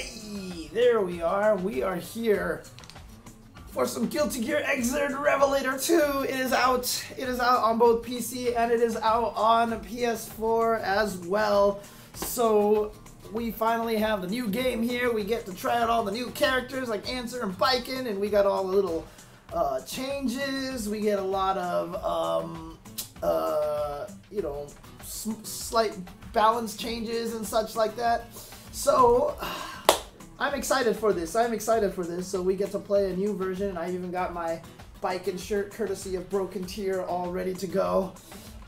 Hey, there we are. We are here for some Guilty Gear Xrd Rev 2. It is out. It is out on both PC and it is out on PS4 as well. So we finally have the new game here. We get to try out all the new characters like Answer and Bikin, and we got all the little changes. We get a lot of you know, slight balance changes and such like that. So I'm excited for this. I'm excited for this. So we get to play a new version. I even got my Bikin shirt courtesy of Broken Tier all ready to go.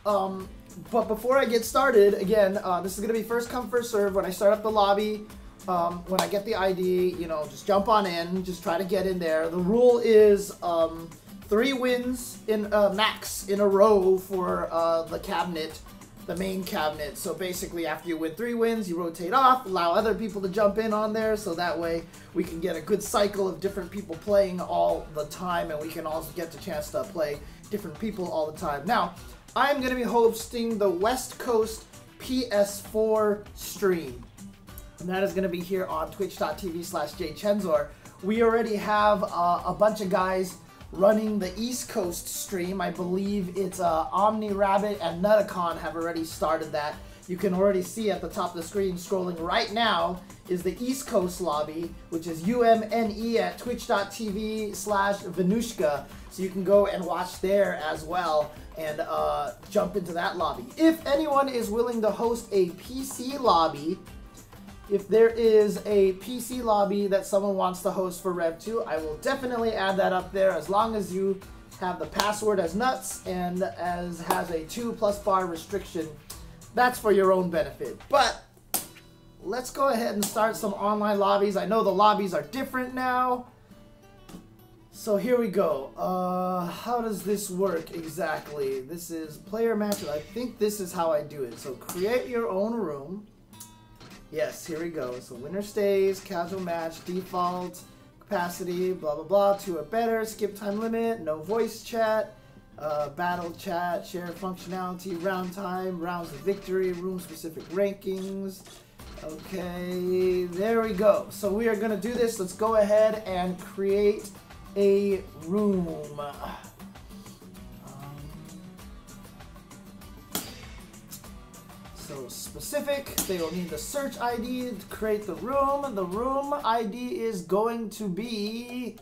But before I get started, again, this is going to be first come, first serve. When I start up the lobby, when I get the ID, you know, just jump on in. Just try to get in there. The rule is 3 wins in max in a row for the cabinet, the main cabinet. So basically after you win 3 wins, you rotate off, allow other people to jump in on there, so that way we can get a good cycle of different people playing all the time, and we can also get the chance to play different people all the time. Now, I'm going to be hosting the West Coast PS4 stream, and that is going to be here on twitch.tv/jchensor. We already have a bunch of guys running the East Coast stream. I believe it's Omni Rabbit and Nutacon have already started that. You can already see at the top of the screen scrolling right now is the East Coast lobby, which is UMNE at twitch.tv/Venushka. So you can go and watch there as well and jump into that lobby. If anyone is willing to host a PC lobby, if there is a PC lobby that someone wants to host for Rev 2, I will definitely add that up there, as long as you have the password as nuts and as has a 2+ bar restriction. That's for your own benefit. But let's go ahead and start some online lobbies. I know the lobbies are different now. So here we go. How does this work exactly? This is player matches. I think this is how I do it. So create your own room. Yes, here we go. So winner stays, casual match, default, capacity, blah, blah, blah, 2 or better, skip time limit, no voice chat, battle chat, share functionality, round time, rounds of victory, room specific rankings. Okay, there we go. So we are going to do this. Let's go ahead and create a room. So specific, they will need the search ID to create the room. The room ID is going to be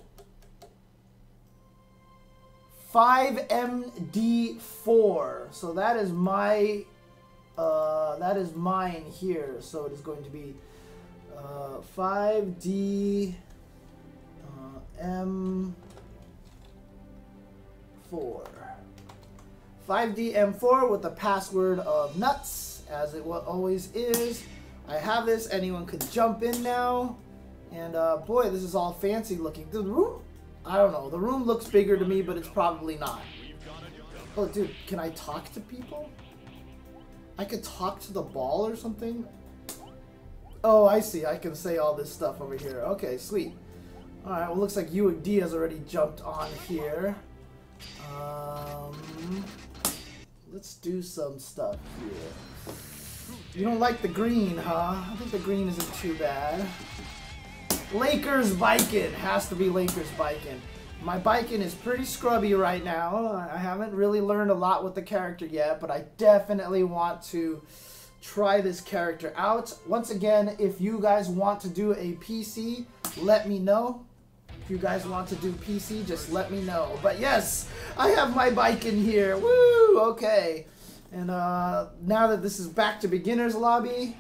5MD4. So that is my that is mine here. So it is going to be 5D M4. 5DM4 with the password of nuts, as it always is. I have this. Anyone could jump in now. And boy, this is all fancy looking. The room, I don't know. The room looks bigger to me, but it's probably not. Oh, dude, can I talk to people? I could talk to the ball or something? Oh, I see. I can say all this stuff over here. Okay, sweet. Alright, well, looks like UD has already jumped on here. Let's do some stuff here. You don't like the green, huh? I think the green isn't too bad. Lakers Bikin. Has to be Lakers Bikin. My Bikin is pretty scrubby right now. I haven't really learned a lot with the character yet, but I definitely want to try this character out. Once again, if you guys want to do a PC, let me know. If you guys want to do PC, just let me know. But yes, I have my Bikin here. Woo! Okay. And now that this is back to beginner's lobby,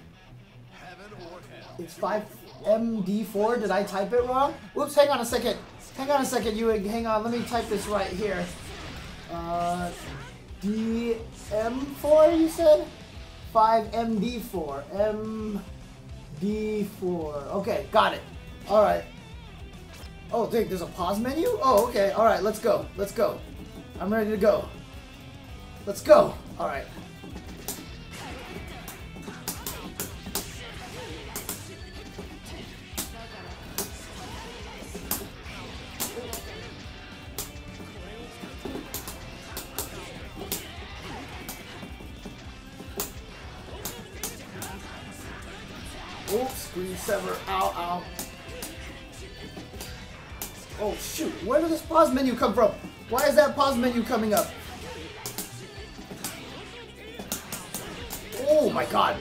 it's 5MD4. Did I type it wrong? Whoops, hang on a second. Hang on a second, hang on. Let me type this right here. DM4, you said? 5MD4. MD4. Okay, got it. All right. Oh, there's a pause menu? Oh, okay. All right, let's go. Let's go. I'm ready to go. Let's go. All right. Oops, screen sever. Ow, ow. Oh shoot, where did this pause menu come from? Why is that pause menu coming up? Oh my god.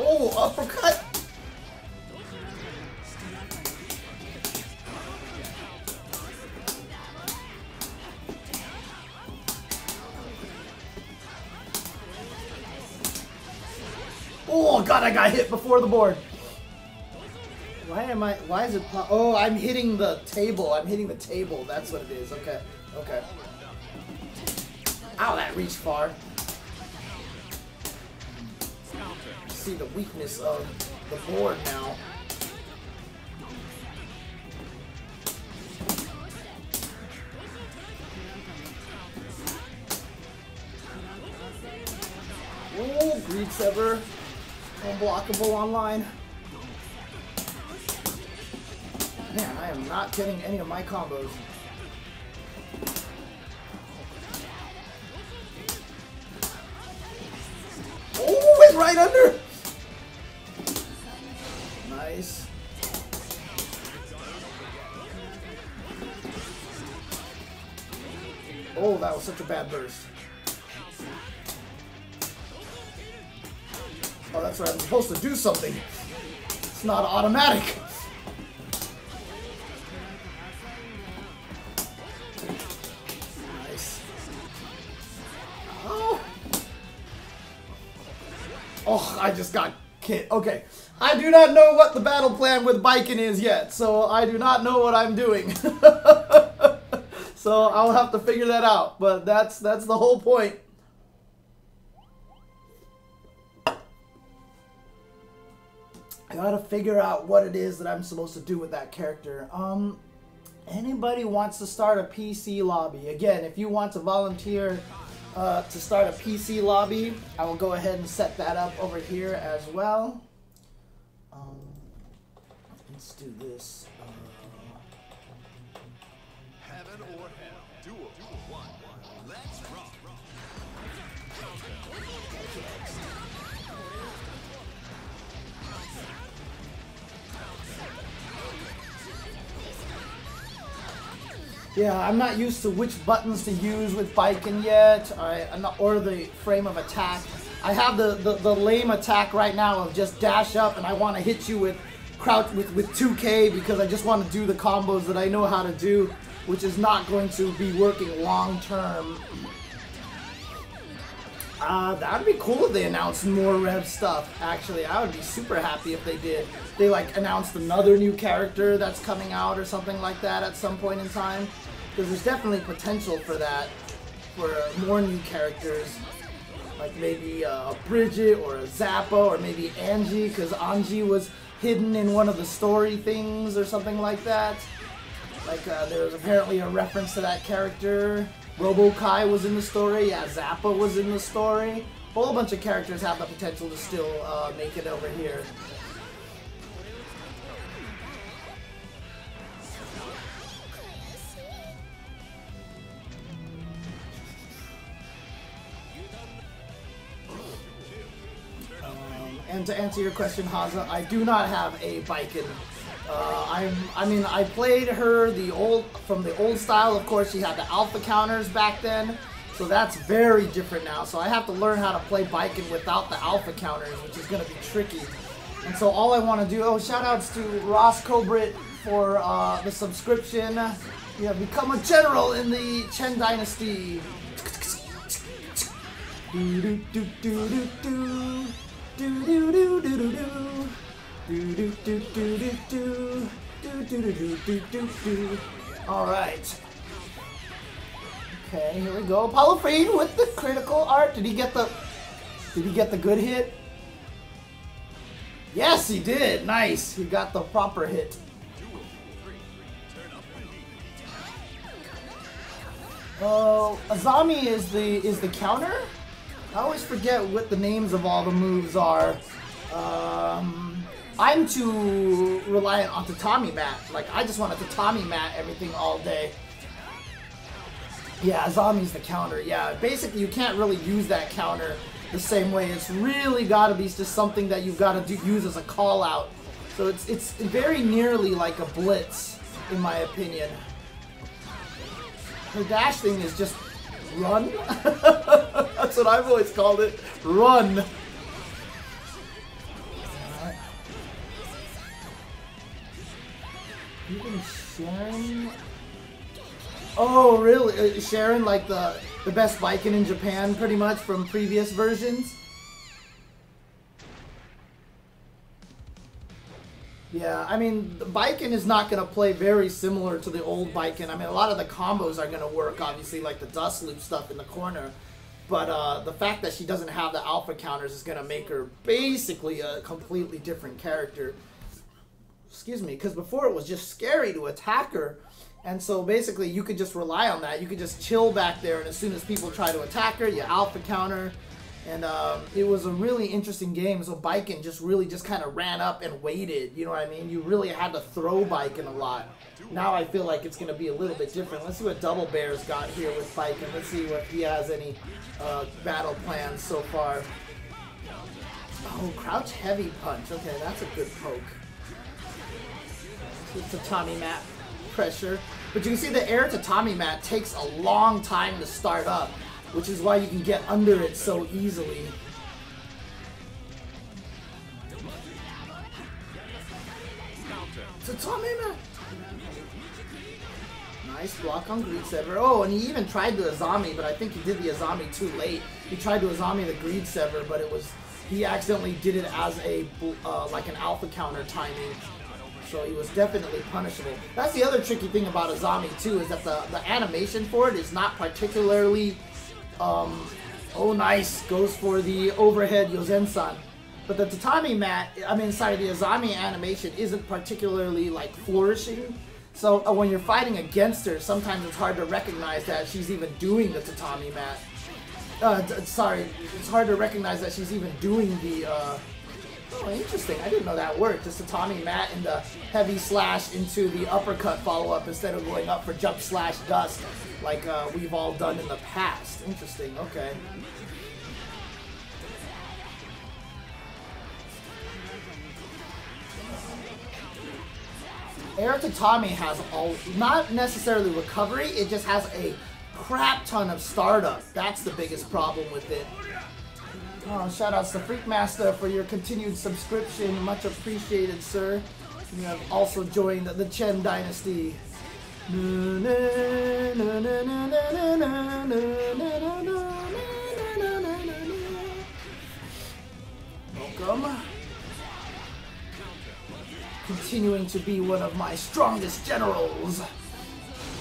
Oh, uppercut! Oh god, I got hit before the board. Why is it, oh, I'm hitting the table. I'm hitting the table. That's what it is. Okay, okay. Ow, that reached far. See the weakness of the board now. Oh, greed sever. Unblockable online. Man, I am not getting any of my combos. Oh, went right under! Nice. Oh, that was such a bad burst. Oh, that's right, I'm supposed to do something. It's not automatic. Nice. Oh. Oh, I just got hit. Okay. I do not know what the battle plan with Biken is yet, so I do not know what I'm doing. So I'll have to figure that out, but that's the whole point. I gotta figure out what it is that I'm supposed to do with that character. Anybody wants to start a PC lobby? Again, if you want to volunteer to start a PC lobby, I will go ahead and set that up over here as well. Let's do this. Heaven or hell, duel 1. Let's rock. Yeah, I'm not used to which buttons to use with Biken yet, or the frame of attack. I have the lame attack right now of just dash up, and I want to hit you with crouch with 2K because I just want to do the combos that I know how to do, which is not going to be working long term. That would be cool if they announced more Rev stuff. Actually, I would be super happy if they did. They like announced another new character that's coming out or something like that at some point in time. Because there's definitely potential for that, for more new characters. Like maybe a Bridget or a Zappa or maybe Angie, because Angie was hidden in one of the story things or something like that. Like there was apparently a reference to that character. RoboKai was in the story, yeah, Zappa was in the story. A whole bunch of characters have the potential to still make it over here. And to answer your question, Haza, I do not have a Biken. I played her from the old style. Of course, she had the alpha counters back then, so that's very different now. So I have to learn how to play Biken without the alpha counters, which is going to be tricky. And so all I want to do, shoutouts to Ross Cobrit for the subscription. You have become a general in the Chen Dynasty. Alright. Okay, here we go. Apollo Fade with the critical art. Did he get the good hit? Yes, he did. Nice. He got the proper hit. Oh, Azami is the counter? I always forget what the names of all the moves are. I'm too reliant on tatami mat. Like, I just want to tatami mat everything all day. Yeah, Azami's the counter. Yeah, basically you can't really use that counter the same way. It's really got to be just something that you've got to use as a call out. So it's very nearly like a blitz, in my opinion. Her dash thing is just run. That's what I've always called it. Run. Even Sharon? Oh, really? Sharon, like the best Viking in Japan, pretty much, from previous versions? Yeah, I mean, the Viking is not going to play very similar to the old Viking. I mean, a lot of the combos are going to work, obviously, like the dust loop stuff in the corner. But the fact that she doesn't have the alpha counters is going to make her basically a completely different character. Excuse me, because before it was just scary to attack her. And so basically you could just rely on that. You could just chill back there, and as soon as people try to attack her, you alpha counter. And it was a really interesting game. So Biken just really just kind of ran up and waited. You know what I mean? You really had to throw Biken a lot. Now I feel like it's going to be a little bit different. Let's see what Double Bear's got here with Biken. Let's see if he has any battle plans so far. Oh, crouch heavy punch. Okay, that's a good poke. It's a Tommy mat pressure. But you can see the air tatami mat takes a long time to start up, which is why you can get under it so easily. Tatami mat! Nice block on Greed Sever. Oh, and he even tried the Azami, but I think he did the Azami too late. He tried to Azami the Greed Sever, but it was, he accidentally did it as a like an alpha counter timing. So he was definitely punishable. That's the other tricky thing about Azami too, is that the animation for it is not particularly, oh nice, goes for the overhead Yozen-san. But the tatami mat, I mean, sorry, the Azami animation isn't particularly like flourishing. So when you're fighting against her, sometimes it's hard to recognize that she's even doing the tatami mat. Sorry, it's hard to recognize that she's even doing the, oh, interesting. I didn't know that worked. Just tatami mat and the heavy slash into the uppercut follow-up instead of going up for jump slash dust like we've all done in the past. Interesting. Okay. Air tatami has not necessarily recovery, it just has a crap ton of startup. That's the biggest problem with it. Oh, shoutouts to Freakmaster for your continued subscription. Much appreciated, sir. You have also joined the Chen Dynasty. Welcome. Continuing to be one of my strongest generals.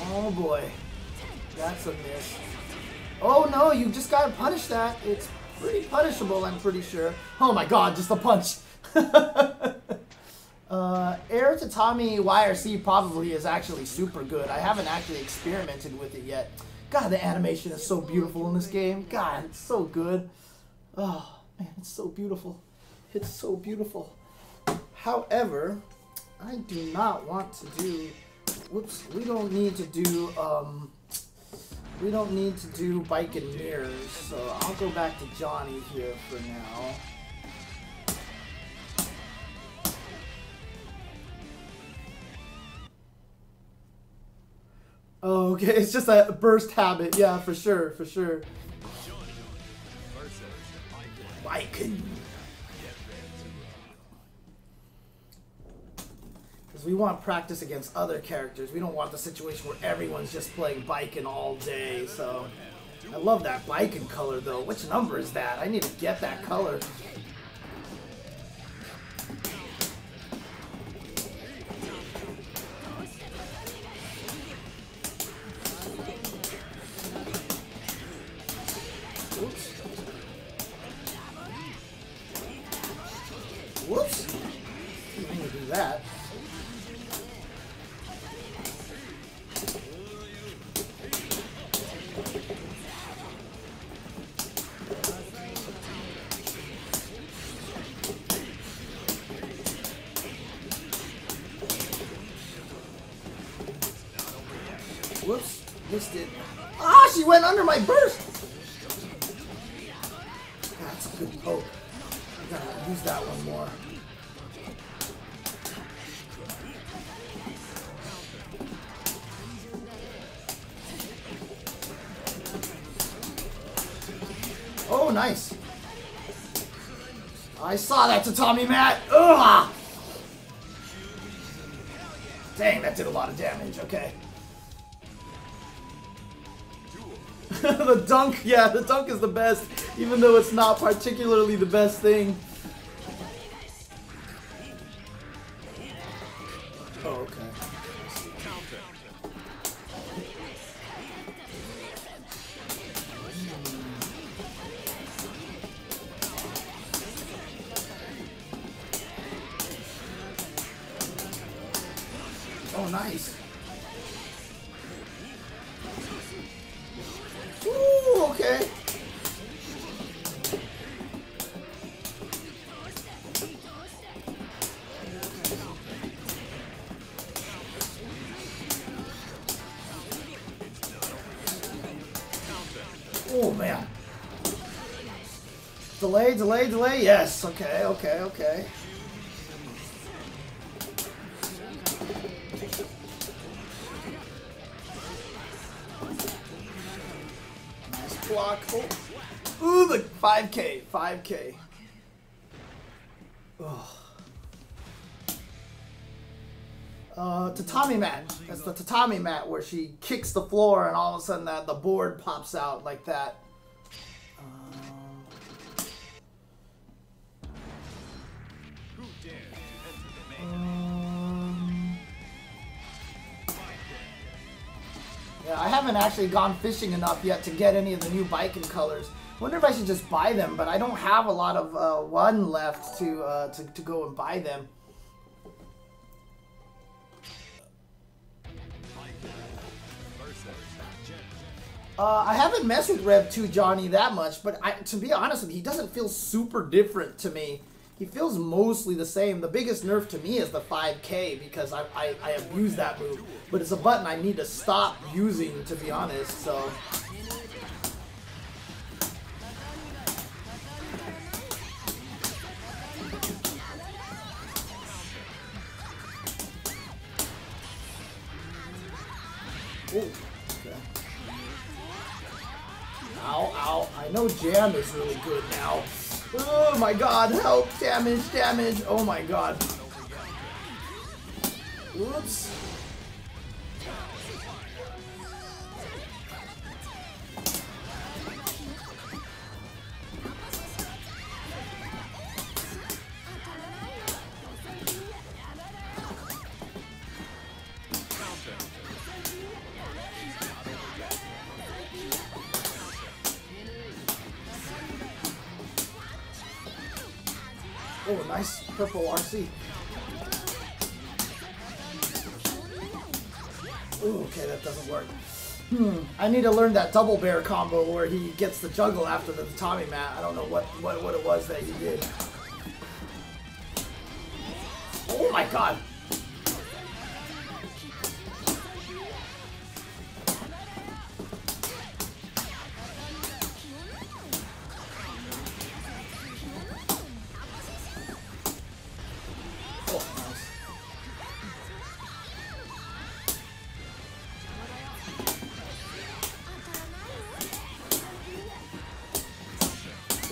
Oh boy. That's a miss. Oh no, you just gotta punish that. It's pretty punishable, I'm pretty sure. Oh my god, just a punch. Air Tatami YRC probably is actually super good. I haven't actually experimented with it yet. God, the animation is so beautiful in this game. God, it's so good. Oh, man, it's so beautiful. It's so beautiful. However, I do not want to do... Whoops, we don't need to do... We don't need to do bike and mirrors, so I'll go back to Johnny here for now. Oh, okay, it's just a burst habit, yeah, for sure, for sure. Biking. Because we want practice against other characters. We don't want the situation where everyone's just playing Biking all day, so... I love that Biking color, though. Which number is that? I need to get that color. Oops. Whoops. I'm gonna do that. Missed it. Ah, she went under my burst! That's a good poke. I gotta use that one more. Oh, nice. I saw that tatami mat. Ugh! Dang, that did a lot of damage. Okay. The dunk, yeah, the dunk is the best, even though it's not particularly the best thing. Oh, okay. Oh, nice. Ooh, okay. Oh, man. Delay, delay, delay. Yes. Okay, okay, okay. Nice block. Oh. Ooh, the 5K. 5K. Oh. Tatami mat. That's the tatami mat where she kicks the floor and all of a sudden the board pops out like that. Yeah, I haven't actually gone fishing enough yet to get any of the new biking colors. Wonder if I should just buy them, but I don't have a lot of one left to go and buy them. I haven't messed with Rev2 Johnny that much, but to be honest with you, he doesn't feel super different to me. He feels mostly the same. The biggest nerf to me is the 5K because I abuse that move. But it's a button I need to stop using, to be honest, so... Ooh, okay. Ow, ow. I know jam is really good now. Oh my god, help! Damage, damage! Oh my god. Whoops. Oh, nice purple RC. Ooh, okay, that doesn't work. I need to learn that double bear combo where he gets the juggle after the tatami mat. I don't know what it was that he did. Oh my god!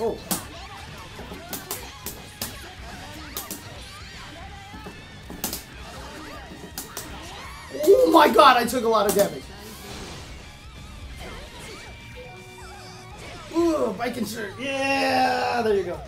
Oh. Oh my god, I took a lot of damage. Ooh, biking shirt. Yeah, there you go.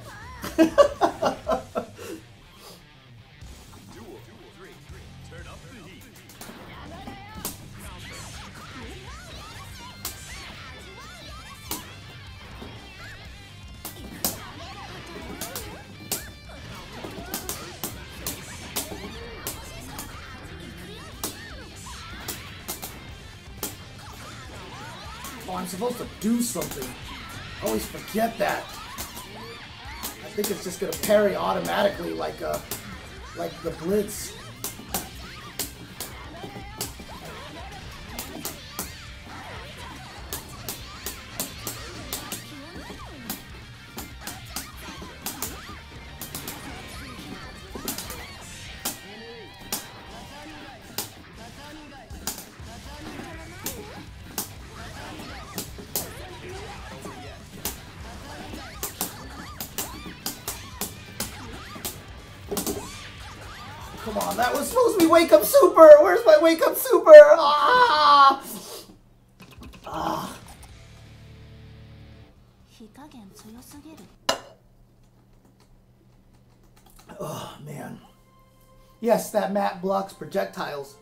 Oh, I'm supposed to do something. I always forget that. I think it's just gonna parry automatically like the blitz. Come on, that was supposed to be Wake Up Super! Where's my Wake Up Super? Ah! Ah. Oh, man. Yes, that map blocks projectiles.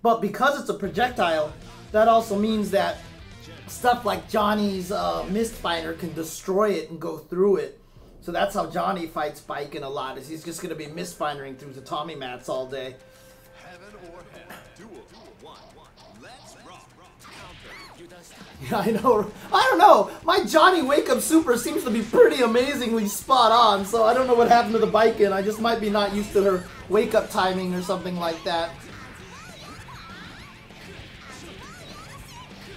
But because it's a projectile, that also means that stuff like Johnny's Mist Fighter can destroy it and go through it. So that's how Johnny fights Biken a lot, is he's just going to be misfiring through the Tommy mats all day. Heaven or hell. Duel 1. Let's rock. Yeah, I know. I don't know. My Johnny Wake Up Super seems to be pretty amazingly spot on, so I don't know what happened to the Biken. I just might be not used to her wake up timing or something like that.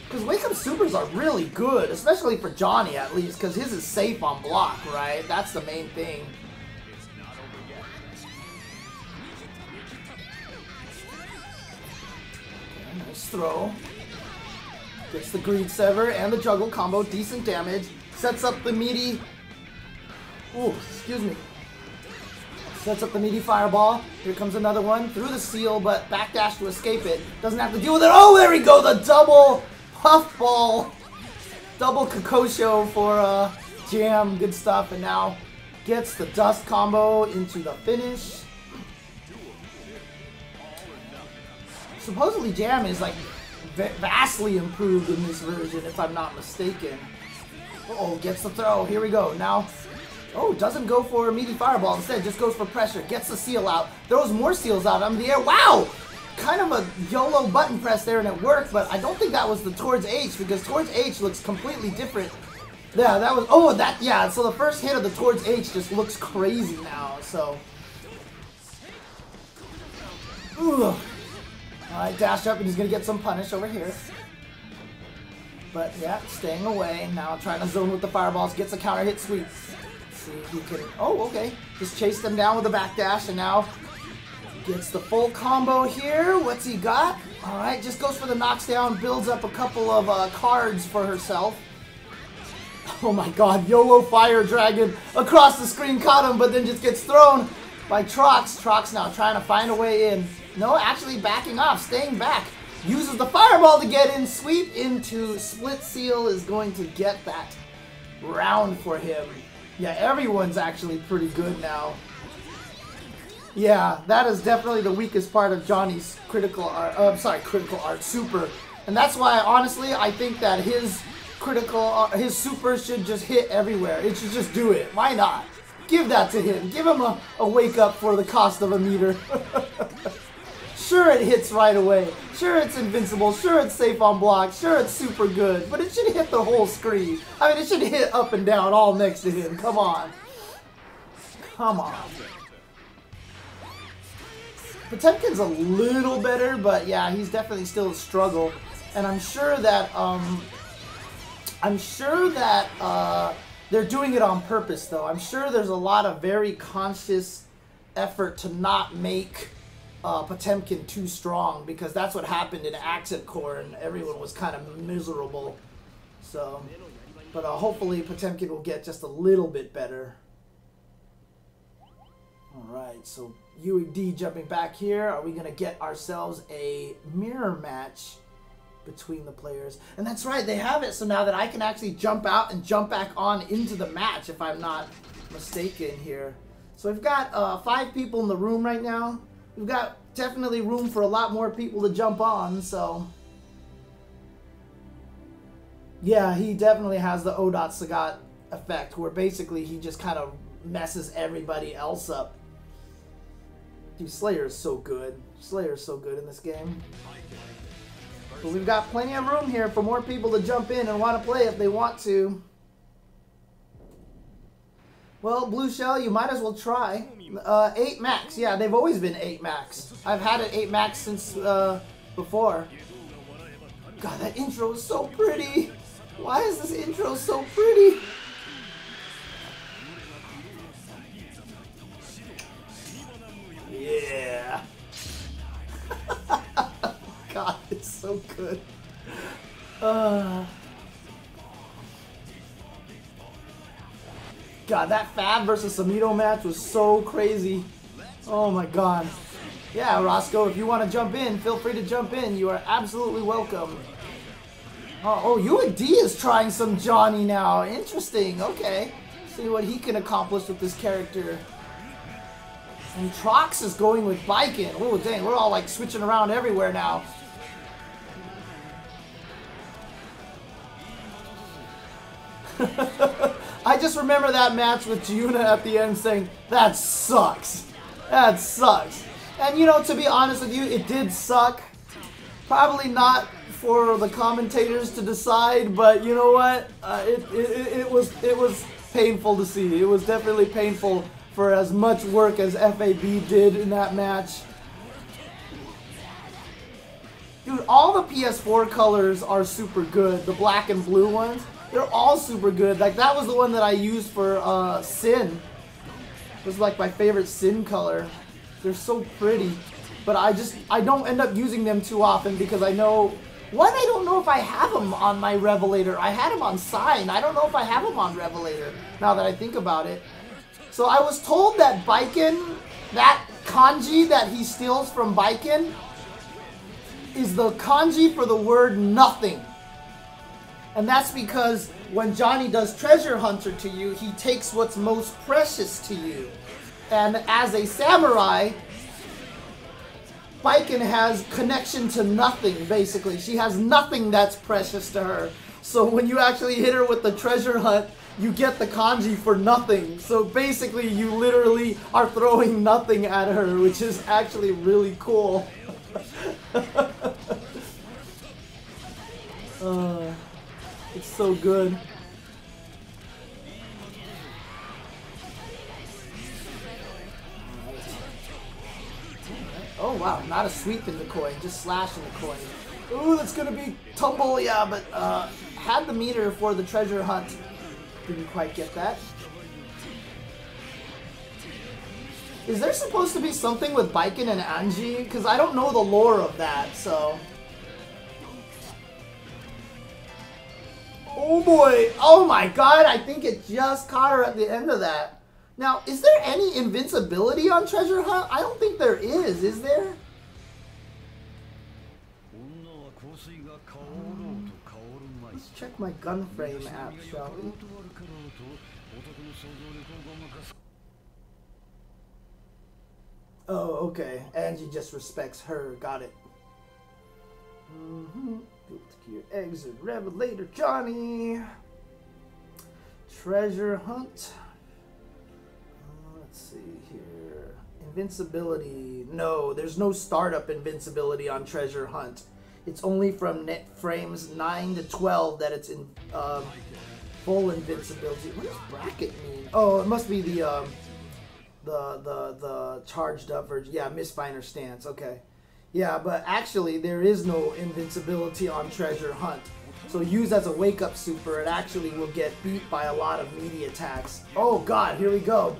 Because Wake Up Supers are really good, especially for Johnny at least, because his is safe on block, right? That's the main thing. Okay, nice throw. Gets the Greed Sever and the Juggle combo, decent damage. Sets up the meaty... Ooh, excuse me. Sets up the meaty Fireball. Here comes another one. Through the seal, but backdash to escape it. Doesn't have to deal with it. Oh, there we go! The double puffball. Double Kokosho for Jam. Good stuff. And now gets the Dust combo into the finish. Supposedly Jam is like vastly improved in this version, if I'm not mistaken. Uh-oh, gets the throw. Here we go. Now, oh, doesn't go for a meaty Fireball. Instead, just goes for pressure. Gets the seal out. Throws more seals out on the air. Wow! Kind of a YOLO button press there, and it worked, but I don't think that was the towards H, because towards H looks completely different. Yeah, that was... Oh, that... Yeah, so the first hit of the towards H just looks crazy now, so... Ugh. Alright, dash up, and he's going to get some punish over here. But, yeah, staying away. Now trying to zone with the Fireballs. Gets a counter hit sweep. See if he can... Oh, okay. Just chase them down with a backdash, and now... Gets the full combo here. What's he got? Alright, just goes for the knocks down. Builds up a couple of cards for herself. Oh my god, YOLO Fire Dragon across the screen caught him, but then just gets thrown by Trox. Trox now trying to find a way in. No, actually backing off, staying back. Uses the Fireball to get in. Sweep into Split Seal is going to get that round for him. Yeah, everyone's actually pretty good now. Yeah, that is definitely the weakest part of Johnny's critical art super. And that's why, honestly, I think that his his super should just hit everywhere. It should just do it. Why not? Give that to him. Give him a wake up for the cost of a meter. Sure, it hits right away. Sure, it's invincible. Sure, it's safe on block. Sure, it's super good. But it should hit the whole screen. I mean, it should hit up and down all next to him. Come on. Come on. Potemkin's a little better, but yeah, he's definitely still a struggle. And I'm sure that they're doing it on purpose, though. I'm sure there's a lot of very conscious effort to not make Potemkin too strong, because that's what happened in Accent Core, and everyone was kind of miserable. So, but hopefully Potemkin will get just a little bit better. Alright, so UED jumping back here. Are we going to get ourselves a mirror match between the players? And that's right, they have it so now that I can actually jump out and jump back on into the match, if I'm not mistaken here. So we've got 5 people in the room right now. We've got definitely room for a lot more people to jump on, so... Yeah, he definitely has the Odot Sagat effect, where basically he just kind of messes everybody else up. Dude, Slayer is so good. Slayer is so good in this game. But we've got plenty of room here for more people to jump in and want to play if they want to. Well, Blue Shell, you might as well try. 8 max. Yeah, they've always been 8 max. I've had it 8 max since before. God, that intro is so pretty. Why is this intro so pretty? Yeah. God, it's so good. God, that Fab versus Samito match was so crazy. Oh my god. Yeah, Roscoe, if you want to jump in, feel free to jump in. You are absolutely welcome. Oh, UD is trying some Johnny now. Interesting. Okay. See what he can accomplish with this character. And Trox is going with Bikin. Oh, dang. We're all like switching around everywhere now. I just remember that match with Giuna at the end saying, that sucks. That sucks. And you know, to be honest with you, it did suck. Probably not for the commentators to decide, but you know what? It was painful to see. It was definitely painful for as much work as FAB did in that match. Dude, all the PS4 colors are super good. The black and blue ones, they're all super good. Like, that was the one that I used for Sin. It was like my favorite Sin color. They're so pretty. But I don't end up using them too often because I know... One, I don't know if I have them on my Revelator. I had them on Sign. I don't know if I have them on Revelator, now that I think about it. So I was told that Bikin, that kanji that he steals from Bikin, is the kanji for the word nothing. And that's because when Johnny does Treasure Hunter to you, he takes what's most precious to you. And as a samurai, Bikin has connection to nothing, basically. She has nothing that's precious to her. So when you actually hit her with the treasure hunt, you get the kanji for nothing. So basically, you literally are throwing nothing at her, which is actually really cool. It's so good. Oh wow, not a sweep in the coin, just slash in the coin. Ooh, that's gonna be tumble, yeah, but had the meter for the treasure hunt. Didn't quite get that. Is there supposed to be something with Bikin and Anji? Because I don't know the lore of that, so... Oh boy! Oh my god, I think it just caught her at the end of that. Now, is there any invincibility on Treasure Hunt? I don't think there is there? Let's check my gun frame app, shall we? Oh, okay. Angie just respects her. Got it. Guilty Gear Xrd Rev later, Johnny. Treasure Hunt. Let's see here. Invincibility. No, there's no startup invincibility on Treasure Hunt. It's only from net frames 9 to 12 that it's in full invincibility. What does bracket mean? Oh, it must be the charged up version. Yeah, misfiner stance. Okay. Yeah, but actually there is no invincibility on Treasure Hunt. So used as a wake-up super, it actually will get beat by a lot of meaty attacks. Oh god, here we go.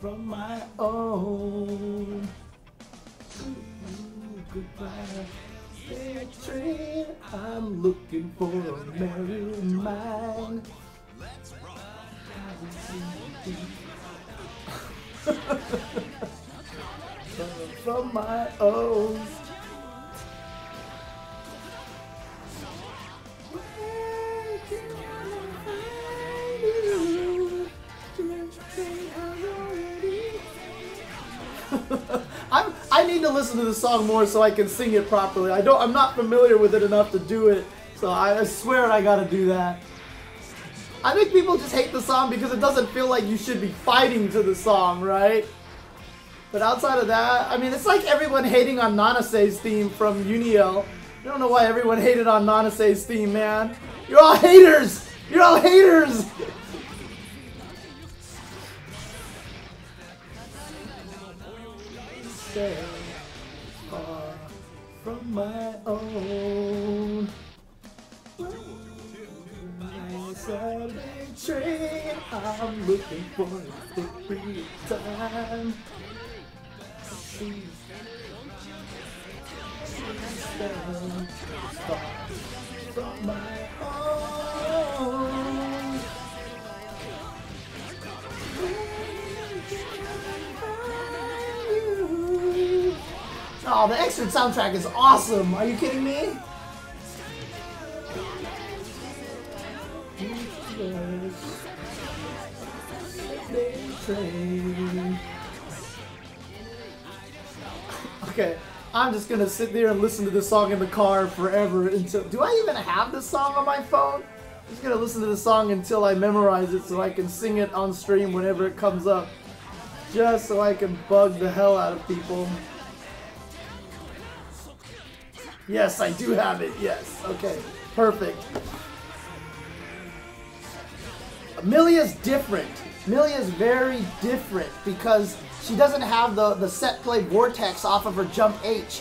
From my own goodbye victory, I'm looking for a merry mind. From my own. I need to listen to the song more so I can sing it properly. I'm not familiar with it enough to do it, so I swear I gotta do that. I think people just hate the song because it doesn't feel like you should be fighting to the song, right? But outside of that, I mean, it's like everyone hating on Nanasei's theme from Uniel. I don't know why everyone hated on Nanasei's theme, man. You're all haters! You're all haters! Far from my own. I'm looking for a free time. From my heart. Oh, the Xrd soundtrack is awesome. Are you kidding me? Okay, I'm just gonna sit there and listen to this song in the car forever until... Do I even have this song on my phone? I'm just gonna listen to the song until I memorize it so I can sing it on stream whenever it comes up. Just so I can bug the hell out of people. Yes, I do have it. Yes. Okay. Perfect. Milia's different. Milia's very different because she doesn't have the set play vortex off of her jump H.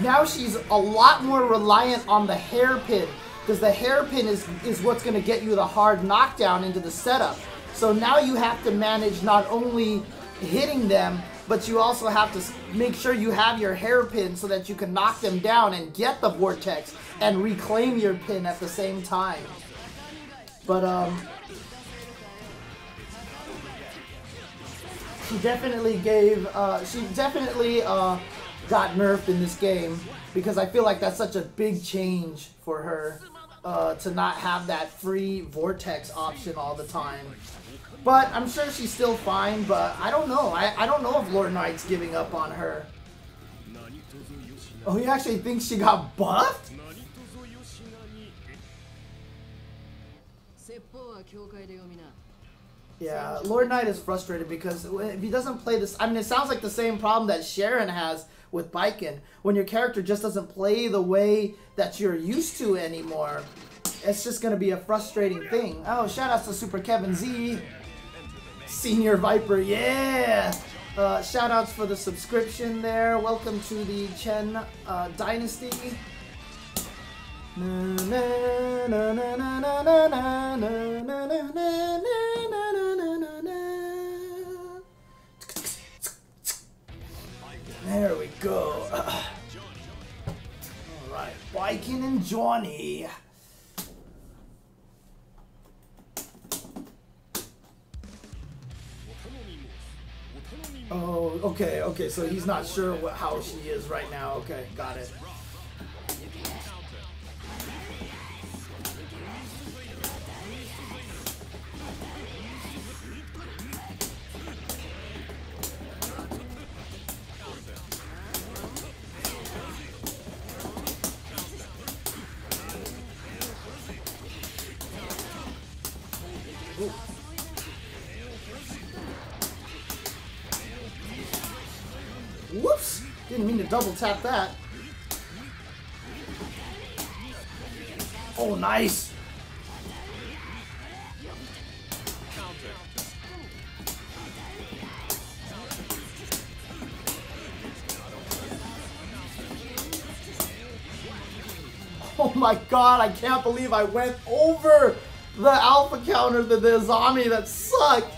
Now she's a lot more reliant on the hairpin because the hairpin is what's going to get you the hard knockdown into the setup. So now you have to manage not only hitting them, but you also have to make sure you have your hairpin so that you can knock them down and get the vortex and reclaim your pin at the same time. But she definitely got nerfed in this game because I feel like that's such a big change for her to not have that free vortex option all the time. But I'm sure she's still fine, but I don't know. I don't know if Lord Knight's giving up on her. Oh, he actually thinks she got buffed? Yeah, Lord Knight is frustrated because if he doesn't play this... I mean, it sounds like the same problem that Sharon has with Baiken. When your character just doesn't play the way that you're used to anymore, it's just going to be a frustrating thing. Oh, shout outs to Super Kevin Z. Senior Viper, yeah! Shout outs for the subscription there. Welcome to the Chen Dynasty. There we go. Alright, Baiken and Johnny. Oh, okay, so he's not sure how she is right now. Okay, got it. Whoops! Didn't mean to double tap that. Oh, nice! Oh my god, I can't believe I went over the alpha counter, the Azami. That sucked!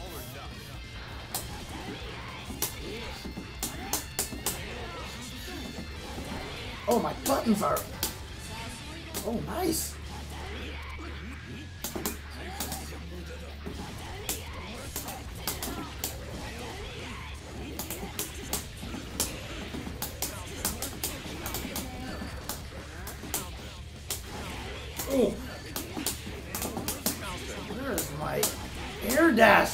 Oh, my buttons are... Oh, nice. Oh. Where's my air dash?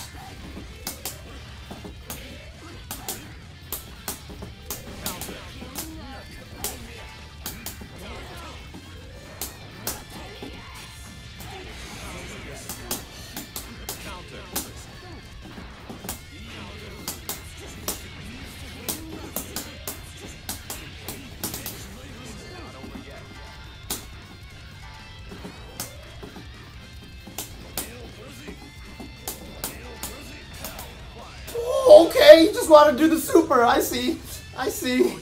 Okay, you just want to do the super. I see. I see.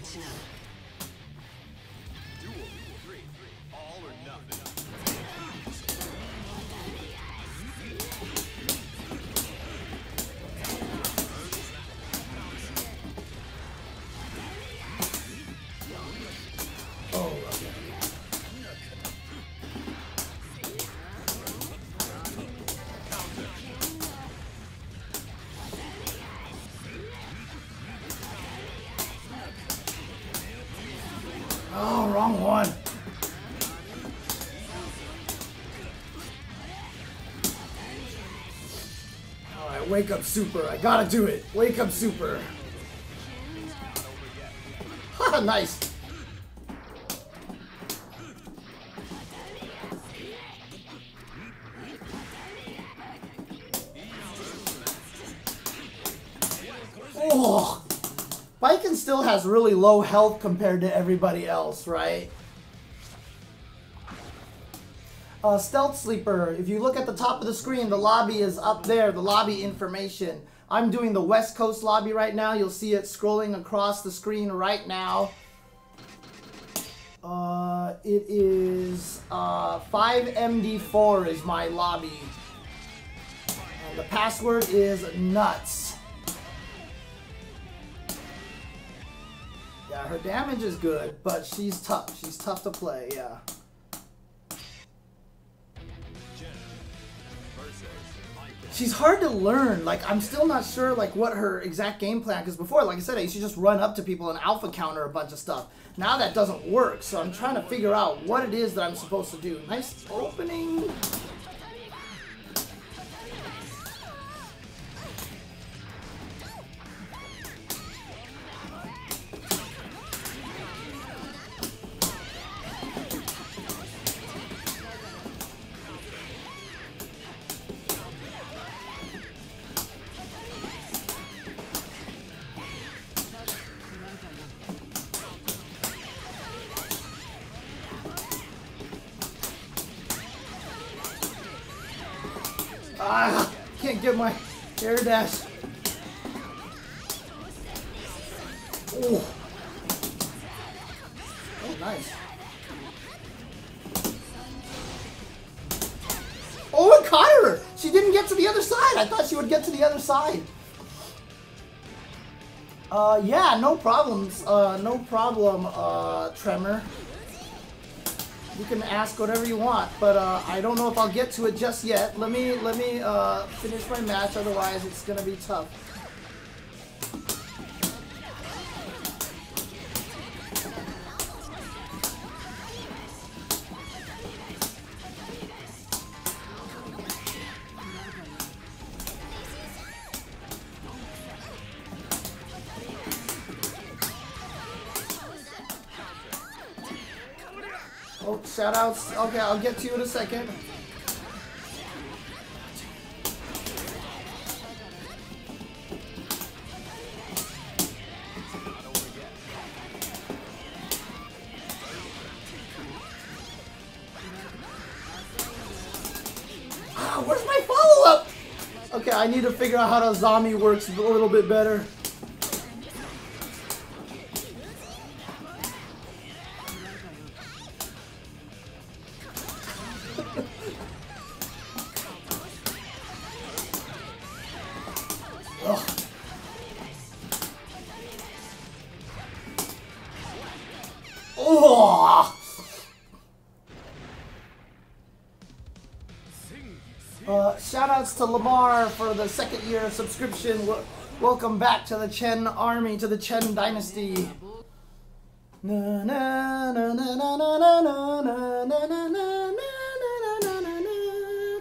Oh, wrong one. Alright, wake up super. I gotta do it. Wake up super. Haha, nice. Oh, Viking still has really low health compared to everybody else, right? Stealth Sleeper, if you look at the top of the screen, the lobby is up there, the lobby information. I'm doing the West Coast lobby right now. You'll see it scrolling across the screen right now. It is 5MD4 is my lobby. And the password is nuts. Yeah, her damage is good, but she's tough. She's tough to play, yeah. She's hard to learn. Like, I'm still not sure, like, what her exact game plan, because before, like I said, I used to just run up to people and alpha counter a bunch of stuff. Now that doesn't work, so I'm trying to figure out what it is that I'm supposed to do. Nice opening. Ah, can't get my air dash. Oh, oh, nice. Oh, it caught her. She didn't get to the other side. I thought she would get to the other side. Yeah, no problems. No problem, Tremor. You can ask whatever you want, but I don't know if I'll get to it just yet. Let me finish my match, otherwise it's gonna be tough. Oh, shoutouts. Okay, I'll get to you in a second. Ah, where's my follow-up? Okay, I need to figure out how the zombie works a little bit better. Oh! Shoutouts to Lamar for the second year of subscription. Welcome back to the Chen army, to the Chen dynasty. Na na na na na na na na na na na na na na.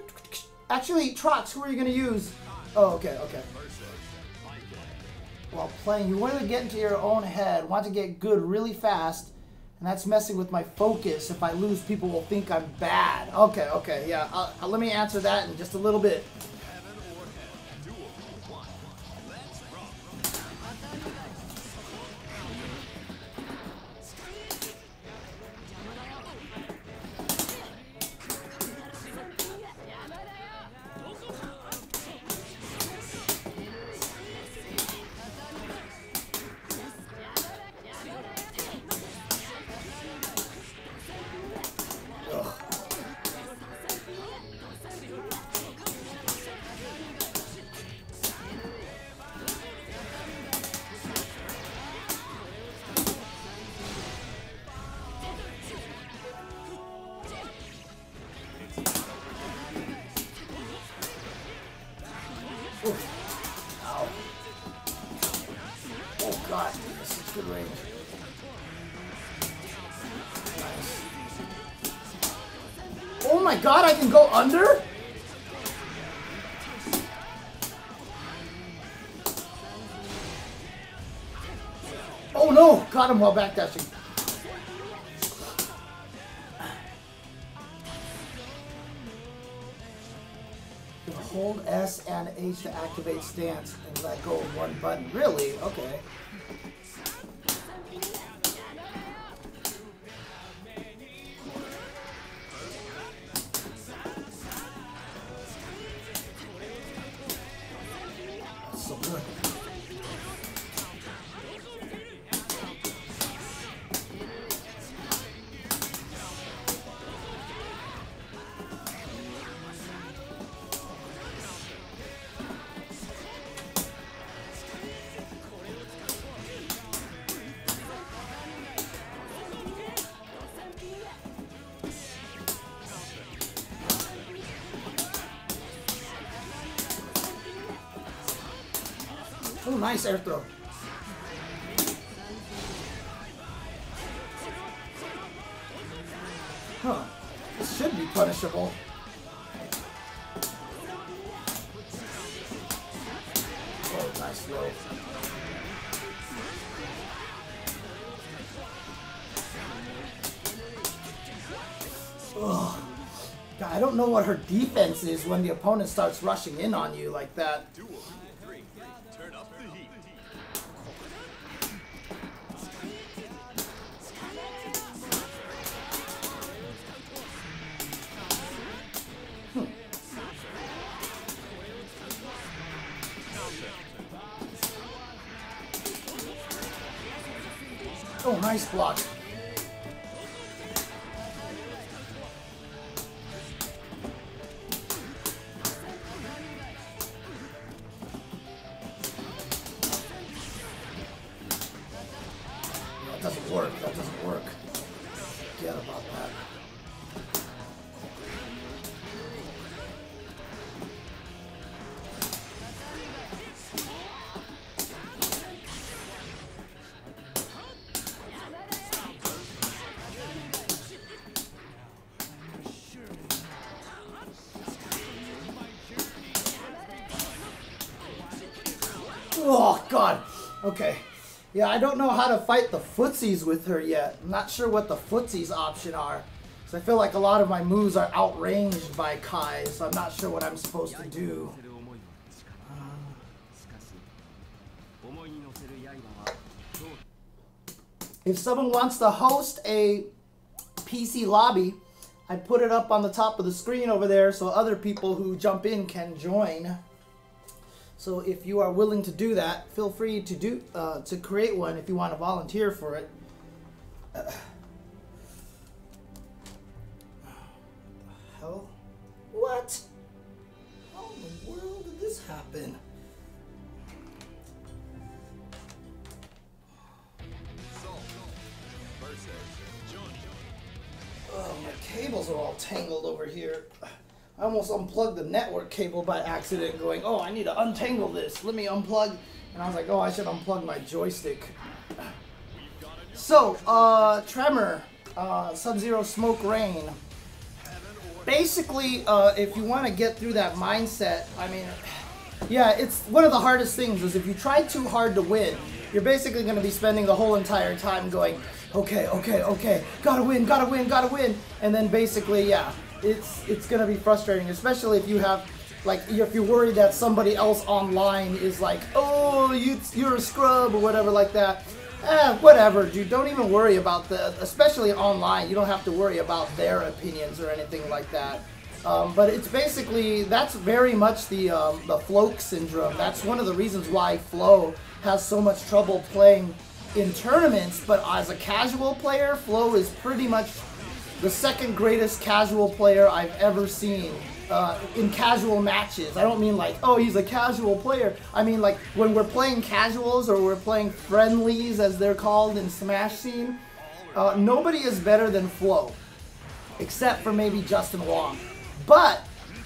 Actually, Trox, who are you gonna use? Oh, okay, okay. While playing, you want to get into your own head, want to get good really fast, and that's messing with my focus. If I lose, people will think I'm bad. Okay, okay, yeah. Let me answer that in just a little bit. Ow. Oh god, this is good range. my god, I can go under? Oh no! Got him while backdashing. Hold S and H to activate stance and let go of one button. Really? Okay. That's so good. Oh, nice air throw. Huh. This should be punishable. Oh, nice throw. Ugh. God, I don't know what her defense is when the opponent starts rushing in on you like that. Turn up the heat. Oh, nice block. That doesn't work. That doesn't work. Forget about that. Oh, God. Okay. Yeah, I don't know how to fight the footsies with her yet. I'm not sure what the footsies option are. So I feel like a lot of my moves are outranged by Kai, so I'm not sure what I'm supposed to do. If someone wants to host a PC lobby, I put it up on the top of the screen over there so other people who jump in can join. So if you are willing to do that, feel free to create one if you want to volunteer for it. What the hell? What? How in the world did this happen? Oh, my cables are all tangled over here. I almost unplugged the network cable by accident going, oh, I need to untangle this. Let me unplug. And I was like, oh, I should unplug my joystick. So, Tremor, Sub-Zero Smoke Rain. Basically, if you want to get through that mindset, I mean, yeah, it's one of the hardest things is if you try too hard to win, you're basically going to be spending the whole entire time going, okay, okay, okay, gotta win, gotta win, gotta win. And then basically, yeah. It's gonna be frustrating, especially if you have, like, if you're worried that somebody else online is like, oh, you're a scrub or whatever like that. Whatever, dude. Don't even worry about especially online. You don't have to worry about their opinions or anything like that. But it's basically, that's very much the Floke syndrome. That's one of the reasons why Flo has so much trouble playing in tournaments. But as a casual player, Flo is pretty much the second greatest casual player I've ever seen in casual matches. I don't mean like, oh, he's a casual player. I mean like when we're playing casuals or we're playing friendlies as they're called in Smash scene, nobody is better than Flo, except for maybe Justin Wong. But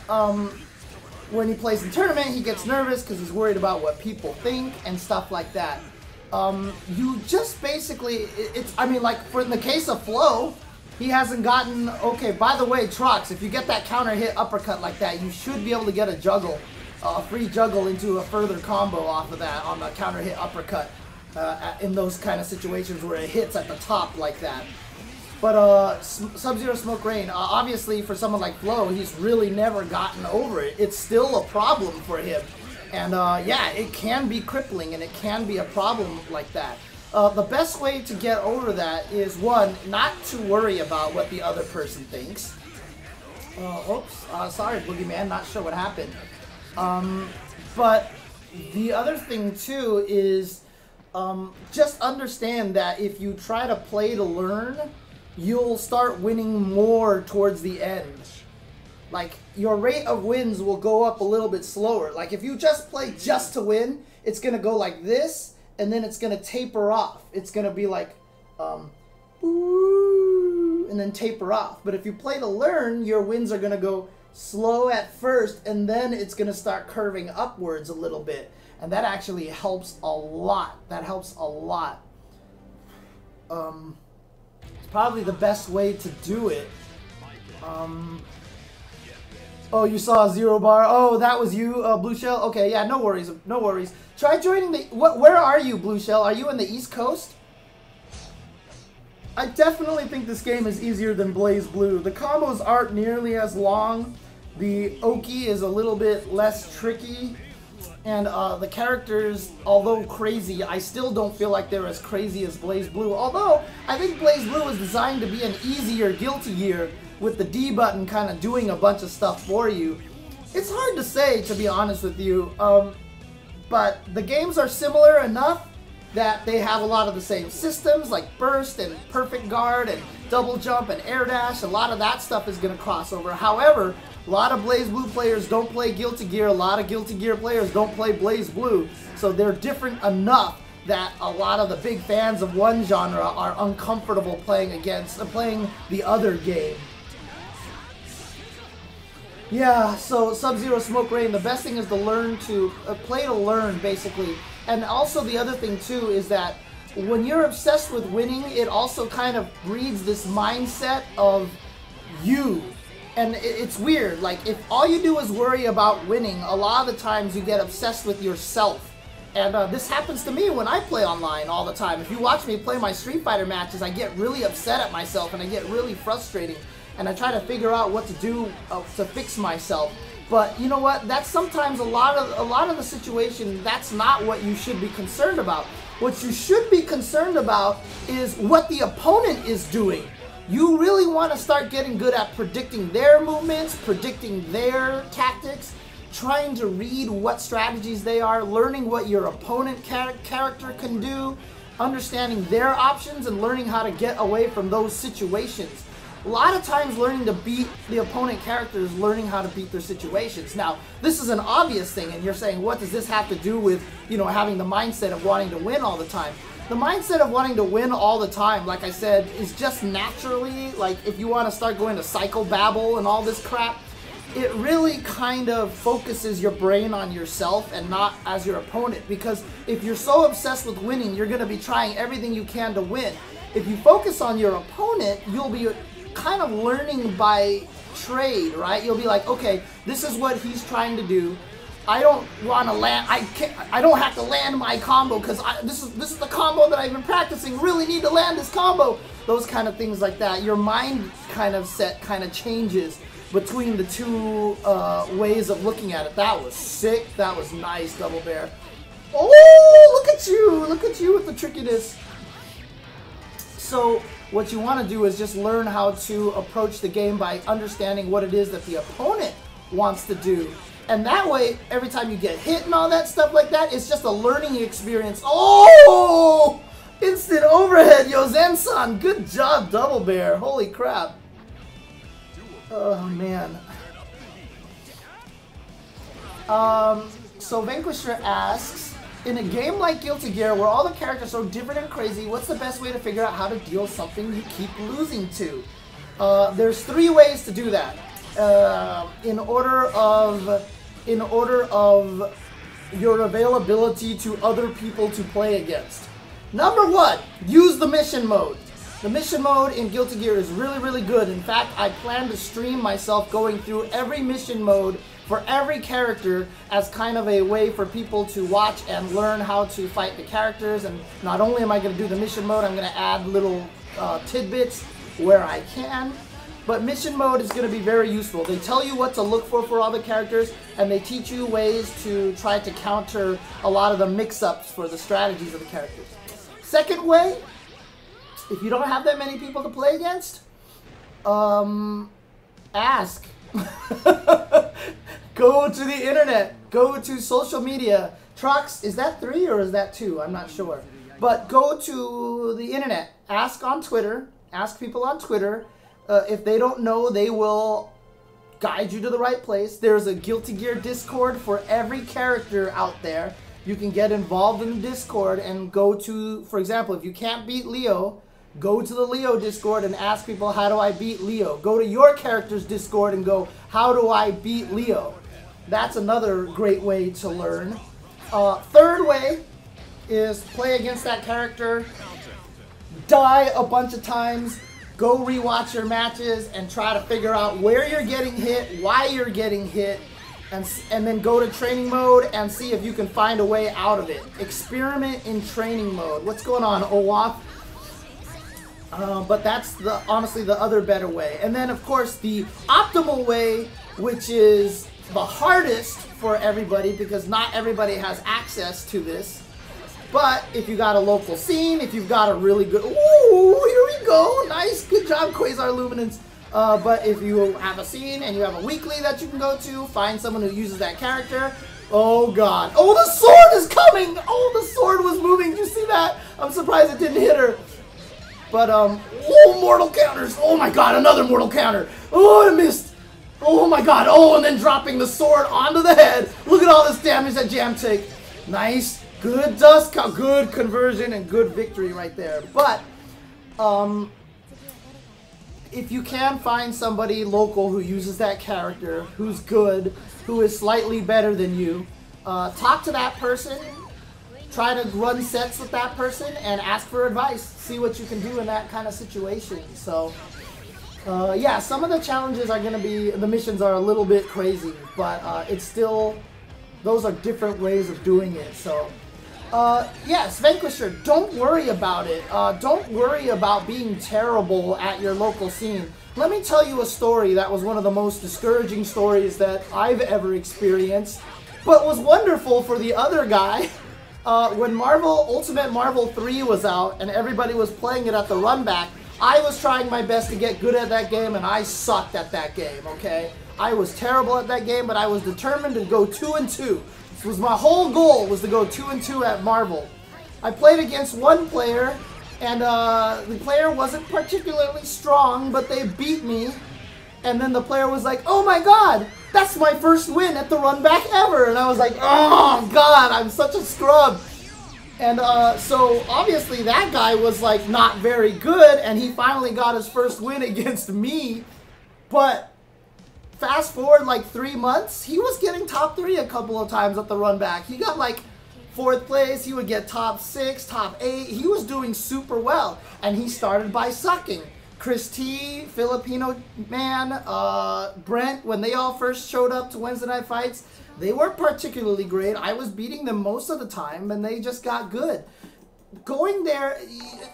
when he plays in tournament, he gets nervous because he's worried about what people think and stuff like that. You just basically, I mean like in the case of Flo, He hasn't gotten, okay, by the way, Trox, if you get that counter hit uppercut like that, you should be able to get a juggle, a free juggle into a further combo off of that on the counter hit uppercut in those kind of situations where it hits at the top like that. But Sub-Zero Smoke Rain, obviously for someone like Flo, he's really never gotten over it. It's still a problem for him. And yeah, it can be crippling and it can be a problem like that. The best way to get over that is, one, not to worry about what the other person thinks. Sorry, Boogeyman, not sure what happened. But the other thing too is just understand that if you try to play to learn, you'll start winning more towards the end. Like, your rate of wins will go up a little bit slower. Like, if you just play just to win, it's going to go like this, and then it's going to taper off. It's going to be like, ooh, and then taper off. But if you play to learn, your wins are going to go slow at first, and then it's going to start curving upwards a little bit. And that actually helps a lot. That helps a lot. Probably the best way to do it. Oh, you saw a 0 bar. Oh, that was you, Blue Shell. Okay, yeah, no worries, no worries. Try joining the. Where are you, Blue Shell? Are you in the East Coast? I definitely think this game is easier than Blaze Blue. The combos aren't nearly as long. The Oki is a little bit less tricky. And the characters, although crazy, I still don't feel like they're as crazy as Blaze Blue. Although, I think Blaze Blue is designed to be an easier Guilty Gear with the D button kind of doing a bunch of stuff for you. It's hard to say, to be honest with you, but the games are similar enough that they have a lot of the same systems, like Burst and Perfect Guard and Double Jump and Air Dash. A lot of that stuff is going to cross over. However, a lot of Blaze Blue players don't play Guilty Gear. A lot of Guilty Gear players don't play Blaze Blue. So they're different enough that a lot of the big fans of one genre are uncomfortable playing the other game. Yeah, so Sub-Zero Smoke Rain, the best thing is to learn to play to learn, basically. And also the other thing too is that when you're obsessed with winning, it also kind of breeds this mindset of you. And it's weird, like, if all you do is worry about winning, a lot of the times you get obsessed with yourself. And this happens to me when I play online all the time. If you watch me play my Street Fighter matches, I get really upset at myself and I get really frustrating. And I try to figure out what to do to fix myself. But you know what? That's sometimes a lot of the situation, that's not what you should be concerned about. What you should be concerned about is what the opponent is doing. You really want to start getting good at predicting their movements, predicting their tactics, trying to read what strategies they are, learning what your opponent character can do, understanding their options, and learning how to get away from those situations. A lot of times learning to beat the opponent character is learning how to beat their situations. Now, this is an obvious thing, and you're saying, what does this have to do with, you know, having the mindset of wanting to win all the time? The mindset of wanting to win all the time, like I said, is just naturally, like, if you want to start going to psychobabble and all this crap, it really kind of focuses your brain on yourself and not as your opponent. Because if you're so obsessed with winning, you're going to be trying everything you can to win. If you focus on your opponent, you'll be kind of learning by trade, right? You'll be like, okay, this is what he's trying to do. I don't want to land. I don't have to land my combo because this is the combo that I've been practicing. Really need to land this combo. Those kind of things like that. Your mind kind of changes between the two ways of looking at it. That was sick. That was nice, Double Bear. Oh, look at you! Look at you with the trickiness. So what you want to do is just learn how to approach the game by understanding what it is that the opponent wants to do. And that way, every time you get hit and all that stuff like that, it's just a learning experience. Oh! Instant overhead, yo, Zen-san. Good job, Double Bear. Holy crap. Oh, man. So Vanquisher asks, in a game like Guilty Gear, where all the characters are so different and crazy, what's the best way to figure out how to deal something you keep losing to? There's 3 ways to do that. In order of your availability to other people to play against. Number 1, use the mission mode. The mission mode in Guilty Gear is really, really good. In fact, I plan to stream myself going through every mission mode for every character as kind of a way for people to watch and learn how to fight the characters. And not only am I going to do the mission mode, I'm going to add little tidbits where I can. But mission mode is going to be very useful. They tell you what to look for all the characters, and they teach you ways to try to counter a lot of the mix-ups for the strategies of the characters. Second way, if you don't have that many people to play against, ask. Go to the internet. Go to social media. Trox, is that 3 or is that 2? I'm not sure. But go to the internet. Ask on Twitter. Ask people on Twitter. If they don't know, they will guide you to the right place. There's a Guilty Gear Discord for every character out there. You can get involved in the Discord and go to, for example, if you can't beat Leo, go to the Leo Discord and ask people, how do I beat Leo? Go to your character's Discord and go, how do I beat Leo? That's another great way to learn. Third way is play against that character, die a bunch of times, go rewatch your matches and try to figure out where you're getting hit, why you're getting hit, and then go to training mode and see if you can find a way out of it. Experiment in training mode. What's going on, Olaf? But that's honestly the other better way. And then, of course, the optimal way, which is the hardest for everybody because not everybody has access to this. But if you got a local scene, if you've got a really good... Ooh, here we go. Nice. Good job, Quasar Luminance. But if you have a scene and you have a weekly that you can go to, find someone who uses that character. Oh, God. Oh, the sword is coming. Oh, the sword was moving. Did you see that? I'm surprised it didn't hit her. But, oh, mortal counters. Oh, my God, another mortal counter. Oh, I missed. Oh, my God. Oh, and then dropping the sword onto the head. Look at all this damage that Jam take. Nice. Good dust, good conversion, and good victory right there. But, if you can find somebody local who uses that character, who's good, who is slightly better than you, talk to that person, try to run sets with that person, and ask for advice. See what you can do in that kind of situation. So, yeah, some of the challenges are going to be, the missions are a little bit crazy, but it's still, those are different ways of doing it. So, yes, Vanquisher, don't worry about it. Don't worry about being terrible at your local scene. Let me tell you a story that was one of the most discouraging stories that I've ever experienced, but was wonderful for the other guy. When Ultimate Marvel 3 was out and everybody was playing it at the run back, I was trying my best to get good at that game and I sucked at that game, okay? I was terrible at that game, but I was determined to go 2-2. This was my whole goal, was to go 2-2 at Marvel. I played against one player, and the player wasn't particularly strong, but they beat me. And then the player was like, oh my God, that's my first win at the run back ever. And I was like, oh God, I'm such a scrub. And so obviously that guy was like not very good, and he finally got his first win against me. But fast forward like 3 months, he was getting top 3 a couple of times at the run back. He got like 4th place, he would get top 6, top 8. He was doing super well, and he started by sucking. Chris T, Filipino Man, Brent, when they all first showed up to Wednesday Night Fights, they weren't particularly great. I was beating them most of the time, and they just got good. Going there,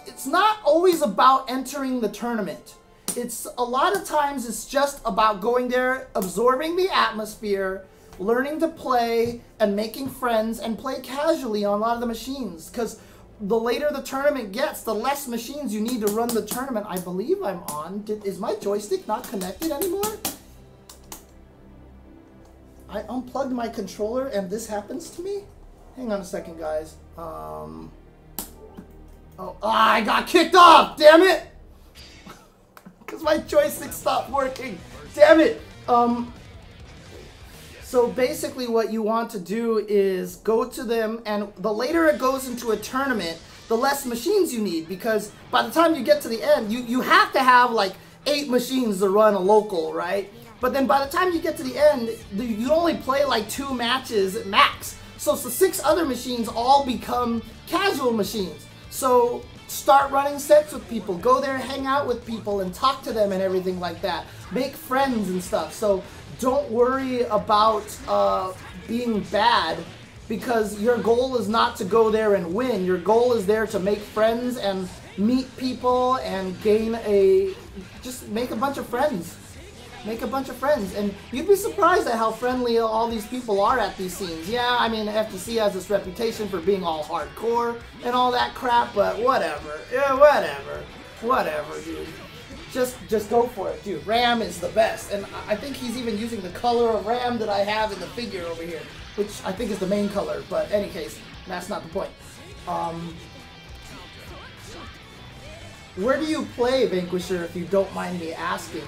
it's not always about entering the tournament. It's a lot of times it's just about going there, absorbing the atmosphere, learning to play, and making friends, and play casually on a lot of the machines. Because the later the tournament gets, the less machines you need to run the tournament. I believe I'm on. Is my joystick not connected anymore? I unplugged my controller and this happens to me? Hang on a second, guys. I got kicked off! Damn it! Because my joystick stopped working. Damn it! So basically what you want to do is go to them, and the later it goes into a tournament, the less machines you need, because by the time you get to the end, you have to have like 8 machines to run a local, right? But then by the time you get to the end, you only play like 2 matches at max. So the 6 other machines all become casual machines. So start running sets with people. Go there, hang out with people, and talk to them and everything like that. Make friends and stuff. So don't worry about being bad, because your goal is not to go there and win. Your goal is there to make friends and meet people and just make a bunch of friends. Make a bunch of friends, and you'd be surprised at how friendly all these people are at these scenes. Yeah, I mean, FTC has this reputation for being all hardcore and all that crap, but whatever. Yeah, whatever, dude. Just go for it, dude. Ram is the best, and I think he's even using the color of Ram that I have in the figure over here, which I think is the main color, but any case, that's not the point. Where do you play, Vanquisher, if you don't mind me asking?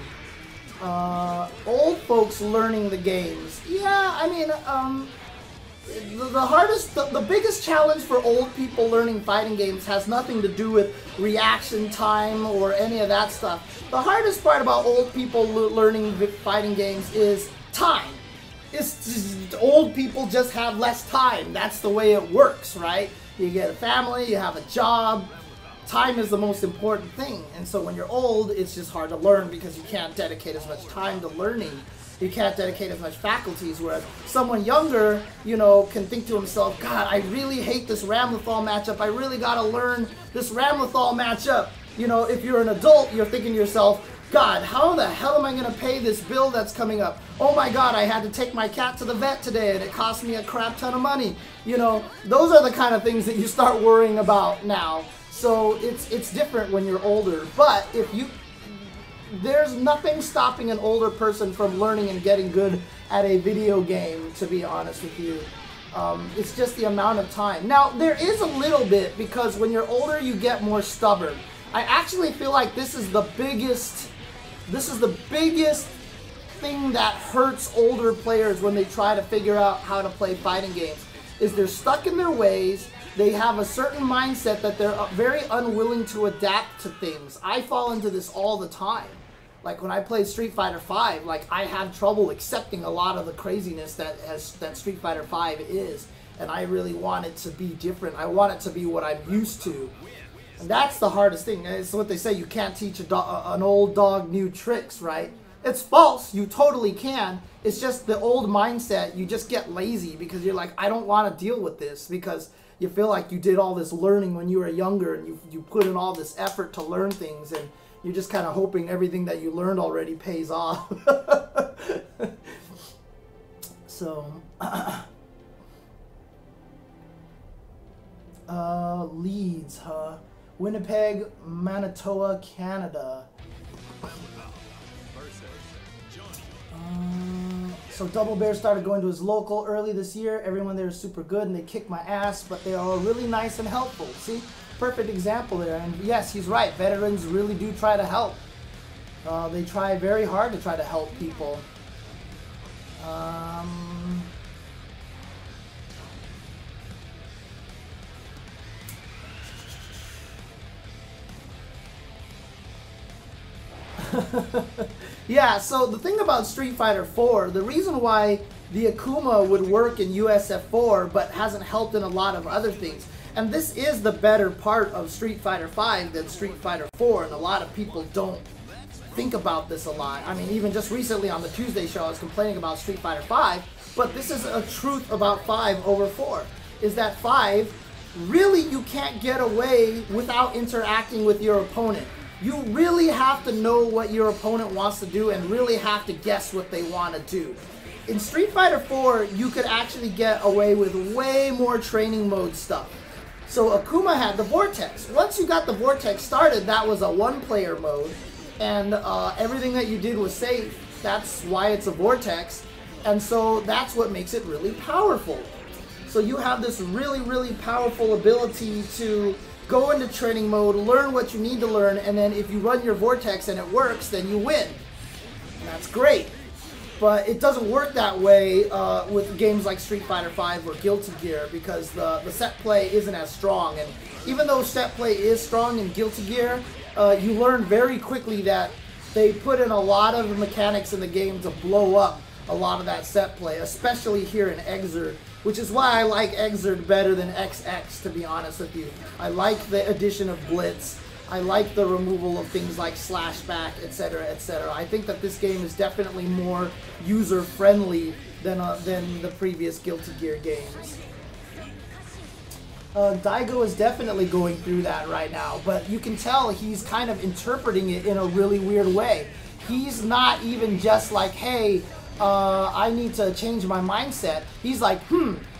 Old folks learning the games. Yeah, I mean, the biggest challenge for old people learning fighting games has nothing to do with reaction time or any of that stuff. The hardest part about old people learning fighting games is time. It's just, old people just have less time. That's the way it works, right? You get a family, you have a job. Time is the most important thing, and so when you're old, it's just hard to learn because you can't dedicate as much time to learning. You can't dedicate as much faculties, whereas someone younger, you know, can think to himself, God, I really hate this Ramlethal matchup. I really gotta learn this Ramlethal matchup. You know, if you're an adult, you're thinking to yourself, God, how the hell am I gonna pay this bill that's coming up? Oh my God, I had to take my cat to the vet today and it cost me a crap ton of money. You know, those are the kind of things that you start worrying about now. So it's different when you're older, but there's nothing stopping an older person from learning and getting good at a video game, to be honest with you. It's just the amount of time. Now, there is a little bit, because when you're older, you get more stubborn. I actually feel like this is the biggest thing that hurts older players when they try to figure out how to play fighting games, is they're stuck in their ways. They have a certain mindset that they're very unwilling to adapt to things. I fall into this all the time. Like when I played Street Fighter V, like I had trouble accepting a lot of the craziness that Street Fighter V is, and I really want it to be different. I want it to be what I'm used to, and that's the hardest thing. It's what they say: you can't teach an old dog new tricks, right? It's false. You totally can. It's just the old mindset. You just get lazy because you're like, I don't want to deal with this, because you feel like you did all this learning when you were younger, and you put in all this effort to learn things, and you're just kind of hoping everything that you learned already pays off. So, Leeds, huh? Winnipeg, Manitoba, Canada. So Double Bear started going to his local early this year. Everyone there is super good, and they kick my ass, but they are really nice and helpful. See? Perfect example there. And yes, he's right. Veterans really do try to help. They try very hard to try to help people. Yeah, so the thing about Street Fighter 4, the reason why the Akuma would work in USF4 but hasn't helped in a lot of other things, and this is the better part of Street Fighter 5 than Street Fighter 4, and a lot of people don't think about this a lot. I mean, even just recently on the Tuesday show, I was complaining about Street Fighter 5, but this is a truth about 5 over 4, is that 5, really you can't get away without interacting with your opponent. You really have to know what your opponent wants to do and really have to guess what they want to do. In Street Fighter 4, you could actually get away with way more training mode stuff. So Akuma had the Vortex. Once you got the Vortex started, that was a one-player mode, and everything that you did was safe. That's why it's a Vortex, and so that's what makes it really powerful. So you have this really, really powerful ability to go into training mode, learn what you need to learn, and then if you run your Vortex and it works, then you win. And that's great. But it doesn't work that way with games like Street Fighter V or Guilty Gear, because the set play isn't as strong. And even though set play is strong in Guilty Gear, you learn very quickly that they put in a lot of mechanics in the game to blow up a lot of that set play, especially here in Xrd. which is why I like Xrd better than XX, to be honest with you. I like the addition of Blitz. I like the removal of things like Slashback, etc., etc. I think that this game is definitely more user-friendly than the previous Guilty Gear games. Daigo is definitely going through that right now, but you can tell he's kind of interpreting it in a really weird way. He's not even just like, hey, I need to change my mindset. He's like,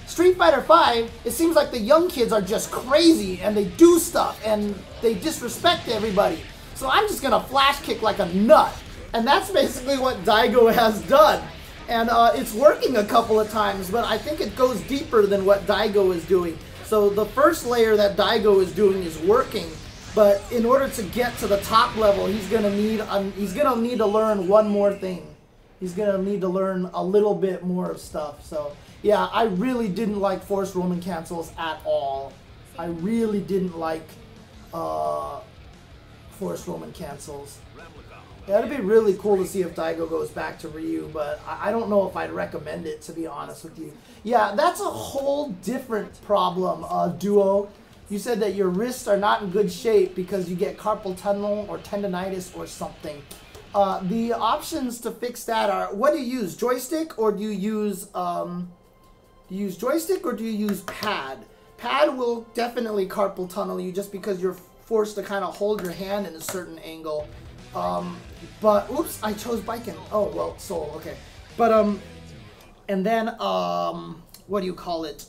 Street Fighter V, it seems like the young kids are just crazy and they do stuff and they disrespect everybody. So I'm just gonna flash kick like a nut. And that's basically what Daigo has done. And it's working a couple of times, but I think it goes deeper than what Daigo is doing. So the first layer that Daigo is doing is working, but in order to get to the top level, he's gonna need to learn one more thing. He's gonna need to learn a little bit more of stuff. So yeah, I really didn't like forced Roman cancels at all. I really didn't like forced Roman cancels. Yeah, it'd be really cool to see if Daigo goes back to Ryu, but I don't know if I'd recommend it, to be honest with you. Yeah, that's a whole different problem, Duo. You said that your wrists are not in good shape because you get carpal tunnel or tendonitis or something. The options to fix that are, what do you use, joystick, or do you use joystick, or do you use pad? Pad will definitely carpal tunnel you just because you're forced to kind of hold your hand in a certain angle. But oops, I chose biking. Oh well, soul. Okay, but and then what do you call it?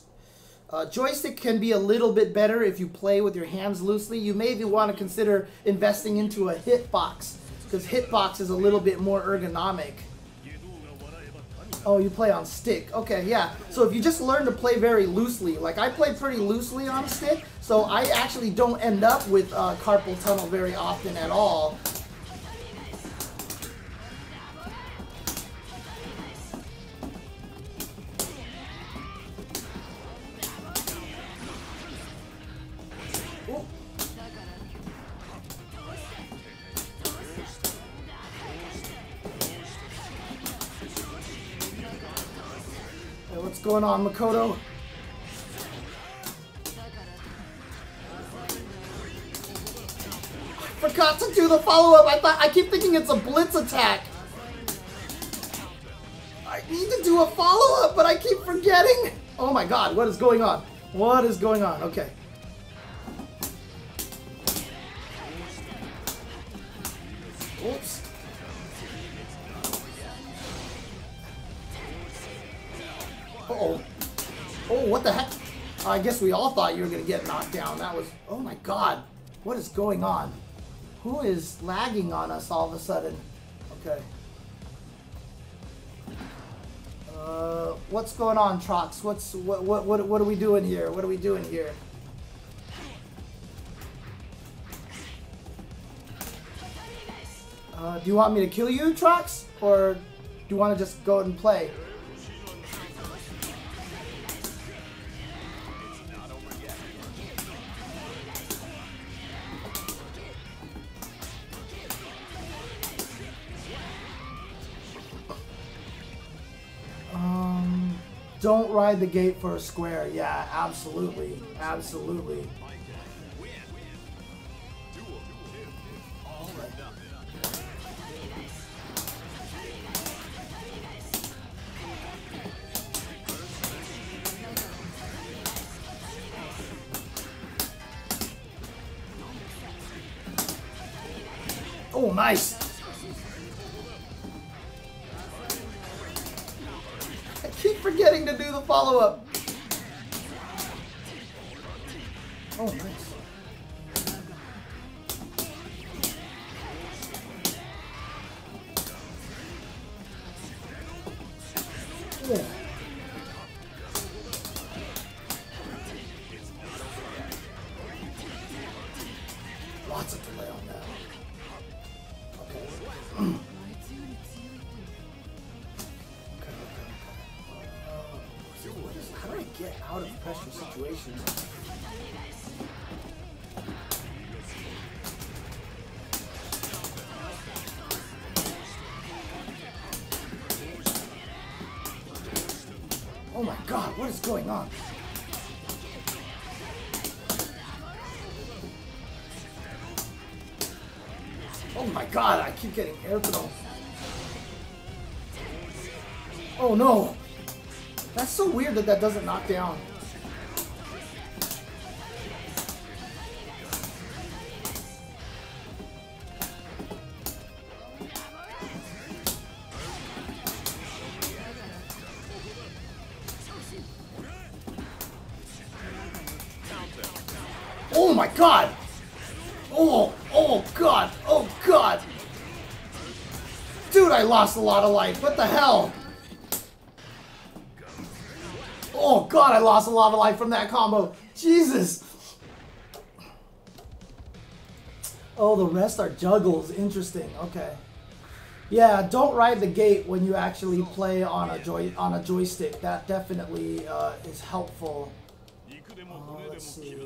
Joystick can be a little bit better if you play with your hands loosely. You maybe want to consider investing into a hitbox, because hitbox is a little bit more ergonomic. Oh, you play on stick. Okay, yeah. So if you just learn to play very loosely, like I play pretty loosely on stick, so I actually don't end up with carpal tunnel very often at all. What's going on, Makoto? I forgot to do the follow-up. I keep thinking it's a blitz attack. I need to do a follow-up, but I keep forgetting. Oh my god, what is going on? What is going on? Okay. Oops. Uh-oh. Oh, what the heck? I guess we all thought you were going to get knocked down. That was... Oh my god. What is going on? Who is lagging on us all of a sudden? Okay. What's going on, Trox? What are we doing here? What are we doing here? Do you want me to kill you, Trox? Or do you want to just go and play? Don't ride the gate for a square. Yeah, absolutely. Absolutely. Oh, nice. I keep forgetting to do the follow-up. Oh, nice. Yeah. Lots of delay on that. Okay. How do I get out of pressure situations? Oh my god, What is going on? Oh my god, I keep getting air thrown. Oh no! That's so weird that that doesn't knock down. Oh my god! Oh god! Oh god! Dude, I lost a lot of life. What the hell? Oh god, I lost a lot of life from that combo. Jesus! Oh, the rest are juggles. Interesting. Okay. Yeah, don't ride the gate when you actually play on a joystick. That definitely is helpful. Let's see.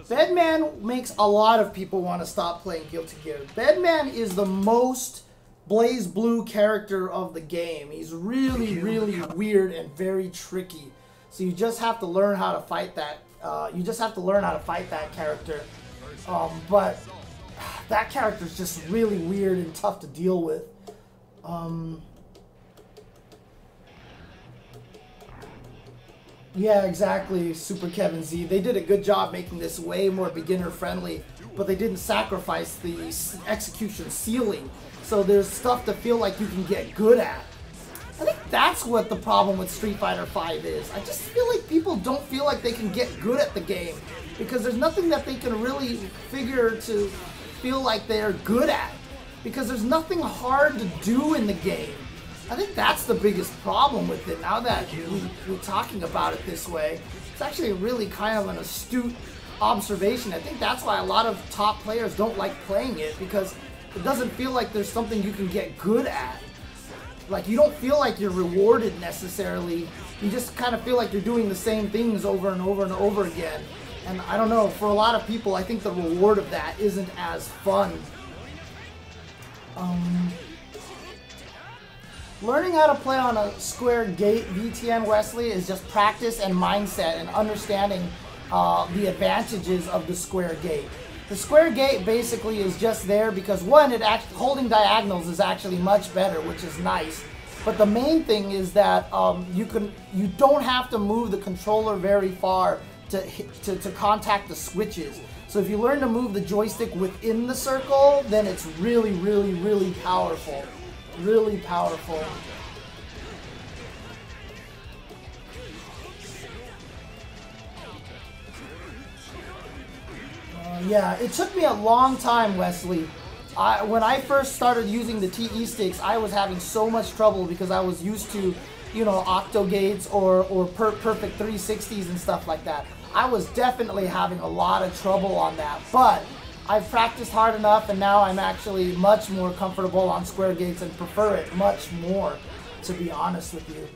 Bedman makes a lot of people want to stop playing Guilty Gear. Bedman is the most Blaze Blue character of the game. He's really, really weird and very tricky. So you just have to learn how to fight that. Character. But that character is just really weird and tough to deal with. Yeah, exactly, Super Kevin Z. They did a good job making this way more beginner friendly, but they didn't sacrifice the execution ceiling. So there's stuff to feel like you can get good at. I think that's what the problem with Street Fighter V is. I just feel like people don't feel like they can get good at the game because there's nothing that they can really figure to feel like they're good at. Because there's nothing hard to do in the game. I think that's the biggest problem with it. Now that we're talking about it this way, it's actually really kind of an astute observation. I think that's why a lot of top players don't like playing it, because it doesn't feel like there's something you can get good at. Like, you don't feel like you're rewarded necessarily. You just kind of feel like you're doing the same things over and over and over again. And I don't know, for a lot of people, I think the reward of that isn't as fun. Learning how to play on a square gate, VTN Wesley, is just practice and mindset and understanding the advantages of the square gate. The square gate basically is just there because, one, holding diagonals is actually much better, which is nice. But the main thing is that you don't have to move the controller very far to contact the switches. So if you learn to move the joystick within the circle, then it's really, really, really powerful. Really powerful. Yeah, it took me a long time, Wesley. When I first started using the TE sticks, I was having so much trouble because I was used to, you know, octo gates or perfect 360s and stuff like that. I was definitely having a lot of trouble on that, but I've practiced hard enough, and now I'm actually much more comfortable on square gates and prefer it much more, to be honest with you.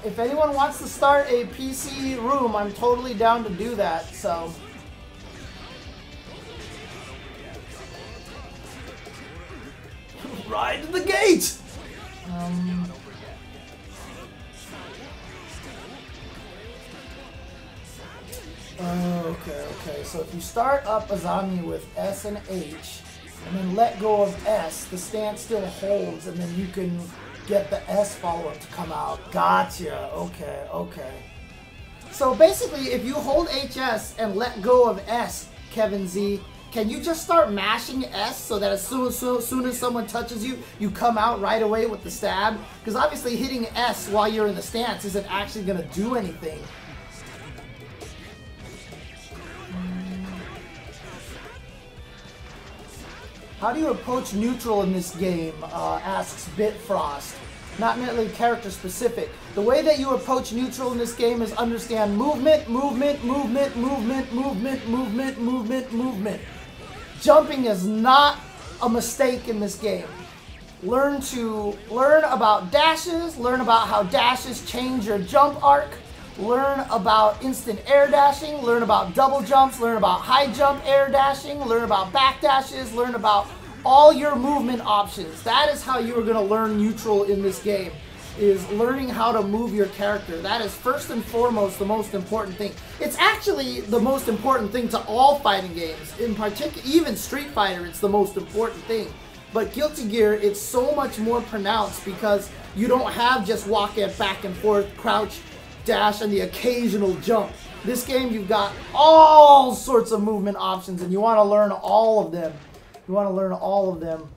If anyone wants to start a PC room, I'm totally down to do that, so. Ride to the gate! Okay. So if you start up Azami with S and H, and then let go of S, the stance still holds, and then you can get the S follow-up to come out. Gotcha. Okay. So basically, if you hold HS and let go of S, Kevin Z, can you just start mashing S so that as soon as someone touches you, you come out right away with the stab? Because obviously hitting S while you're in the stance isn't actually going to do anything. How do you approach neutral in this game, asks Bitfrost. Not merely character specific. The way that you approach neutral in this game is understand movement. Jumping is not a mistake in this game. Learn about dashes, learn about how dashes change your jump arc, learn about instant air dashing, learn about double jumps, learn about high jump air dashing, learn about back dashes, learn about all your movement options. That is how you are going to learn neutral in this game. is learning how to move your character. That is first and foremost the most important thing. It's actually the most important thing to all fighting games. In particular, even Street Fighter, it's the most important thing. But Guilty Gear, it's so much more pronounced because you don't have just walk it back and forth, crouch, dash, and the occasional jump. This game, you've got all sorts of movement options, and you want to learn all of them. You want to learn all of them.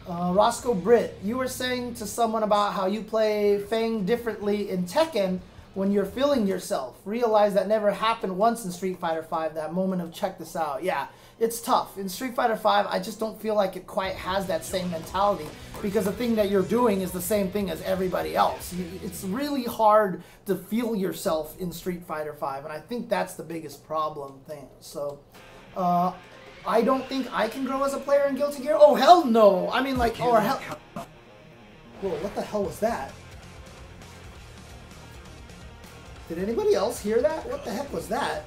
Roscoe Britt, you were saying to someone about how you play Fang differently in Tekken when you're feeling yourself. Realize that never happened once in Street Fighter V, that moment of check this out. Yeah, it's tough. In Street Fighter V, I just don't feel like it quite has that same mentality because the thing that you're doing is the same thing as everybody else. It's really hard to feel yourself in Street Fighter V, and I think that's the biggest problem thing. So, I don't think I can grow as a player in Guilty Gear. Oh, hell no. I mean, like, or hell... Whoa, what the hell was that? Did anybody else hear that? What the heck was that?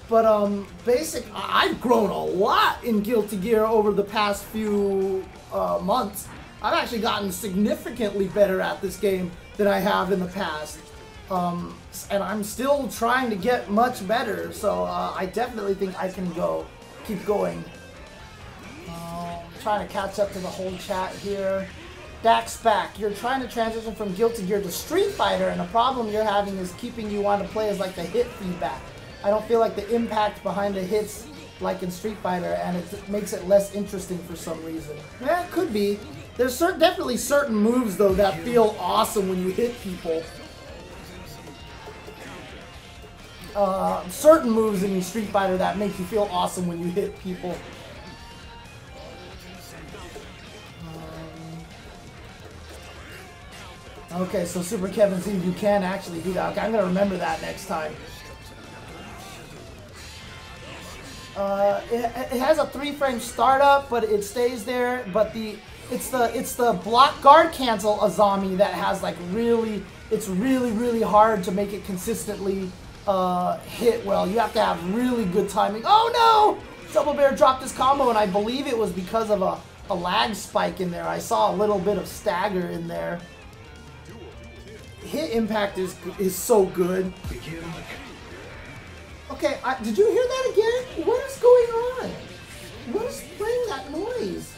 But, I've grown a lot in Guilty Gear over the past few months. I've actually gotten significantly better at this game than I have in the past. And I'm still trying to get much better, so I definitely think I can keep going. Trying to catch up to the whole chat here. Dax back. You're trying to transition from Guilty Gear to Street Fighter, and the problem you're having is keeping you want to play is like the hit feedback. I don't feel like the impact behind the hits like in Street Fighter, and it makes it less interesting for some reason. Yeah, it could be. There's definitely certain moves though that feel awesome when you hit people. Certain moves in Street Fighter that make you feel awesome when you hit people. Okay, so Super Kevin Z, you can actually do that. Okay, I'm gonna remember that next time. It has a 3-frame startup, but it stays there. But it's the block guard cancel Azami that has like it's really hard to make it consistently hit well. You have to have really good timing. Oh no! Double Bear dropped his combo, and I believe it was because of a lag spike in there. I saw a little bit of stagger in there. Hit impact is so good. Okay, did you hear that again? What is going on? What is playing that noise?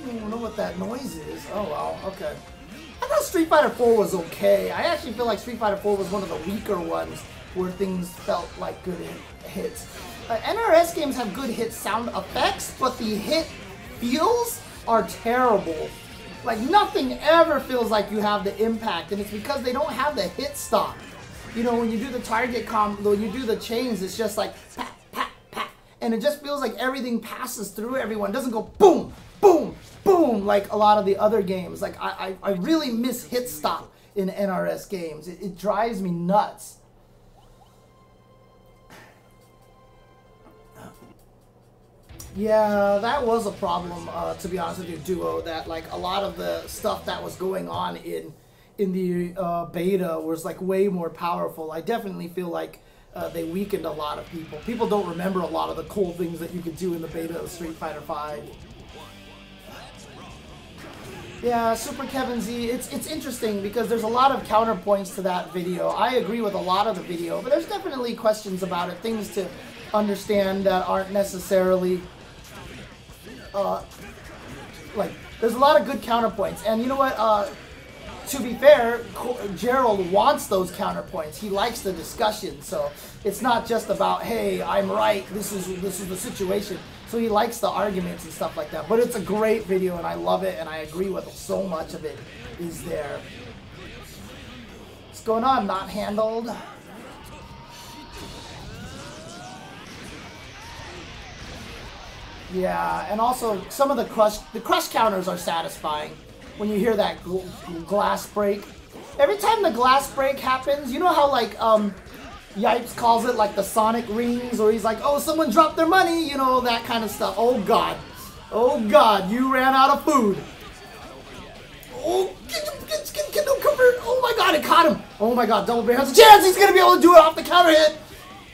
I don't know what that noise is. Oh well, okay. I thought Street Fighter 4 was okay. I actually feel like Street Fighter 4 was one of the weaker ones where things felt like good hits. NRS games have good hit sound effects, but the hit feels are terrible. Like nothing ever feels like you have the impact, and it's because they don't have the hit stop. You know, when you do the target combo, when you do the chains, it's just like pat, pat, pat, and it just feels like everything passes through everyone. It doesn't go boom, boom, boom like a lot of the other games. Like I really miss hit stop in NRS games. It drives me nuts. Yeah, that was a problem, to be honest with you, Duo, that like a lot of the stuff that was going on in the beta was like way more powerful. I definitely feel like they weakened a lot of people. People don't remember a lot of the cool things that you could do in the beta of Street Fighter V. Yeah, Super Kevin Z, it's interesting because there's a lot of counterpoints to that video. I agree with a lot of the video, but there's definitely questions about it, things to understand that aren't necessarily like, there's a lot of good counterpoints, and you know what, to be fair, Gerald wants those counterpoints. He likes the discussion, so it's not just about, hey, I'm right, this is the situation. So he likes the arguments and stuff like that. But it's a great video, and I love it, and I agree with so much of it is there. What's going on? Not handled. Yeah, and also some of the crush counters are satisfying when you hear that glass break. Every time the glass break happens, you know how like Yipes calls it like the Sonic rings, or he's like, oh, someone dropped their money, you know, that kind of stuff. Oh god, you ran out of food. Oh, get convert. Oh my god, it caught him. Oh my god, Double Bear has a chance. He's going to be able to do it off the counter hit.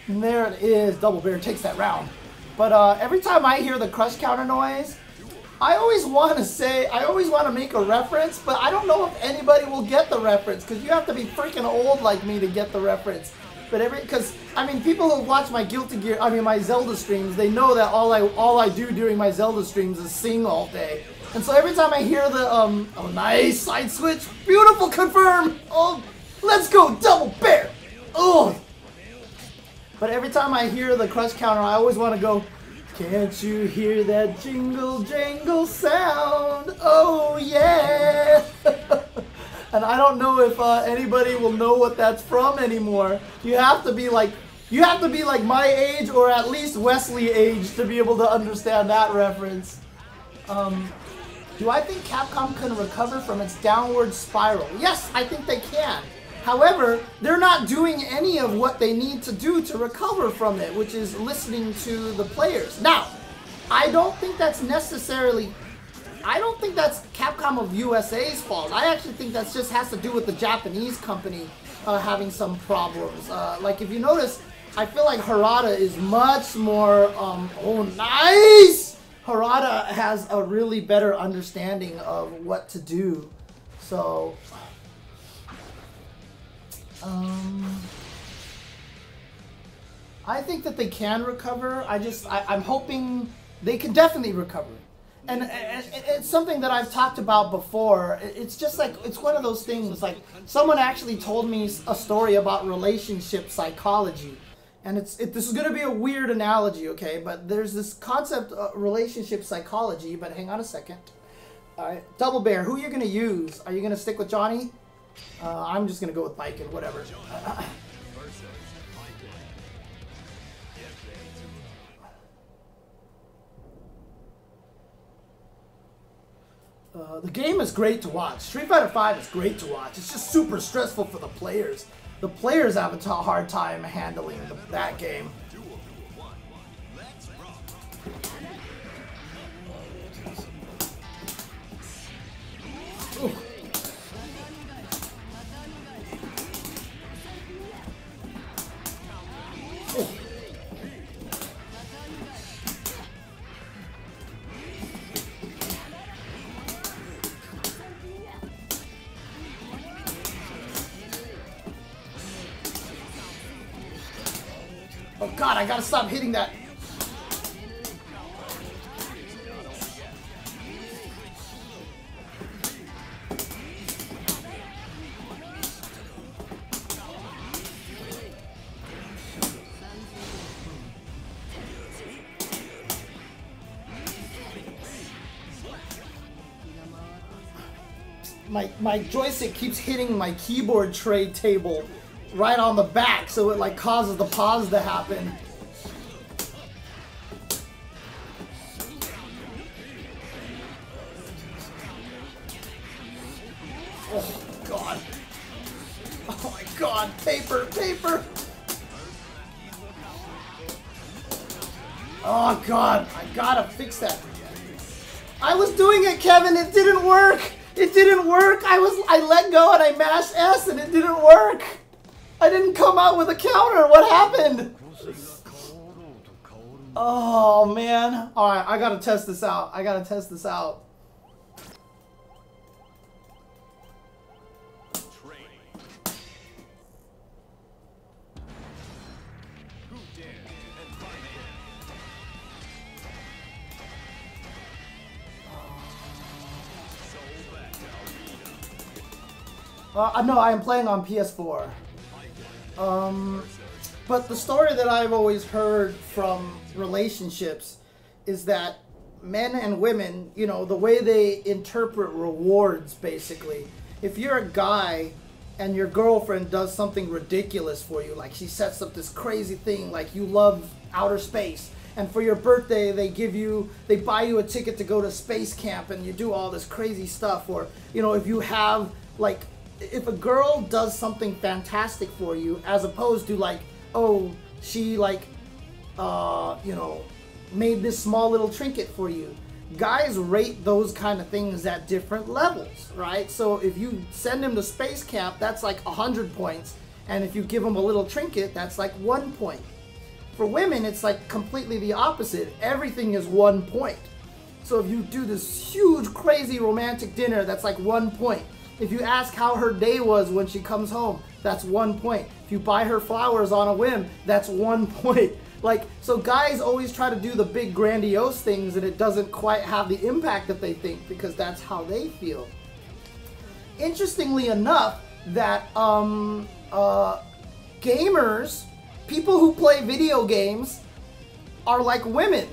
And there it is. Double Bear takes that round. But every time I hear the crush counter noise, I always want to make a reference, but I don't know if anybody will get the reference, because you have to be freaking old like me to get the reference. But because I mean, people who watch my my Zelda streams, they know that all I do during my Zelda streams is sing all day. And so every time I hear the oh nice side switch, beautiful confirm. Oh, let's go Double Bear. Oh. But every time I hear the crush counter, I always want to go, can't you hear that jingle jangle sound? Oh yeah. And I don't know if anybody will know what that's from anymore. You have to be like my age, or at least Wesley age, to be able to understand that reference. Do I think Capcom can recover from its downward spiral? Yes, I think they can. However, they're not doing any of what they need to do to recover from it, which is listening to the players. Now, I don't think that's Capcom of USA's fault. I actually think that just has to do with the Japanese company having some problems. Like if you notice, I feel like Harada is much more, oh nice! Harada has a really better understanding of what to do. So, I think that they can recover. I'm hoping they can definitely recover. And it's something that I've talked about before. It's just like, it's one of those things, like someone actually told me a story about relationship psychology. And this is going to be a weird analogy, okay? But there's this concept of relationship psychology, but hang on a second. All right, Double Bear, who are you going to use? Are you going to stick with Johnny? I'm just going to go with Biken, whatever. The game is great to watch. Street Fighter V is great to watch. It's just super stressful for the players. The players have a hard time handling that game. Ooh. Ooh. Oh god, I gotta stop hitting that. My joystick keeps hitting my keyboard tray table right on the back, so it like causes the pause to happen. Oh god. Oh my god, paper. Oh god, I gotta fix that. I was doing it, Kevin, it didn't work. It didn't work. I let go and I mashed S and it didn't work. I didn't come out with a counter. What happened? Oh, man. Alright, I gotta test this out. No, I am playing on PS4. But the story that I've always heard from relationships is that men and women, you know, the way they interpret rewards, basically. If you're a guy and your girlfriend does something ridiculous for you, like she sets up this crazy thing, like you love outer space, and for your birthday they buy you a ticket to go to space camp and you do all this crazy stuff, or, you know, if you have, like, if a girl does something fantastic for you, as opposed to like, oh, she like, you know, made this small little trinket for you, guys rate those kind of things at different levels, right? So if you send him to space camp, that's like 100 points. And if you give him a little trinket, that's like 1 point. For women, it's like completely the opposite. Everything is 1 point. So if you do this huge, crazy romantic dinner, that's like 1 point. If you ask how her day was when she comes home, that's 1 point. If you buy her flowers on a whim, that's 1 point. Like, so guys always try to do the big grandiose things and it doesn't quite have the impact that they think because that's how they feel. Interestingly enough, that gamers, people who play video games are like women.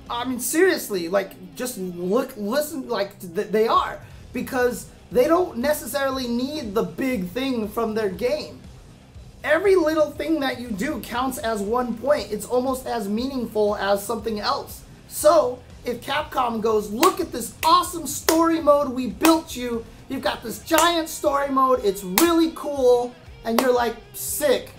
I mean, seriously, like, just listen, like, they are. Because they don't necessarily need the big thing from their game. Every little thing that you do counts as 1 point. It's almost as meaningful as something else. So, if Capcom goes, look at this awesome story mode we built you. You've got this giant story mode. It's really cool. And you're like, sick.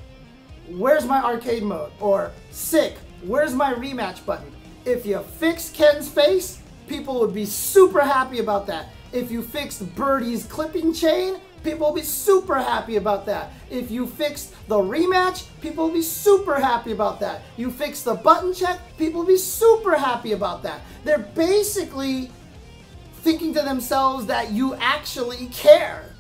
Where's my arcade mode? Or, sick. Where's my rematch button? If you fixed Ken's face, people would be super happy about that. If you fixed Birdie's clipping chain, people will be super happy about that. If you fixed the rematch, people will be super happy about that. You fixed the button check, people will be super happy about that. They're basically thinking to themselves that you actually care,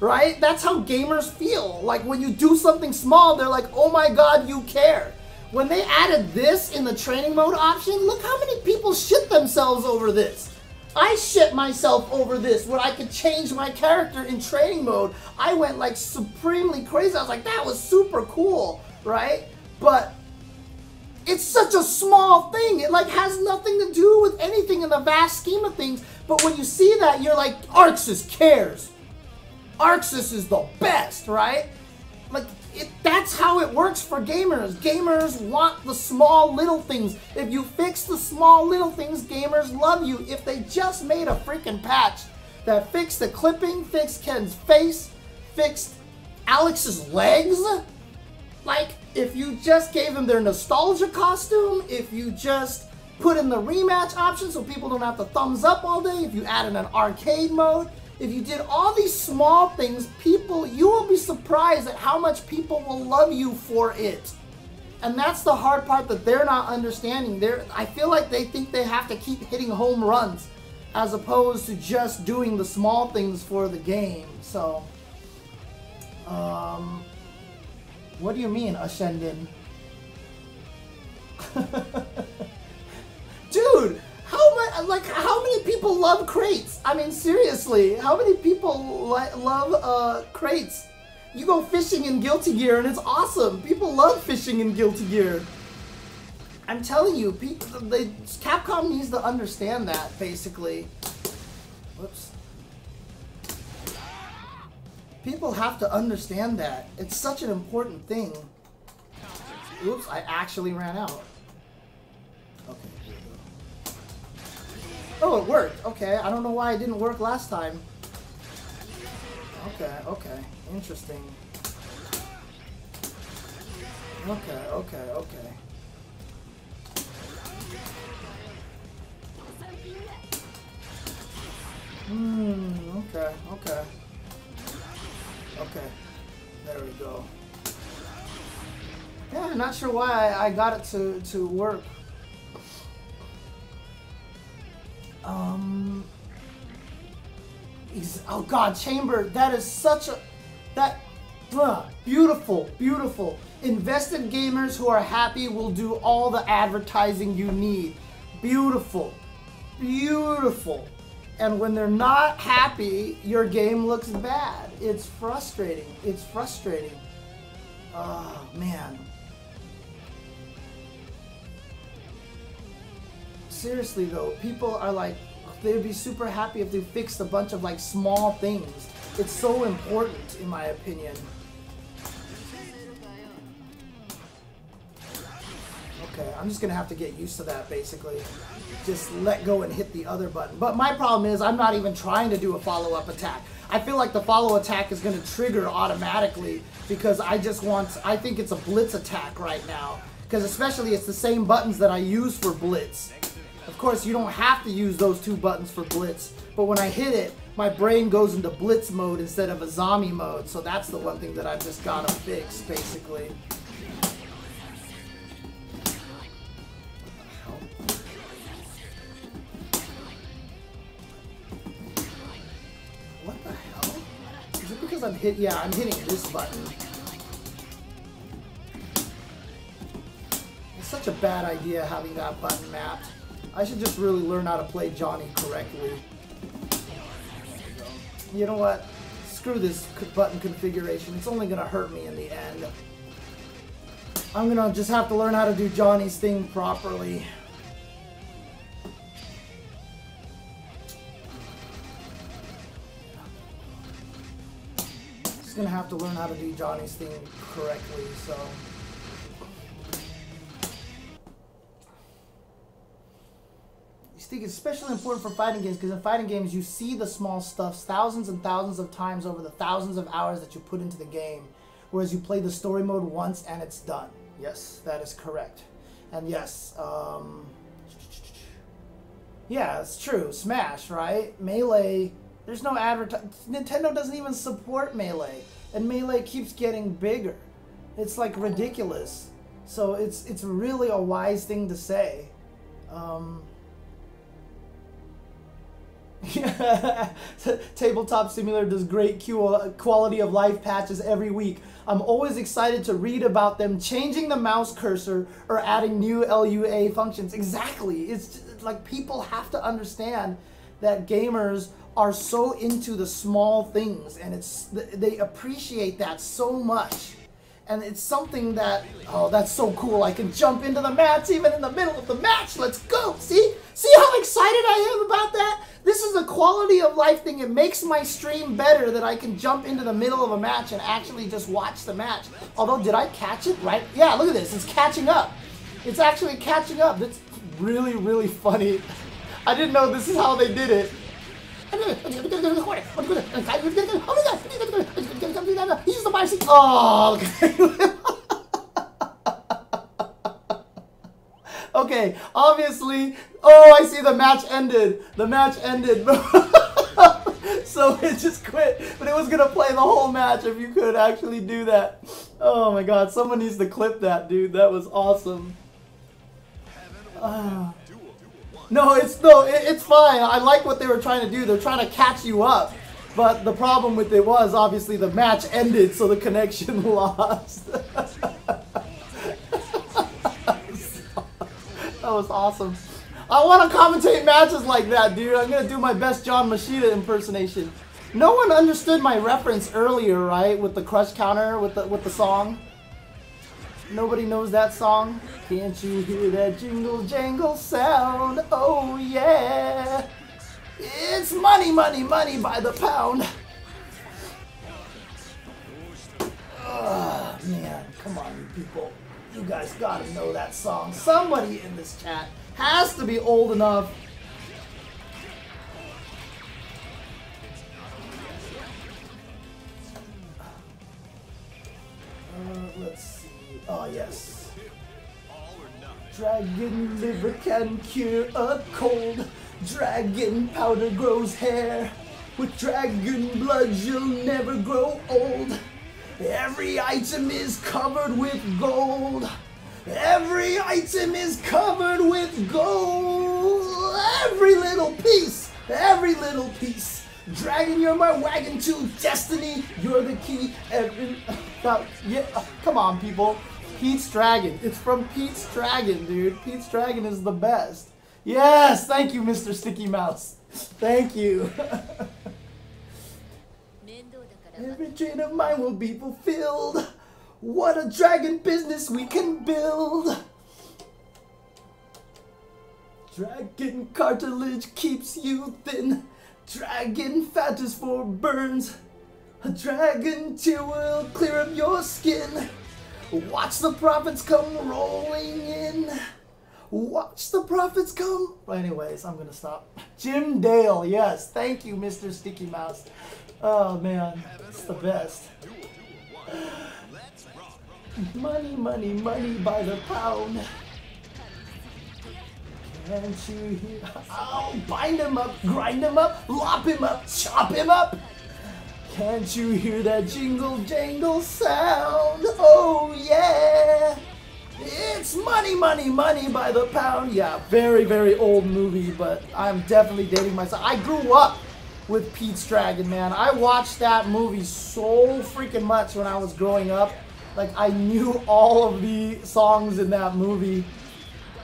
right? That's how gamers feel. Like when you do something small, they're like, oh my God, you care. When they added this in the training mode option, look how many people shit themselves over this. I shit myself over this when I could change my character in training mode. I went like supremely crazy. I was like, that was super cool, right? But it's such a small thing. It like has nothing to do with anything in the vast scheme of things. But when you see that, you're like, Arxis cares. Arxis is the best, right? Like, that's how it works for gamers. Gamers want the small little things. If you fix the small little things, gamers love you. If they just made a freaking patch that fixed the clipping, fixed Ken's face, fixed Alex's legs, like, if you just gave them their nostalgia costume, if you just put in the rematch option so people don't have to thumbs up all day, if you added an arcade mode, if you did all these small things, you will be surprised at how much people will love you for it. And that's the hard part that they're not understanding. I feel like they think they have to keep hitting home runs as opposed to just doing the small things for the game. So, what do you mean, Ascendin? Dude! How many people love crates? I mean, seriously, how many people love crates? You go fishing in Guilty Gear and it's awesome. People love fishing in Guilty Gear. I'm telling you, Capcom needs to understand that, basically. Whoops. People have to understand that. It's such an important thing. Oops, I actually ran out. Okay. Oh, it worked. Okay, I don't know why it didn't work last time. Okay, interesting. Okay. Okay, there we go. Yeah, I'm not sure why I got it to work. Oh God, Chamber, that is such a, beautiful, beautiful. Invested gamers who are happy will do all the advertising you need. Beautiful, beautiful. And when they're not happy, your game looks bad. It's frustrating, it's frustrating. Oh, man. Seriously though, people are like, they'd be super happy if they fixed a bunch of like small things. It's so important, in my opinion. Okay, I'm just gonna have to get used to that, basically. Just let go and hit the other button. But my problem is I'm not even trying to do a follow-up attack. I feel like the follow attack is gonna trigger automatically because I think it's a blitz attack right now. Because especially it's the same buttons that I use for blitz. Of course, you don't have to use those two buttons for blitz, but when I hit it, my brain goes into blitz mode instead of a zombie mode, so that's the one thing that I've just gotta fix, basically. What the hell? Is it because I'm hitting this button. It's such a bad idea having that button mapped. I should just really learn how to play Johnny correctly. You know what? Screw this button configuration. It's only gonna hurt me in the end. I'm gonna just have to learn how to do Johnny's thing properly. Just gonna have to learn how to do Johnny's thing correctly, so. I think it's especially important for fighting games because in fighting games you see the small stuff thousands and thousands of times over the thousands of hours that you put into the game, whereas you play the story mode once and it's done. Yes, that is correct. And yes, yeah, it's true. Smash, right? Melee, there's no Nintendo doesn't even support Melee, and Melee keeps getting bigger. It's like ridiculous. So it's really a wise thing to say. Tabletop Simulator does great quality of life patches every week. I'm always excited to read about them changing the mouse cursor or adding new LUA functions. Exactly. It's just, like, people have to understand that gamers are so into the small things, and they appreciate that so much. And it's something that, oh, that's so cool. I can jump into the match even in the middle of the match. Let's go. See how excited I am about that? This is a quality of life thing. It makes my stream better that I can jump into the middle of a match and actually just watch the match. Although, did I catch it right? Yeah, look at this. It's catching up. It's actually catching up. That's really, really funny. I didn't know this is how they did it. He's the bicycle. Oh, okay, obviously. Oh, I see the match ended. The match ended. So it just quit. But it was going to play the whole match if you could actually do that. Oh my god, someone needs to clip that, dude. That was awesome. No, it's fine. I like what they were trying to do. They're trying to catch you up. But the problem with it was, obviously, the match ended, so the connection lost. That was awesome. I want to commentate matches like that, dude. I'm going to do my best John Machida impersonation. No one understood my reference earlier, right? With the crush counter, with the song. Nobody knows that song? Can't you hear that jingle jangle sound? Oh yeah! It's money, money, money by the pound! Oh man, come on you people. You guys gotta know that song. Somebody in this chat has to be old enough. Let's see. Oh, yes. Dragon liver can cure a cold. Dragon powder grows hair. With dragon blood you'll never grow old. Every item is covered with gold. Every item is covered with gold. Every little piece. Every little piece. Dragon, you're my wagon to destiny. You're the key. Yeah, come on, people. Pete's Dragon. It's from Pete's Dragon, dude. Pete's Dragon is the best. Yes, thank you, Mr. Sticky Mouse. Thank you. Every dream of mine will be fulfilled. What a dragon business we can build. Dragon cartilage keeps you thin. Dragon fat is for burns. A dragon tear will clear up your skin. Watch the profits come rolling in. Watch the profits come. Anyways, I'm gonna stop. Jim Dale, yes, thank you, Mr. Sticky Mouse. Oh man, it's the best. Money, money, money by the pound. Can't you hear? Oh, bind him up, grind him up, lop him up, chop him up. Can't you hear that jingle jangle sound? Oh yeah. It's money, money, money by the pound. Yeah, very, very old movie, but I'm definitely dating myself. I grew up with Pete's Dragon, man. I watched that movie so freaking much when I was growing up. Like, I knew all of the songs in that movie.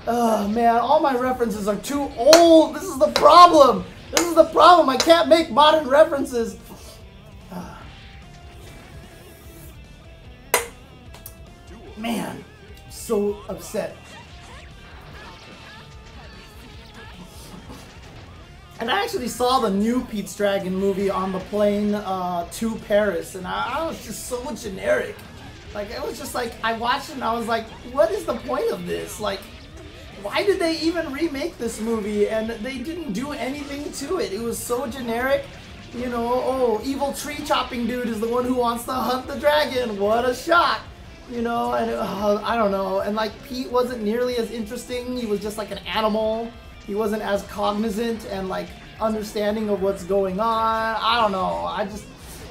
Oh, man, all my references are too old. This is the problem. This is the problem. I can't make modern references. Man, I'm so upset. And I actually saw the new Pete's Dragon movie on the plane to Paris, and I was just so generic. Like, it was just like, I watched it and I was like, what is the point of this? Like, why did they even remake this movie? And they didn't do anything to it. It was so generic. You know, oh, evil tree chopping dude is the one who wants to hunt the dragon. What a shock. You know, and I don't know. And like, Pete wasn't nearly as interesting. He was just like an animal. He wasn't as cognizant and like understanding of what's going on. I don't know. I just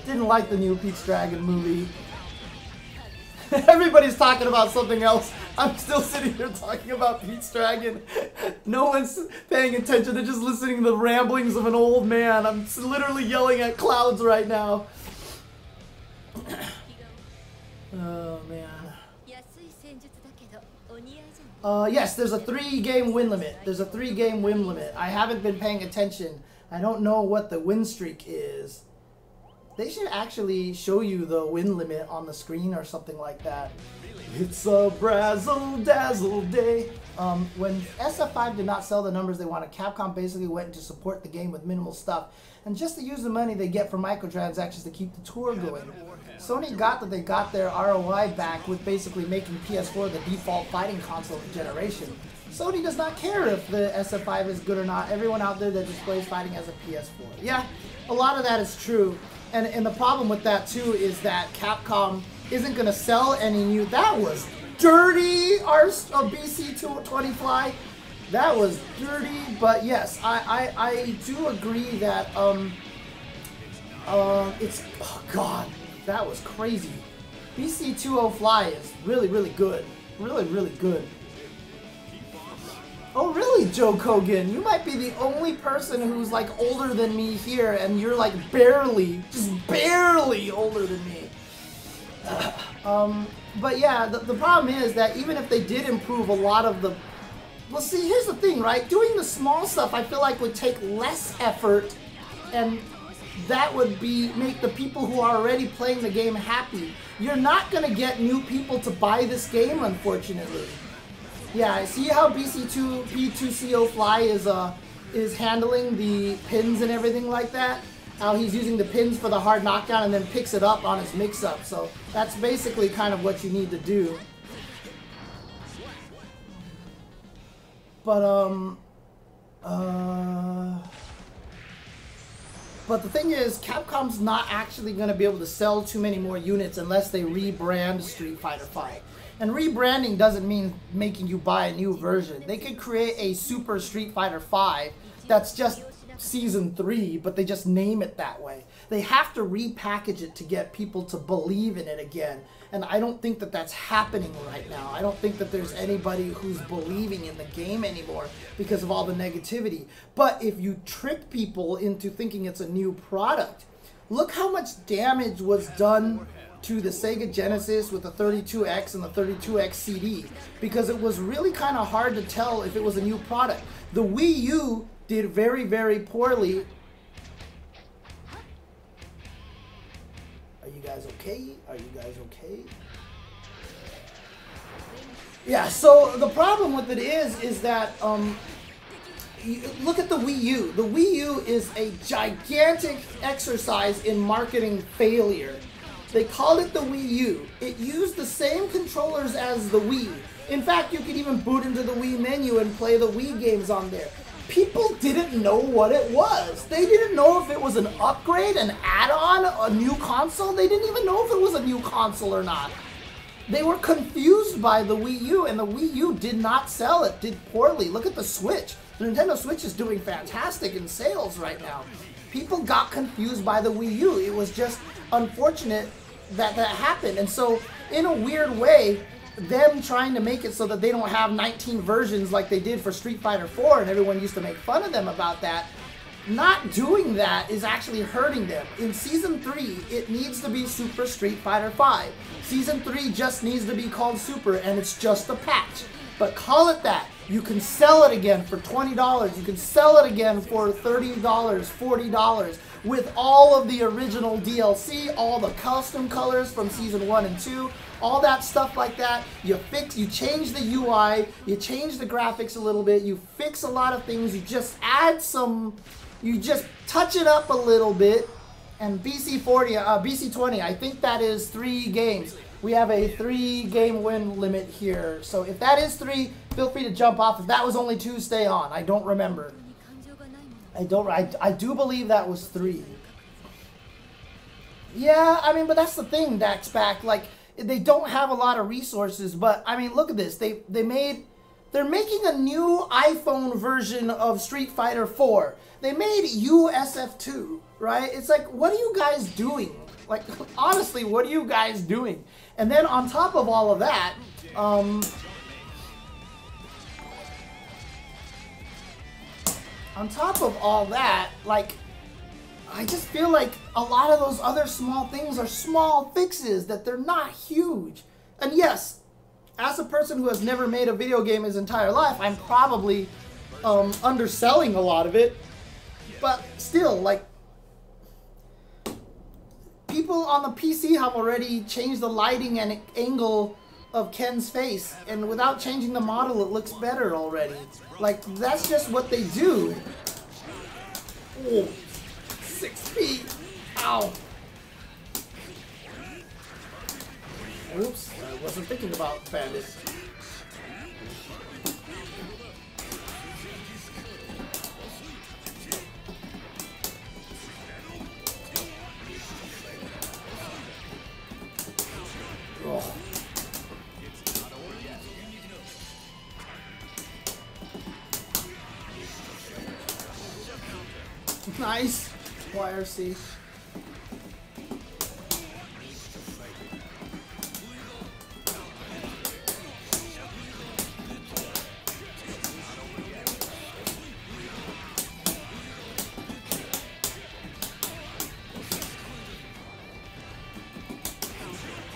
didn't like the new Pete's Dragon movie. Everybody's talking about something else. I'm still sitting here talking about Pete's Dragon. No one's paying attention. They're just listening to the ramblings of an old man. I'm literally yelling at clouds right now. Oh, man. Yes, there's a 3-game win limit. There's a 3-game win limit. I haven't been paying attention. I don't know what the win streak is. They should actually show you the win limit on the screen or something like that. It's a brazzle-dazzle day. When SF5 did not sell the numbers they wanted, Capcom basically went to support the game with minimal stuff. And just to use the money they get from microtransactions to keep the tour going. Sony got that they got their ROI back with basically making PS4 the default fighting console of the generation. Sony does not care if the SF5 is good or not. Everyone out there that displays fighting as a PS4. Yeah, a lot of that is true. And the problem with that too is that Capcom isn't going to sell any new. That was dirty, our BC220 Fly. That was dirty, but yes, I do agree that it's, oh god, that was crazy. BC20 Fly is really, really good. Really, really good. Oh really, Joe Kogan? You might be the only person who's like older than me here, and you're like barely, just barely older than me. But yeah, the problem is that even if they did improve a lot of the... Well see, here's the thing, right? Doing the small stuff I feel like would take less effort, and that would make the people who are already playing the game happy. You're not going to get new people to buy this game, unfortunately. Yeah, see how BC2P2CO Fly is handling the pins and everything like that? How he's using the pins for the hard knockdown and then picks it up on his mix-up. So that's basically kind of what you need to do. But the thing is, Capcom's not actually going to be able to sell too many more units unless they rebrand Street Fighter V. And rebranding doesn't mean making you buy a new version. They could create a Super Street Fighter V that's just Season 3, but they just name it that way. They have to repackage it to get people to believe in it again. And I don't think that that's happening right now. I don't think that there's anybody who's believing in the game anymore because of all the negativity. But if you trick people into thinking it's a new product, look how much damage was done to the Sega Genesis with the 32X and the 32X CD, because it was really kind of hard to tell if it was a new product. The Wii U did very, very poorly. Are you guys okay? Are you guys okay? Yeah, so the problem with it is that, look at the Wii U. The Wii U is a gigantic exercise in marketing failure. They called it the Wii U. It used the same controllers as the Wii. In fact, you could even boot into the Wii menu and play the Wii games on there. People didn't know what it was. They didn't know if it was an upgrade, an add-on, a new console. They didn't even know if it was a new console or not. they were confused by the Wii U, and the Wii U did not sell. It did poorly. Look at the Switch. The Nintendo Switch is doing fantastic in sales right now. People got confused by the Wii U. It was just unfortunate that that happened. And so, in a weird way, them trying to make it so that they don't have 19 versions like they did for Street Fighter 4, and everyone used to make fun of them about that, not doing that is actually hurting them. In Season 3, it needs to be Super Street Fighter 5. Season 3 just needs to be called Super, and it's just a patch. But call it that. You can sell it again for $20. You can sell it again for $30, $40 with all of the original DLC, all the custom colors from Season 1 and 2, all that stuff like that. You change the UI, you change the graphics a little bit, you fix a lot of things, you just add some, you just touch it up a little bit. And BC20, I think that is 3 games. We have a 3-game win limit here. So if that is 3, feel free to jump off. If that was only 2, stay on. I don't remember. I do believe that was 3. Yeah, I mean, but that's the thing, Daxback. Like, they don't have a lot of resources, but I mean, look at this. They're making a new iPhone version of Street Fighter 4. They made USF2, right? It's like, what are you guys doing? Like, honestly, what are you guys doing? And then on top of all of that, like, I just feel like a lot of those other small things are small fixes, that they're not huge. And yes, as a person who has never made a video game his entire life, I'm probably underselling a lot of it. But still, like, people on the PC have already changed the lighting and angle of Ken's face, and without changing the model, it looks better already. Like, that's just what they do. Oh, 6 feet. Ow. Oops, I wasn't thinking about bandits. Oh. Nice. YRC.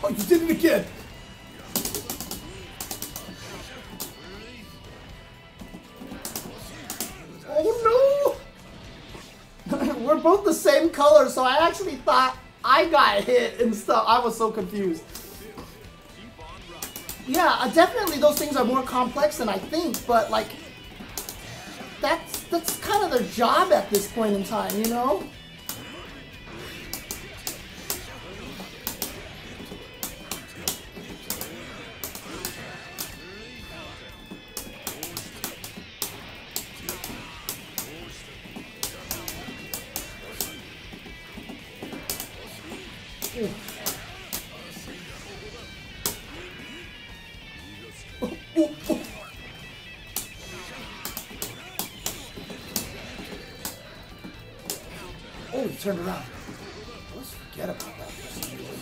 Oh, you did it again. Oh no! We're both the same color, so I actually thought I got hit and stuff. I was so confused. Yeah, definitely those things are more complex than I think, but like, that's kind of their job at this point in time, you know? Oh, he turned around. Let's forget about that for some reason.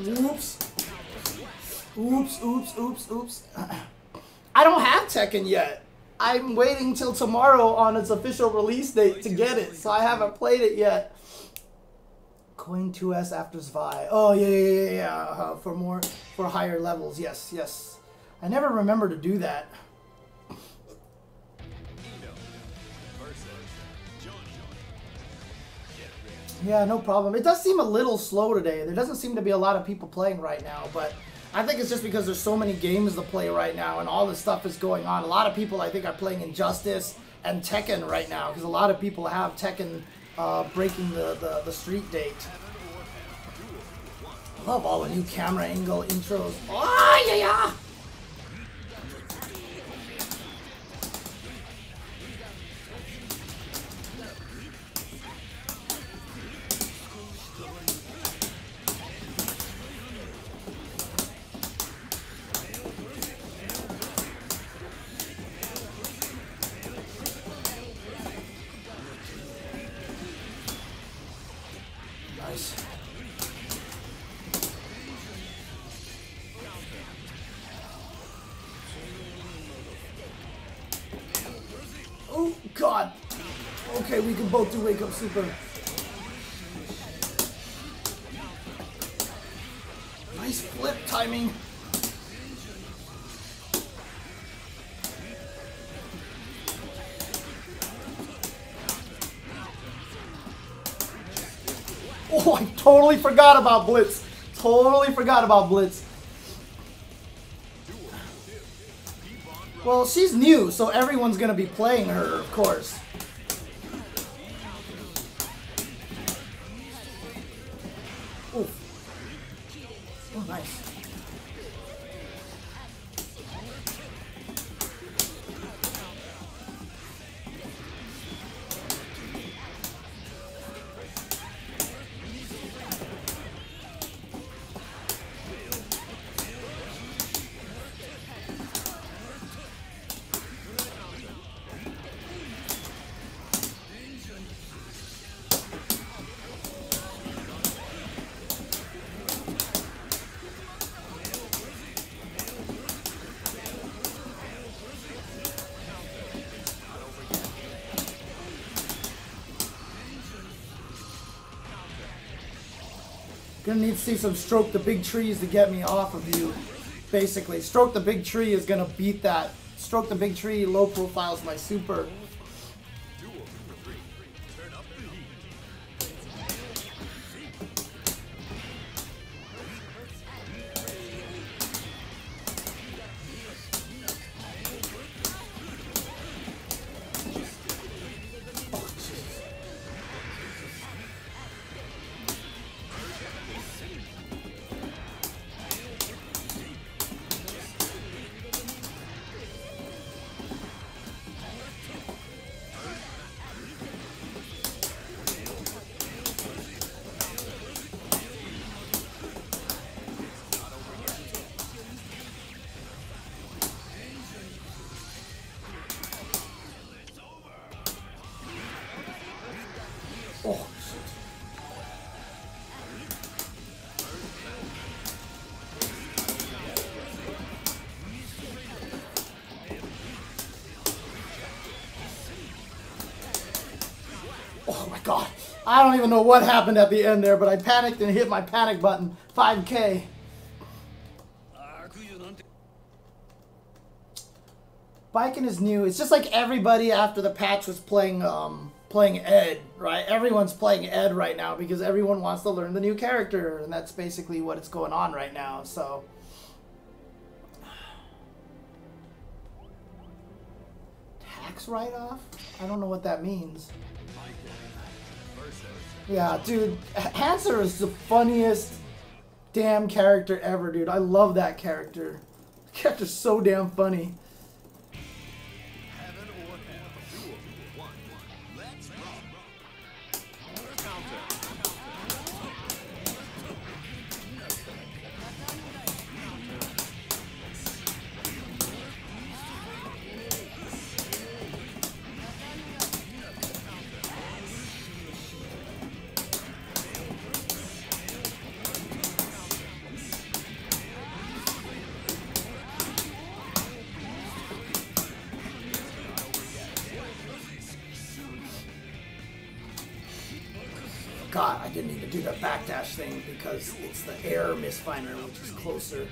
Oops. Oops, oops, oops, oops. I don't have Tekken yet. I'm waiting till tomorrow on its official release date to get it, so I haven't played it yet. Coin 2S after Zwei. Oh, yeah. For higher levels. Yes, yes. I never remember to do that. Yeah, no problem. It does seem a little slow today. There doesn't seem to be a lot of people playing right now, but I think it's just because there's so many games to play right now and all this stuff is going on. A lot of people, I think, are playing Injustice and Tekken right now because a lot of people have Tekken breaking the street date. Love all the new camera angle intros. Oh, yeah, yeah. Nice. Oh, God. Okay, we can both do wake up super. Nice flip timing. Oh, I totally forgot about Blitz. Totally forgot about Blitz. Well, she's new, so everyone's gonna be playing her, of course. Oof. Oh, nice. Gonna need to see some stroke the big trees to get me off of you. Basically, stroke the big tree is gonna beat that. Stroke the big tree, low profile is my super. Oh, shit. Oh my god. I don't even know what happened at the end there, but I panicked and hit my panic button. 5K. Biking is new. It's just like everybody after the patch was playing Ed, right? Everyone's playing Ed right now because everyone wants to learn the new character, and that's basically what is going on right now. So tax write-off? I don't know what that means. Yeah, dude, Hanser is the funniest damn character ever, dude. I love that character. The character's so damn funny. God, I didn't need to do the backdash thing because it's the air misfinder, which is closer.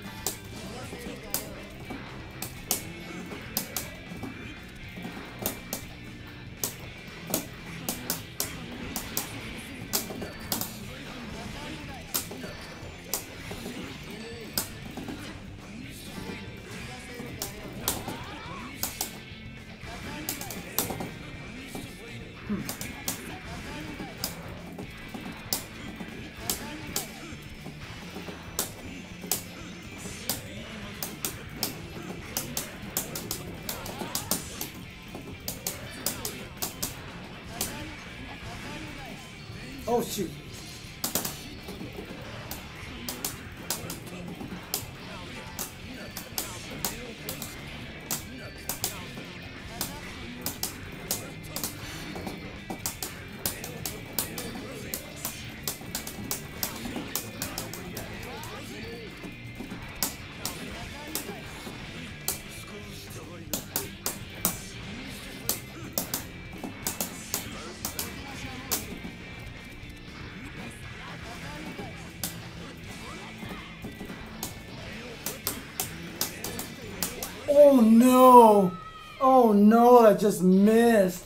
Oh shoot. Oh no! Oh no, I just missed.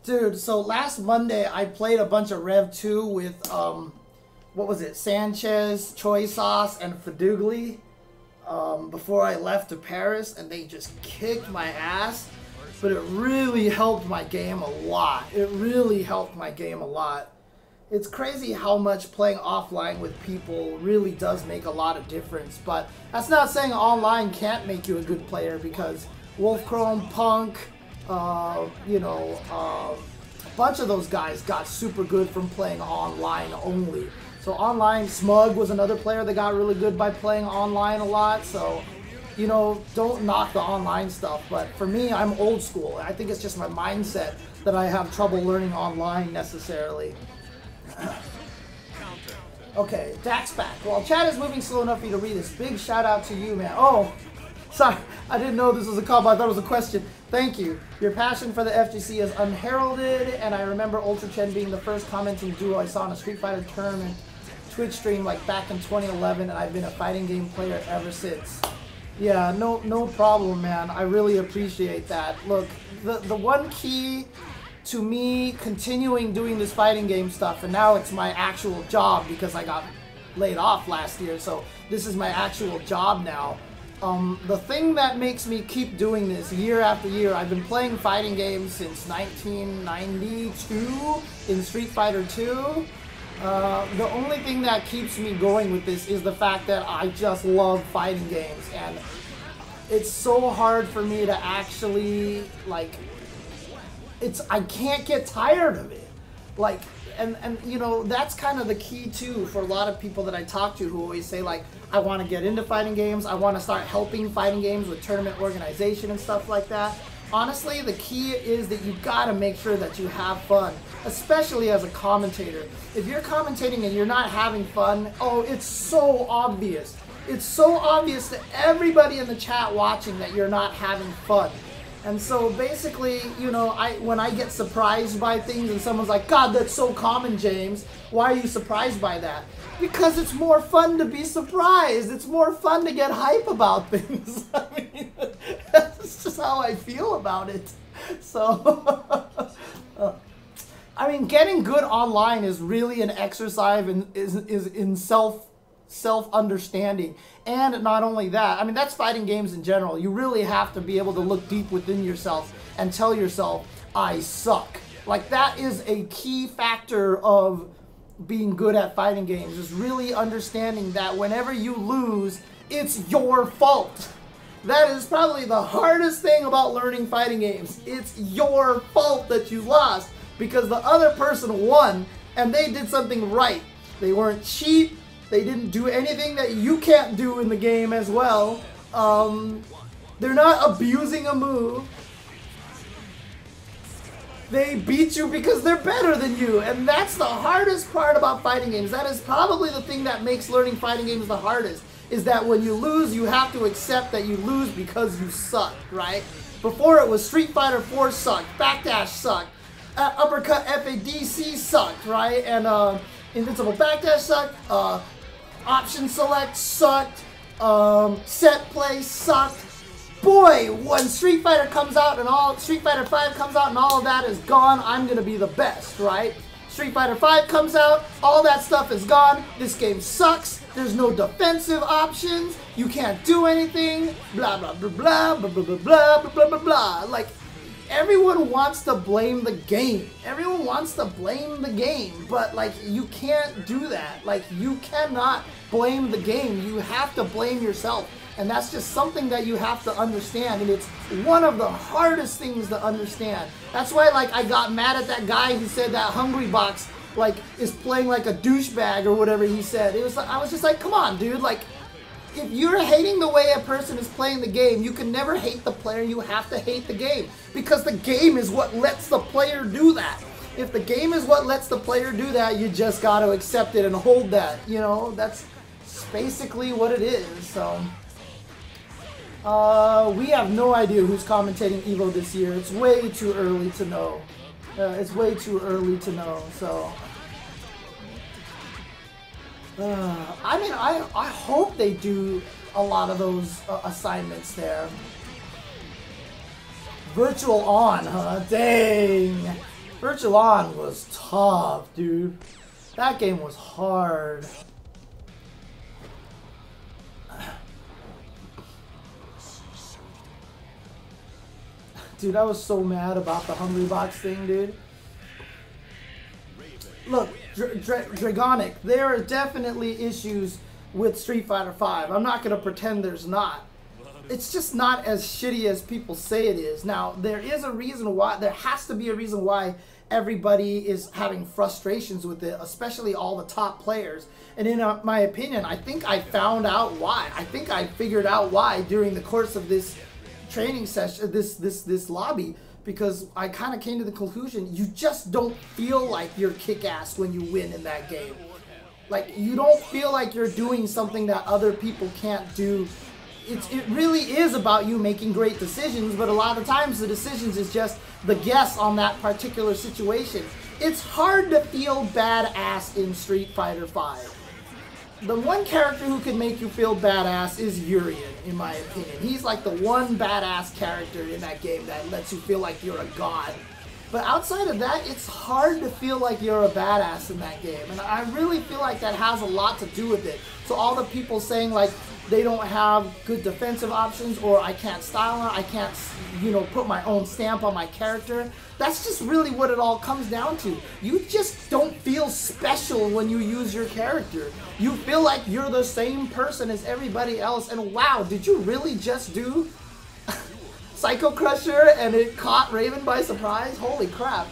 Dude, so last Monday I played a bunch of Rev 2 with, what was it, Sanchez, Choy Sauce, and Fadugli before I left to Paris, and they just kicked my ass. But it really helped my game a lot. It really helped my game a lot. It's crazy how much playing offline with people really does make a lot of difference, but that's not saying online can't make you a good player, because Wolfchrome, Punk, you know, a bunch of those guys got super good from playing online only. So online, Smug was another player that got really good by playing online a lot, so, you know, don't knock the online stuff, but for me, I'm old school. I think it's just my mindset that I have trouble learning online necessarily. Okay, Dax back. While chat is moving slow enough for you to read this, big shout out to you, man. Oh, sorry, I didn't know this was a call, but I thought it was a question. Thank you. Your passion for the FGC is unheralded, and I remember UltraChen being the first commenting duo I saw in a Street Fighter tournament Twitch stream like back in 2011, and I've been a fighting game player ever since. Yeah, no problem, man. I really appreciate that. Look, the one key to me continuing doing this fighting game stuff, and now it's my actual job because I got laid off last year, so this is my actual job now. The thing that makes me keep doing this year after year, I've been playing fighting games since 1992 in Street Fighter 2. The only thing that keeps me going with this is the fact that I just love fighting games, and it's so hard for me to actually, like, I can't get tired of it. Like, and you know, that's kind of the key too for a lot of people that I talk to who always say, like, I want to get into fighting games, I want to start helping fighting games with tournament organization and stuff like that. Honestly, the key is that you gotta make sure that you have fun, especially as a commentator. If you're commentating and you're not having fun, oh, it's so obvious. It's so obvious to everybody in the chat watching that you're not having fun. And so basically, you know, when I get surprised by things and someone's like, God, that's so common, James. Why are you surprised by that? Because it's more fun to be surprised. It's more fun to get hype about things. I mean, that's just how I feel about it. So, I mean, getting good online is really an exercise in self-understanding. And not only that, I mean, that's fighting games in general. You really have to be able to look deep within yourself and tell yourself, I suck. Like, that is a key factor of being good at fighting games, is really understanding that whenever you lose, it's your fault. That is probably the hardest thing about learning fighting games. It's your fault that you lost because the other person won and they did something right. They weren't cheap. They didn't do anything that you can't do in the game as well. They're not abusing a move. They beat you because they're better than you. And that's the hardest part about fighting games. That is probably the thing that makes learning fighting games the hardest. Is that when you lose, you have to accept that you lose because you suck, right? Before it was Street Fighter 4 sucked, Backdash sucked, Uppercut FADC sucked, right? And Invincible Backdash sucked, Option Select sucked, Set Play sucked. Boy, when Street Fighter comes out and Street Fighter 5 comes out and all of that is gone, I'm gonna be the best, right? Street Fighter 5 comes out, all that stuff is gone, this game sucks, there's no defensive options, you can't do anything, blah blah blah blah blah blah blah blah blah blah blah. Like, everyone wants to blame the game. Everyone wants to blame the game, but like, you can't do that. Like, you cannot blame the game. You have to blame yourself. And that's just something that you have to understand, and it's one of the hardest things to understand. That's why, like, I got mad at that guy who said that Hungry Box, like, is playing like a douchebag or whatever he said. It was like, I was just like, come on, dude, like, if you're hating the way a person is playing the game, you can never hate the player, you have to hate the game. Because the game is what lets the player do that. If the game is what lets the player do that, you just got to accept it and hold that, you know, that's basically what it is, so... we have no idea who's commentating EVO this year. It's way too early to know. It's way too early to know, so... I mean, I hope they do a lot of those assignments there. Virtual On, huh? Dang! Virtual On was tough, dude. That game was hard. Dude, I was so mad about the Hungry Box thing, dude. Look, Dragonic, there are definitely issues with Street Fighter V. I'm not going to pretend there's not. It's just not as shitty as people say it is. Now, there is a reason why, there has to be a reason why everybody is having frustrations with it, especially all the top players. And in my opinion, I think I found out why. I think I figured out why during the course of this training session, this lobby, because I kind of came to the conclusion you just don't feel like you're kick-ass when you win in that game. Like, you don't feel like you're doing something that other people can't do. It really is about you making great decisions, but a lot of times the decisions is just the guess on that particular situation. It's hard to feel badass in Street Fighter V. The one character who can make you feel badass is Urien, in my opinion. He's like the one badass character in that game that lets you feel like you're a god. But outside of that, it's hard to feel like you're a badass in that game. And I really feel like that has a lot to do with it. So all the people saying like they don't have good defensive options, or I can't style it, I can't, you know, put my own stamp on my character. That's just really what it all comes down to. You just don't feel special when you use your character. You feel like you're the same person as everybody else, and wow, did you really just do Psycho Crusher and it caught Raven by surprise? Holy crap.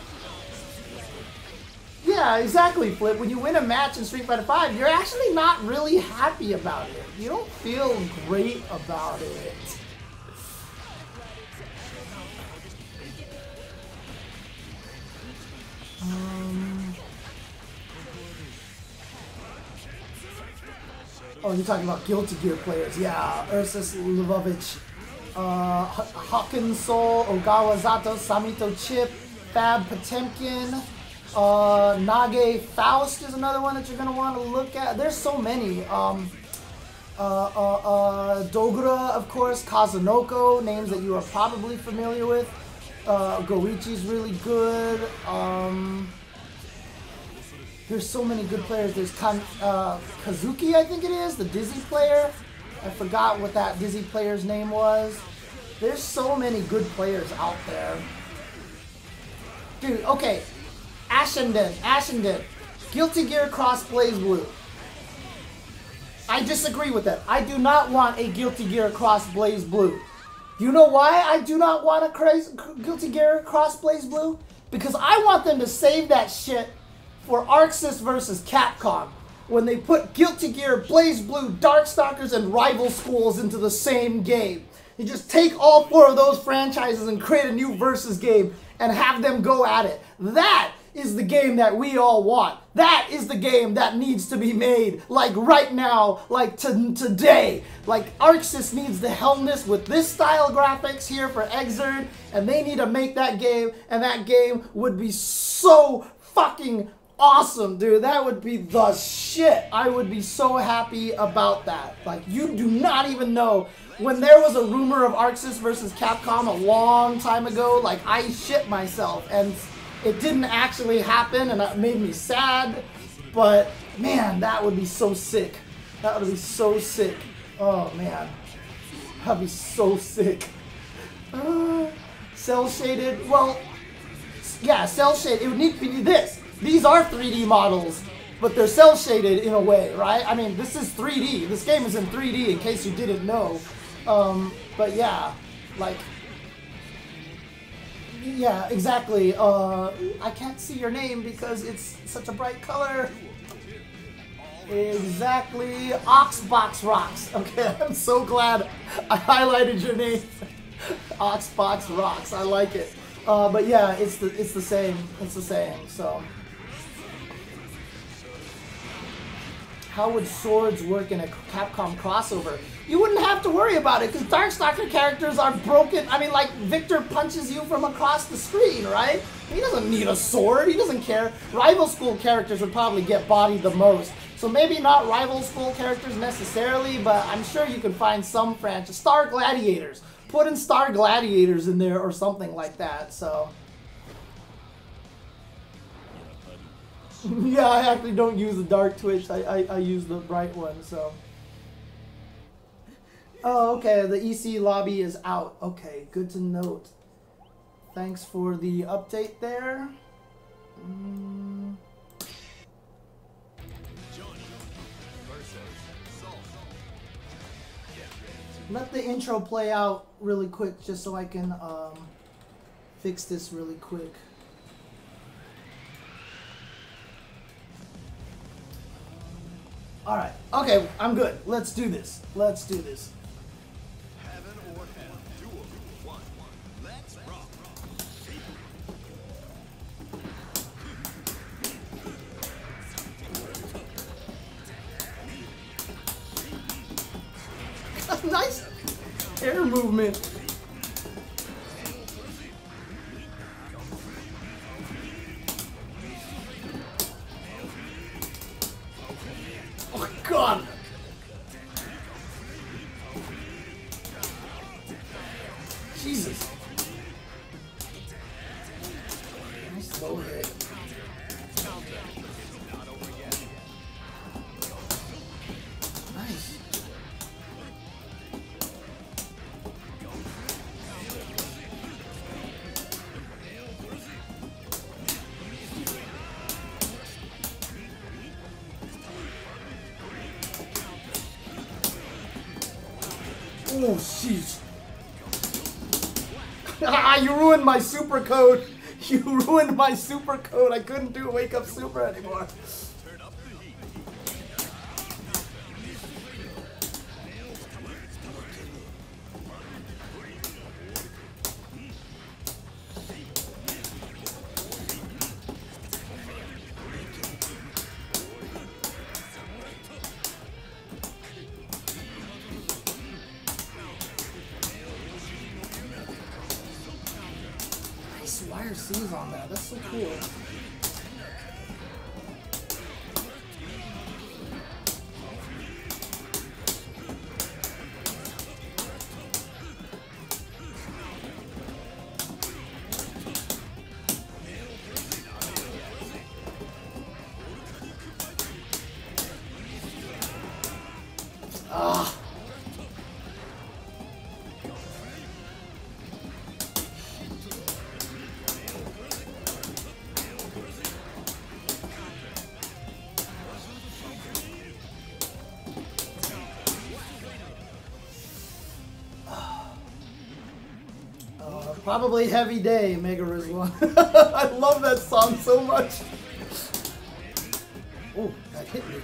Yeah, exactly, Flip. When you win a match in Street Fighter V, you're actually not really happy about it. You don't feel great about it. Oh, you're talking about Guilty Gear players. Yeah, Ursus Lvovich, Hawken Soul, Ogawa Zato, Samito Chip, Fab Potemkin, Nage Faust is another one that you're going to want to look at. There's so many. Dogura, of course, Kazunoko, names that you are probably familiar with. Goichi's really good. There's so many good players. There's Kazuki, I think it is, the Dizzy player. I forgot what that Dizzy player's name was. There's so many good players out there. Dude, okay. Ashendon. Guilty Gear Cross Blaze Blue. I disagree with that. I do not want a Guilty Gear Cross Blaze Blue. You know why I do not want a Guilty Gear Cross Blaze Blue? Because I want them to save that shit for Arxis versus Capcom, when they put Guilty Gear, Blaze Blue, Darkstalkers, and Rival Schools into the same game. You just take all four of those franchises and create a new versus game and have them go at it. That is the game that we all want. That is the game that needs to be made, like right now, like today. Like Arxis needs to helm this with this style graphics here for Xrd, and they need to make that game, and that game would be so fucking awesome, dude. That would be the shit. I would be so happy about that. Like, you do not even know. When there was a rumor of Arxis versus Capcom a long time ago, like, I shit myself, and it didn't actually happen, and that made me sad, but man, that would be so sick. That would be so sick. Oh man, that'd be so sick. Cell shaded, well, yeah, cell shaded. It would need to be this. These are 3D models. but they're cell shaded in a way, right? I mean, this is 3D. This game is in 3D, in case you didn't know. But yeah, like, yeah, exactly. I can't see your name because it's such a bright color. Exactly. Oxbox Rocks. Okay, I'm so glad I highlighted your name. Oxbox Rocks. I like it. But yeah, it's the same. It's the same. So, how would swords work in a Capcom crossover? You wouldn't have to worry about it because Darkstalker characters are broken. I mean, like, Victor punches you from across the screen, right? He doesn't need a sword. He doesn't care. Rival School characters would probably get bodied the most. So maybe not Rival School characters necessarily, but I'm sure you can find some franchise. Star Gladiators. Put in Star Gladiators in there or something like that, so. Yeah, I actually don't use the dark Twitch. I use the bright one, so. Oh, okay, the EC lobby is out. Okay, good to note. Thanks for the update there. Let the intro play out really quick just so I can fix this really quick. Alright, okay, I'm good. Let's do this. Let's do this. Heaven or hell, duel 1. Let's rock. Nice air movement. Oh God. Jesus. Nice low hit. Nice. Oh, jeez. Ah, you ruined my super code. You ruined my super code. I couldn't do Wake Up Super anymore. Turn up the heat. Nice wire C's on that. That's so cool. Ah. Probably Heavy Day, Mega Riz one. I love that song so much. Oh, that hit me.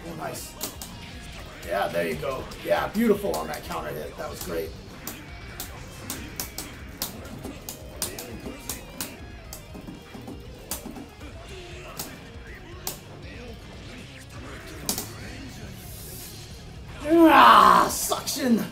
Oh, nice. Yeah, there you go. Yeah, beautiful on that counter hit. That was great. Ah, suction.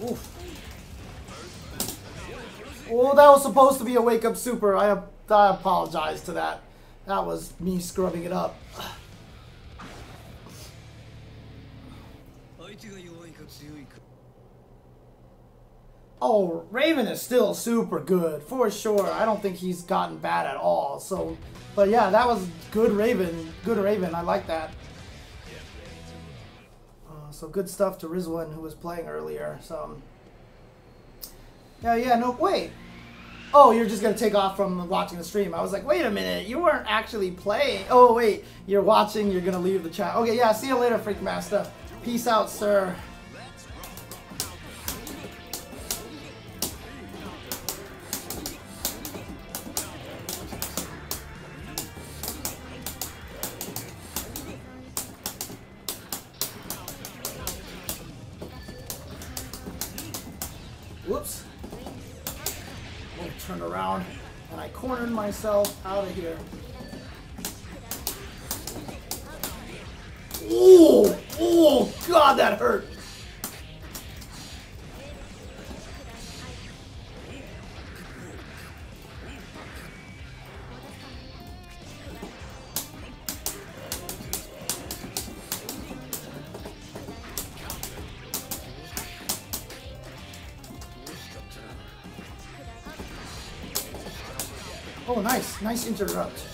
Oof. Oh, that was supposed to be a wake up super. I apologize to that. That was me scrubbing it up. Oh, Raven is still super good, for sure. I don't think he's gotten bad at all. So, but yeah, that was good Raven. Good Raven. I like that. So good stuff to Rizwan, who was playing earlier. So, yeah, no, wait. Oh, you're just going to take off from watching the stream. I was like, wait a minute. You weren't actually playing. Oh, wait. You're watching. You're going to leave the chat. Okay, yeah, see you later, Freakmaster. Peace out, sir. Whoops. I'll turn around and I cornered myself out of here. Oh, God, that hurt. Oh, nice interrupt.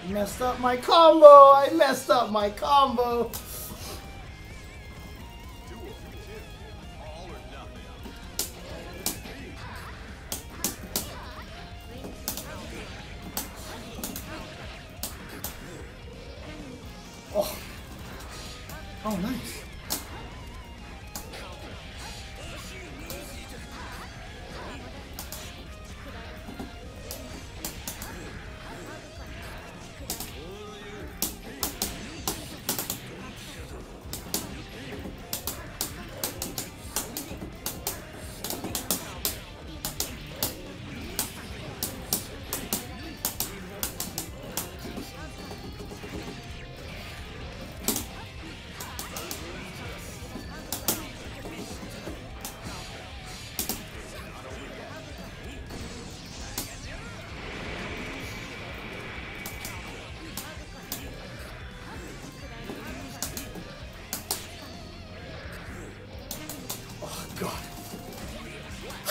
Messed up my combo. I messed up my combo. Oh, nice.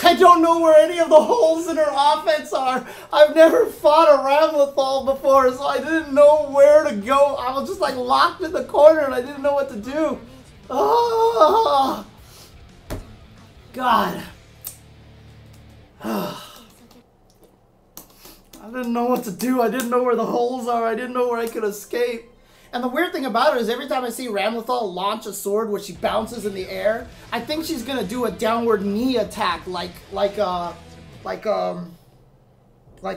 I don't know where any of the holes in her offense are. I've never fought a Ramlethal before, so I didn't know where to go. I was just like locked in the corner and I didn't know what to do. Oh, God. I didn't know what to do. I didn't know where the holes are. I didn't know where I could escape. And the weird thing about it is every time I see Ramlethal launch a sword where she bounces in the air, I think she's gonna do a downward knee attack like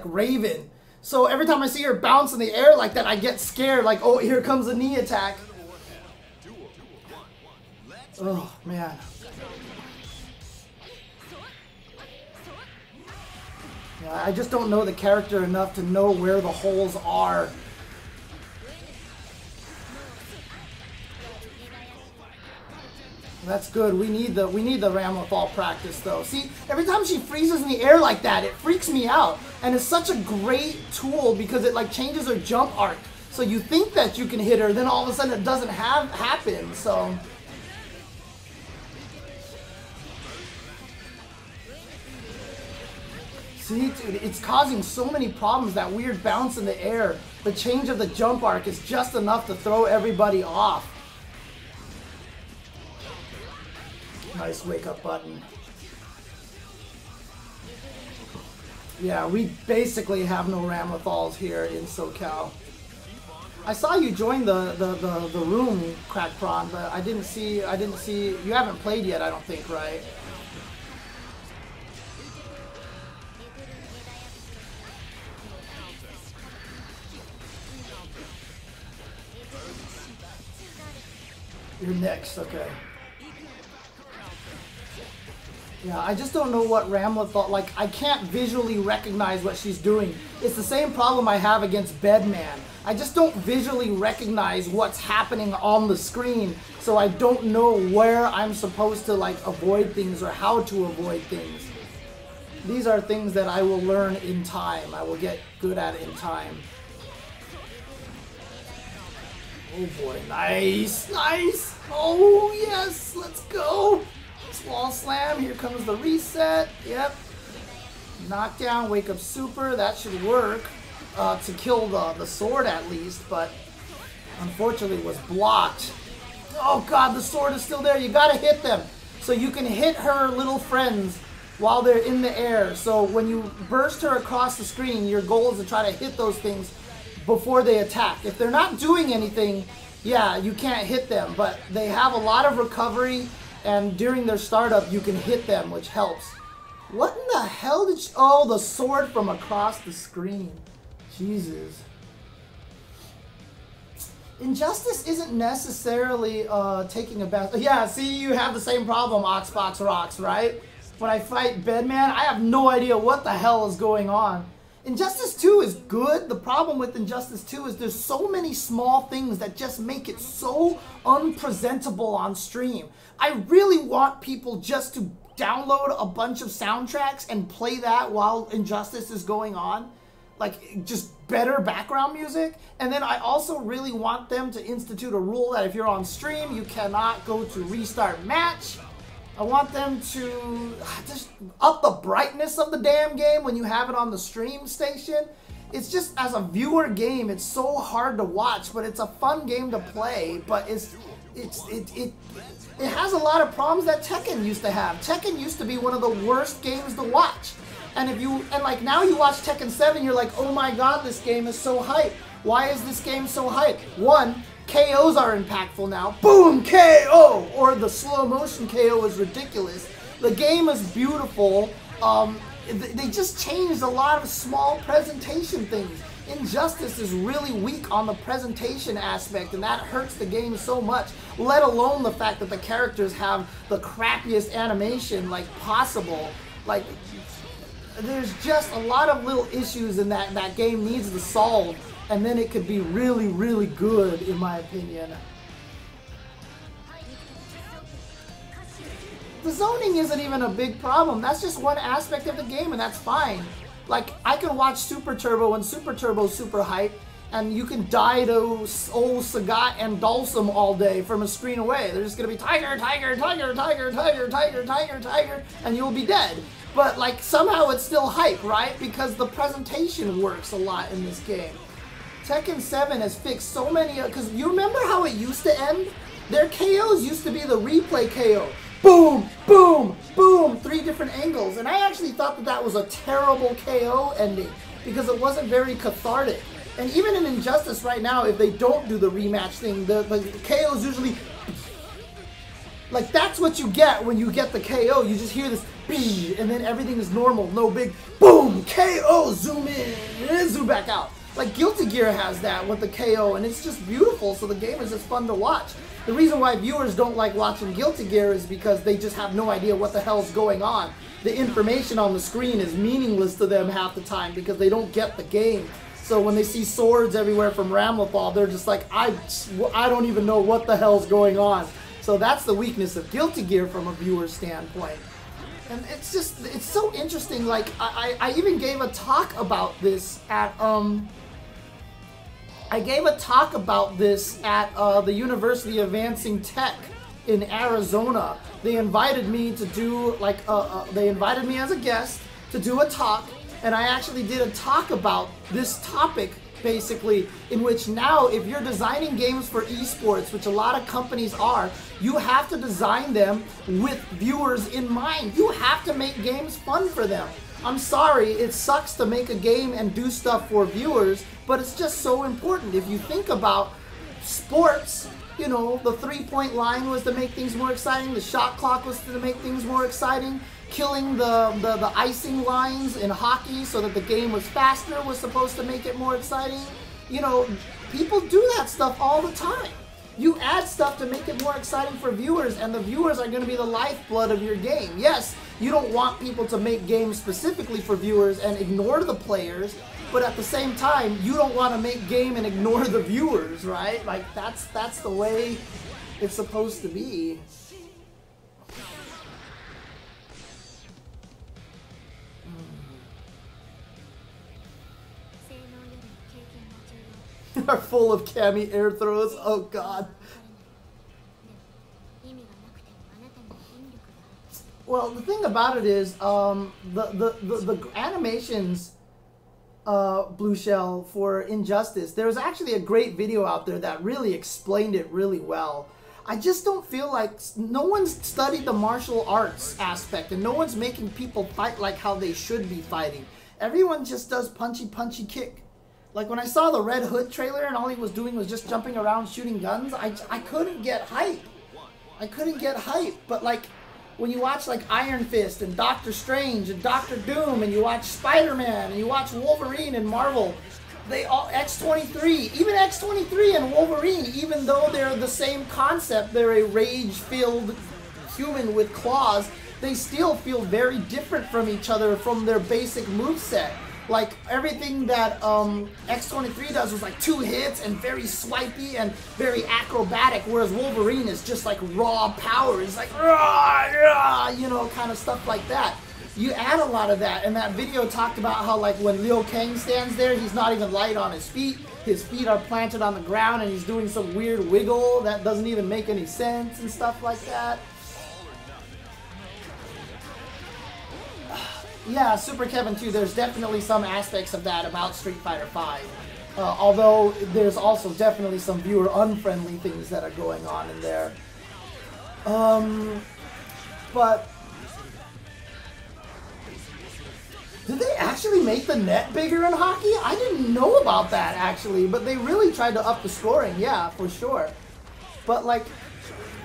Raven. So every time I see her bounce in the air like that, I get scared. Like, oh, here comes a knee attack. Oh man. Yeah, I just don't know the character enough to know where the holes are. That's good. We need the Ramlethal practice though. See, every time she freezes in the air like that, it freaks me out. And it's such a great tool because it like changes her jump arc. So you think that you can hit her, then all of a sudden it doesn't happen. So see, dude, it's causing so many problems. That weird bounce in the air. The change of the jump arc is just enough to throw everybody off. Nice wake up button. Yeah, we basically have no Ramlethals here in SoCal. I saw you join the room, Crack Prawn, but I didn't see you haven't played yet, I don't think, right? You're next, okay. Yeah, I just don't know what Ramla thought. Like, I can't visually recognize what she's doing. It's the same problem I have against Bedman. I just don't visually recognize what's happening on the screen, so I don't know where I'm supposed to, like, avoid things or how to avoid things. These are things that I will learn in time. I will get good at in time. Oh boy, nice, nice! Oh yes, let's go! Wall slam, here comes the reset, yep. Knockdown, wake up super, that should work to kill the sword at least, but unfortunately was blocked. Oh god, the sword is still there, you gotta hit them. So you can hit her little friends while they're in the air. So when you burst her across the screen, your goal is to try to hit those things before they attack. If they're not doing anything, yeah, you can't hit them, but they have a lot of recovery. And during their startup, you can hit them, which helps. What in the hell did she... Oh, the sword from across the screen. Jesus. Injustice isn't necessarily taking a bath. Yeah, see, you have the same problem, Oxbox Rocks, right? When I fight Bedman, I have no idea what the hell is going on. Injustice 2 is good. The problem with Injustice 2 is there's so many small things that just make it so unpresentable on stream. I really want people just to download a bunch of soundtracks and play that while Injustice is going on. Like, just better background music. And then I also really want them to institute a rule that if you're on stream, you cannot go to restart match. I want them to just up the brightness of the damn game when you have it on the stream station. It's just, as a viewer game, it's so hard to watch, but it's a fun game to play. But it has a lot of problems that Tekken used to have. Tekken used to be one of the worst games to watch. And like now you watch Tekken 7, you're like, oh my god, this game is so hype. Why is this game so hype? One, KOs are impactful now. Boom, KO! Or the slow motion KO is ridiculous. The game is beautiful. They just changed a lot of small presentation things. Injustice is really weak on the presentation aspect, and that hurts the game so much, let alone the fact that the characters have the crappiest animation like possible. Like, there's just a lot of little issues in that game needs to solve, and then it could be really, really good, in my opinion. The zoning isn't even a big problem. That's just one aspect of the game, and that's fine. Like, I can watch Super Turbo and Super Turbo's super hype, and you can die to old Sagat and Dulcim all day from a screen away. They're just gonna be tiger, tiger, tiger, tiger, tiger, tiger, tiger, tiger, and you'll be dead. But, like, somehow it's still hype, right? Because the presentation works a lot in this game. Tekken 7 has fixed so many, because you remember how it used to end? Their KOs used to be the replay KO. Boom, boom, boom, 3 different angles. And I actually thought that that was a terrible KO ending because it wasn't very cathartic. And even in Injustice right now, if they don't do the rematch thing, the KOs usually... Like, that's what you get when you get the KO. You just hear this, and then everything is normal. No big boom, KO, zoom in, and zoom back out. Like, Guilty Gear has that with the KO, and it's just beautiful, so the game is just fun to watch. The reason why viewers don't like watching Guilty Gear is because they just have no idea what the hell's going on. The information on the screen is meaningless to them half the time because they don't get the game. So when they see swords everywhere from Ramlethal, they're just like, I don't even know what the hell's going on. So that's the weakness of Guilty Gear from a viewer's standpoint. And it's just, it's so interesting. Like, I even gave a talk about this at, the University of Advancing Tech in Arizona. They invited me to do, like, they invited me as a guest to do a talk, and I actually did a talk about this topic, basically, in which now if you're designing games for esports, which a lot of companies are, you have to design them with viewers in mind. You have to make games fun for them. I'm sorry, it sucks to make a game and do stuff for viewers, but it's just so important. If you think about sports, you know, the three-point line was to make things more exciting, the shot clock was to make things more exciting, killing the icing lines in hockey so that the game was faster was supposed to make it more exciting. You know, people do that stuff all the time. You add stuff to make it more exciting for viewers, and the viewers are going to be the lifeblood of your game. Yes, you don't want people to make games specifically for viewers and ignore the players, but at the same time, you don't want to make game and ignore the viewers, right? Like, that's the way it's supposed to be. Are full of cami air throws. Oh god. Well, the thing about it is, the animations, Blue Shell, for Injustice, there was actually a great video out there that really explained it really well. I just don't feel like no one's studied the martial arts aspect, and no one's making people fight like how they should be fighting. Everyone just does punchy kick. Like when I saw the Red Hood trailer and all he was doing was just jumping around shooting guns, I couldn't get hype. I couldn't get hype. But like when you watch like Iron Fist and Doctor Strange and Doctor Doom, and you watch Spider-Man and you watch Wolverine and Marvel, they all, X-23, even X-23 and Wolverine, even though they're the same concept, they're a rage-filled human with claws, they still feel very different from each other from their basic moveset. Like, everything that X-23 does was like 2 hits and very swipey and very acrobatic, whereas Wolverine is just like raw power. It's like, rah, rah, you know, kind of stuff like that. You add a lot of that, and that video talked about how, like, when Liu Kang stands there, he's not even light on his feet. His feet are planted on the ground, and he's doing some weird wiggle that doesn't even make any sense and stuff like that. Yeah, Super Kevin too, there's definitely some aspects of that about Street Fighter V. Although there's also definitely some viewer unfriendly things that are going on in there. But did they actually make the net bigger in hockey? I didn't know about that actually, but they really tried to up the scoring, yeah, for sure. But like,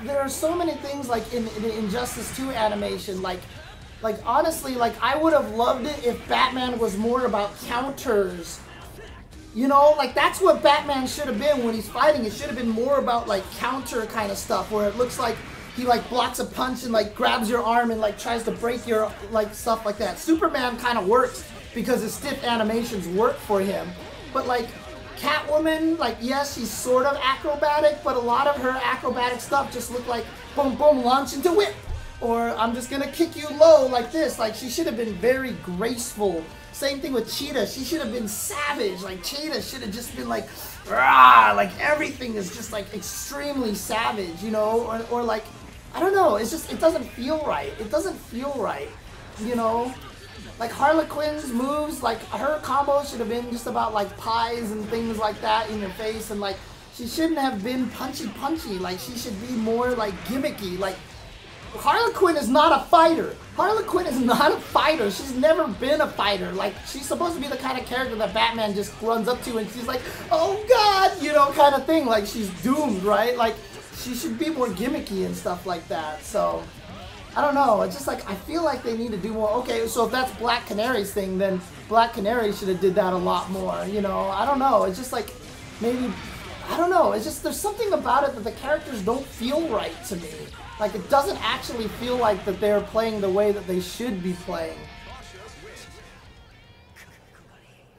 there are so many things like in Injustice 2 animation, like honestly, like I would have loved it if Batman was more about counters. You know, like that's what Batman should have been when he's fighting. It should have been more about like counter kind of stuff, where it looks like he like blocks a punch and like grabs your arm and like tries to break your like stuff like that. Superman kind of works because his stiff animations work for him, but like Catwoman, like yes, she's sort of acrobatic, but a lot of her acrobatic stuff just look like boom boom launch into whip. Or I'm just gonna kick you low like this. Like she should have been very graceful. Same thing with Cheetah. She should have been savage. Like Cheetah should have just been like, rah! Like everything is just like extremely savage, you know? Or like, I don't know. It's just, it doesn't feel right. It doesn't feel right, you know? Like Harley Quinn's moves, like her combos should have been just about like pies and things like that in your face. And like, she shouldn't have been punchy. Like she should be more like gimmicky. Like, Harley Quinn is not a fighter. Harley Quinn is not a fighter. She's never been a fighter. Like, she's supposed to be the kind of character that Batman just runs up to and she's like, oh god, you know, kind of thing. Like, she's doomed, right? Like, she should be more gimmicky and stuff like that. So, I don't know. It's just like, I feel like they need to do more. Okay, so if that's Black Canary's thing, then Black Canary should have did that a lot more, you know? I don't know. It's just like, maybe, I don't know. It's just, there's something about it that the characters don't feel right to me. Like, it doesn't actually feel like that they're playing the way that they should be playing.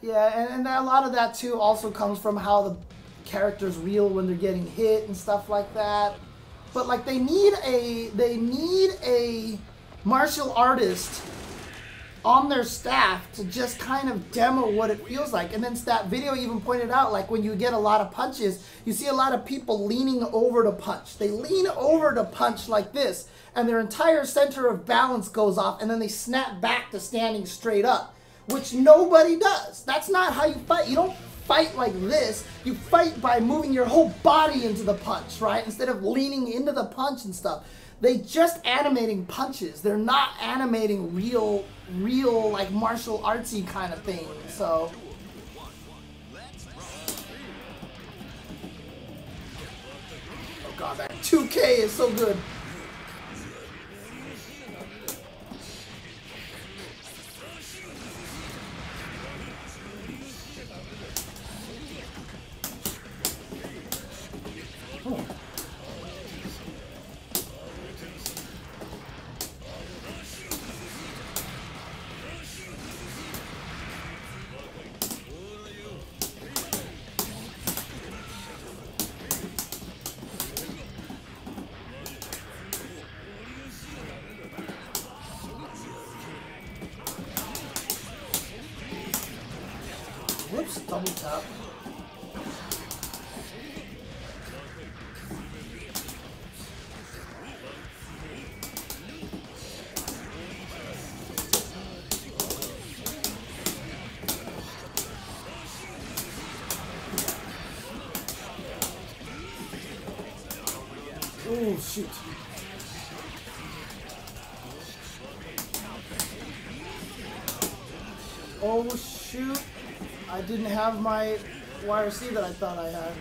Yeah, and a lot of that, too, also comes from how the characters reel when they're getting hit and stuff like that. But, like, they need a martial artist on their staff to just kind of demo what it feels like. And then that video even pointed out, like, when you get a lot of punches, you see a lot of people leaning over to punch. They lean over to punch like this, and their entire center of balance goes off, and then they snap back to standing straight up, which nobody does. That's not how you fight. You don't fight like this. You fight by moving your whole body into the punch, right? Instead of leaning into the punch and stuff. They just animating punches. They're not animating real like martial artsy kind of thing. So oh god, that 2K is so good. Oh. double tap. Oh, shoot. Oh, shoot. I didn't have my YRC that I thought I had.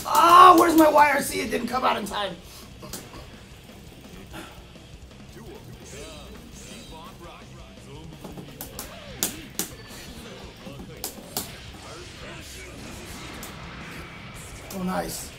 Ah, where's my YRC? It didn't come out in time. Oh, nice.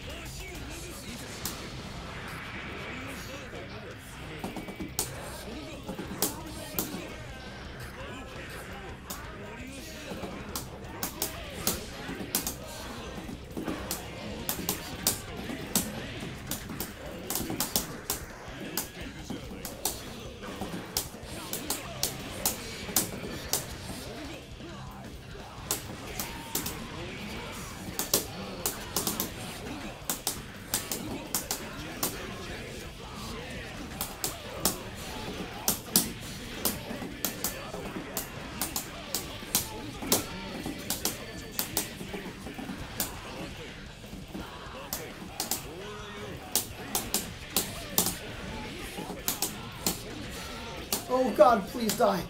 Oh God, please die.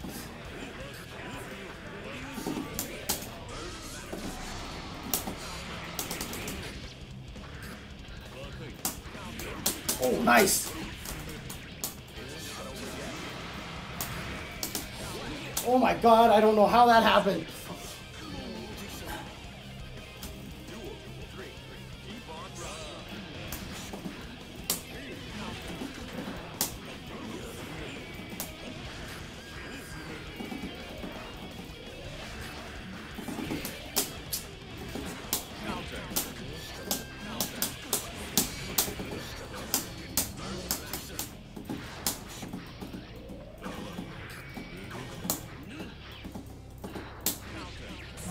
Oh, nice. Oh my God, I don't know how that happened.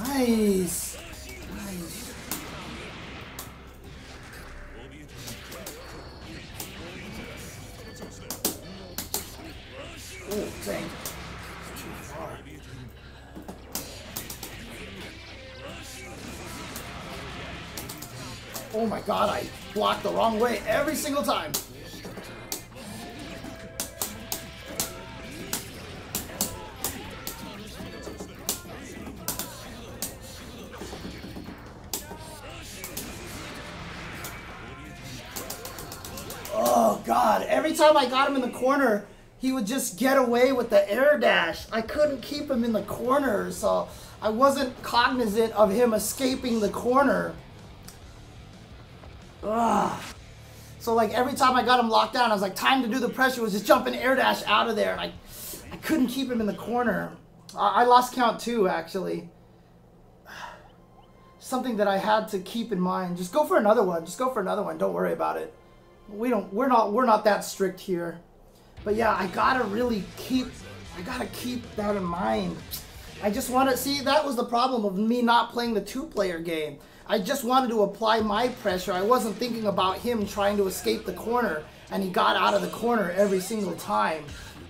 Nice. Nice. Oh, dang. It's too far. Oh my God, I blocked the wrong way every single time. Oh God, every time I got him in the corner, he would just get away with the air dash. I couldn't keep him in the corner, so I wasn't cognizant of him escaping the corner. Ugh. So like every time I got him locked down, I was like, time to do the pressure was just jumping air dash out of there, and I couldn't keep him in the corner. I lost count too, actually. Something that I had to keep in mind. Just go for another one. Just go for another one. Don't worry about it. We're not that strict here. But yeah, I gotta keep that in mind. I just want to see, that was the problem of me not playing the two-player game. I just wanted to apply my pressure. I wasn't thinking about him trying to escape the corner, and he got out of the corner every single time.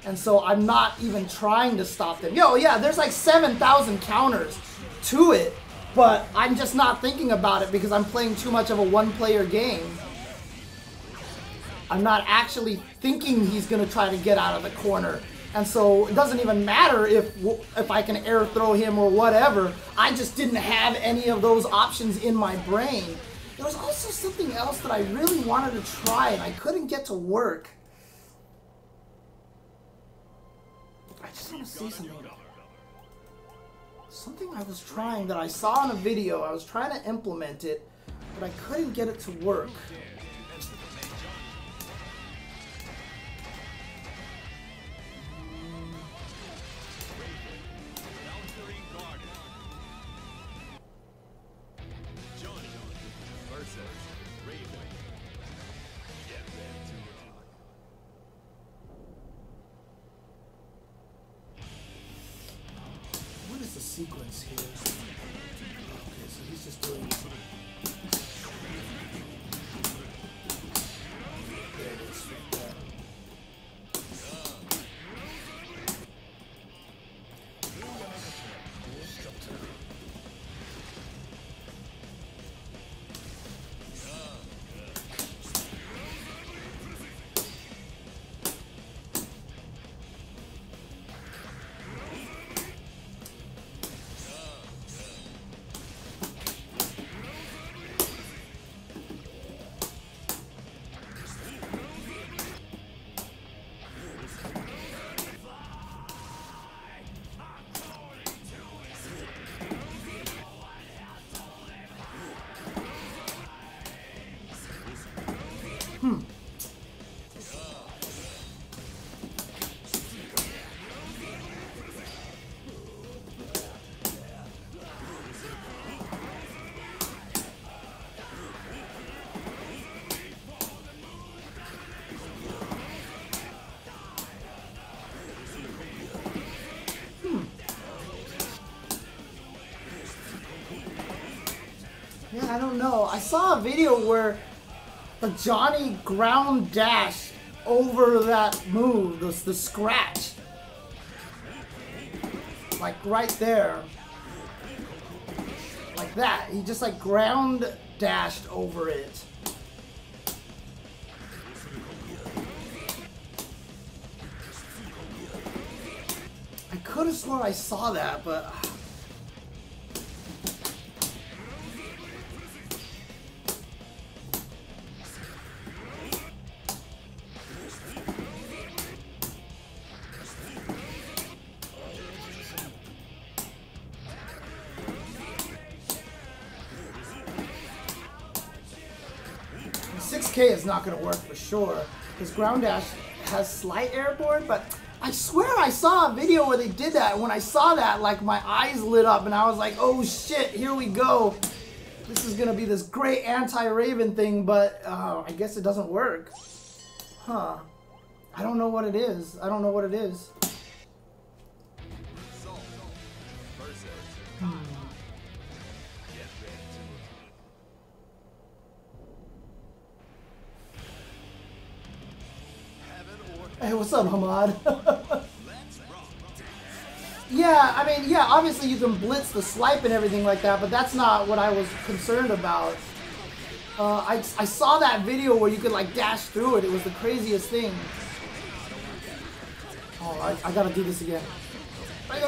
And so I'm not even trying to stop them. Yo, yeah, there's like 7,000 counters to it, but I'm just not thinking about it because I'm playing too much of a one-player game. I'm not actually thinking he's going to try to get out of the corner. And so it doesn't even matter if I can air throw him or whatever. I just didn't have any of those options in my brain. There was also something else that I really wanted to try and I couldn't get to work. I just want to see something. Something I was trying that I saw in a video. I was trying to implement it, but I couldn't get it to work. sequence here. Okay, so he's just doing. There it is, right there. Yeah, I don't know. I saw a video where the Johnny ground dash over that move, the scratch. Like right there. Like that. He just like ground dashed over it. I could have sworn I saw that, but... is not going to work for sure because ground dash has slight airborne, but I swear I saw a video where they did that, and when I saw that, like, my eyes lit up and I was like, oh shit, here we go, this is gonna be this great anti-Raven thing, but I guess it doesn't work. Huh. I don't know what it is. I don't know what it is. Hey, what's up, Hamad? Yeah, I mean, yeah, obviously you can blitz the swipe and everything like that, but that's not what I was concerned about. I saw that video where you could, like, dash through it. It was the craziest thing. Oh, I gotta do this again. And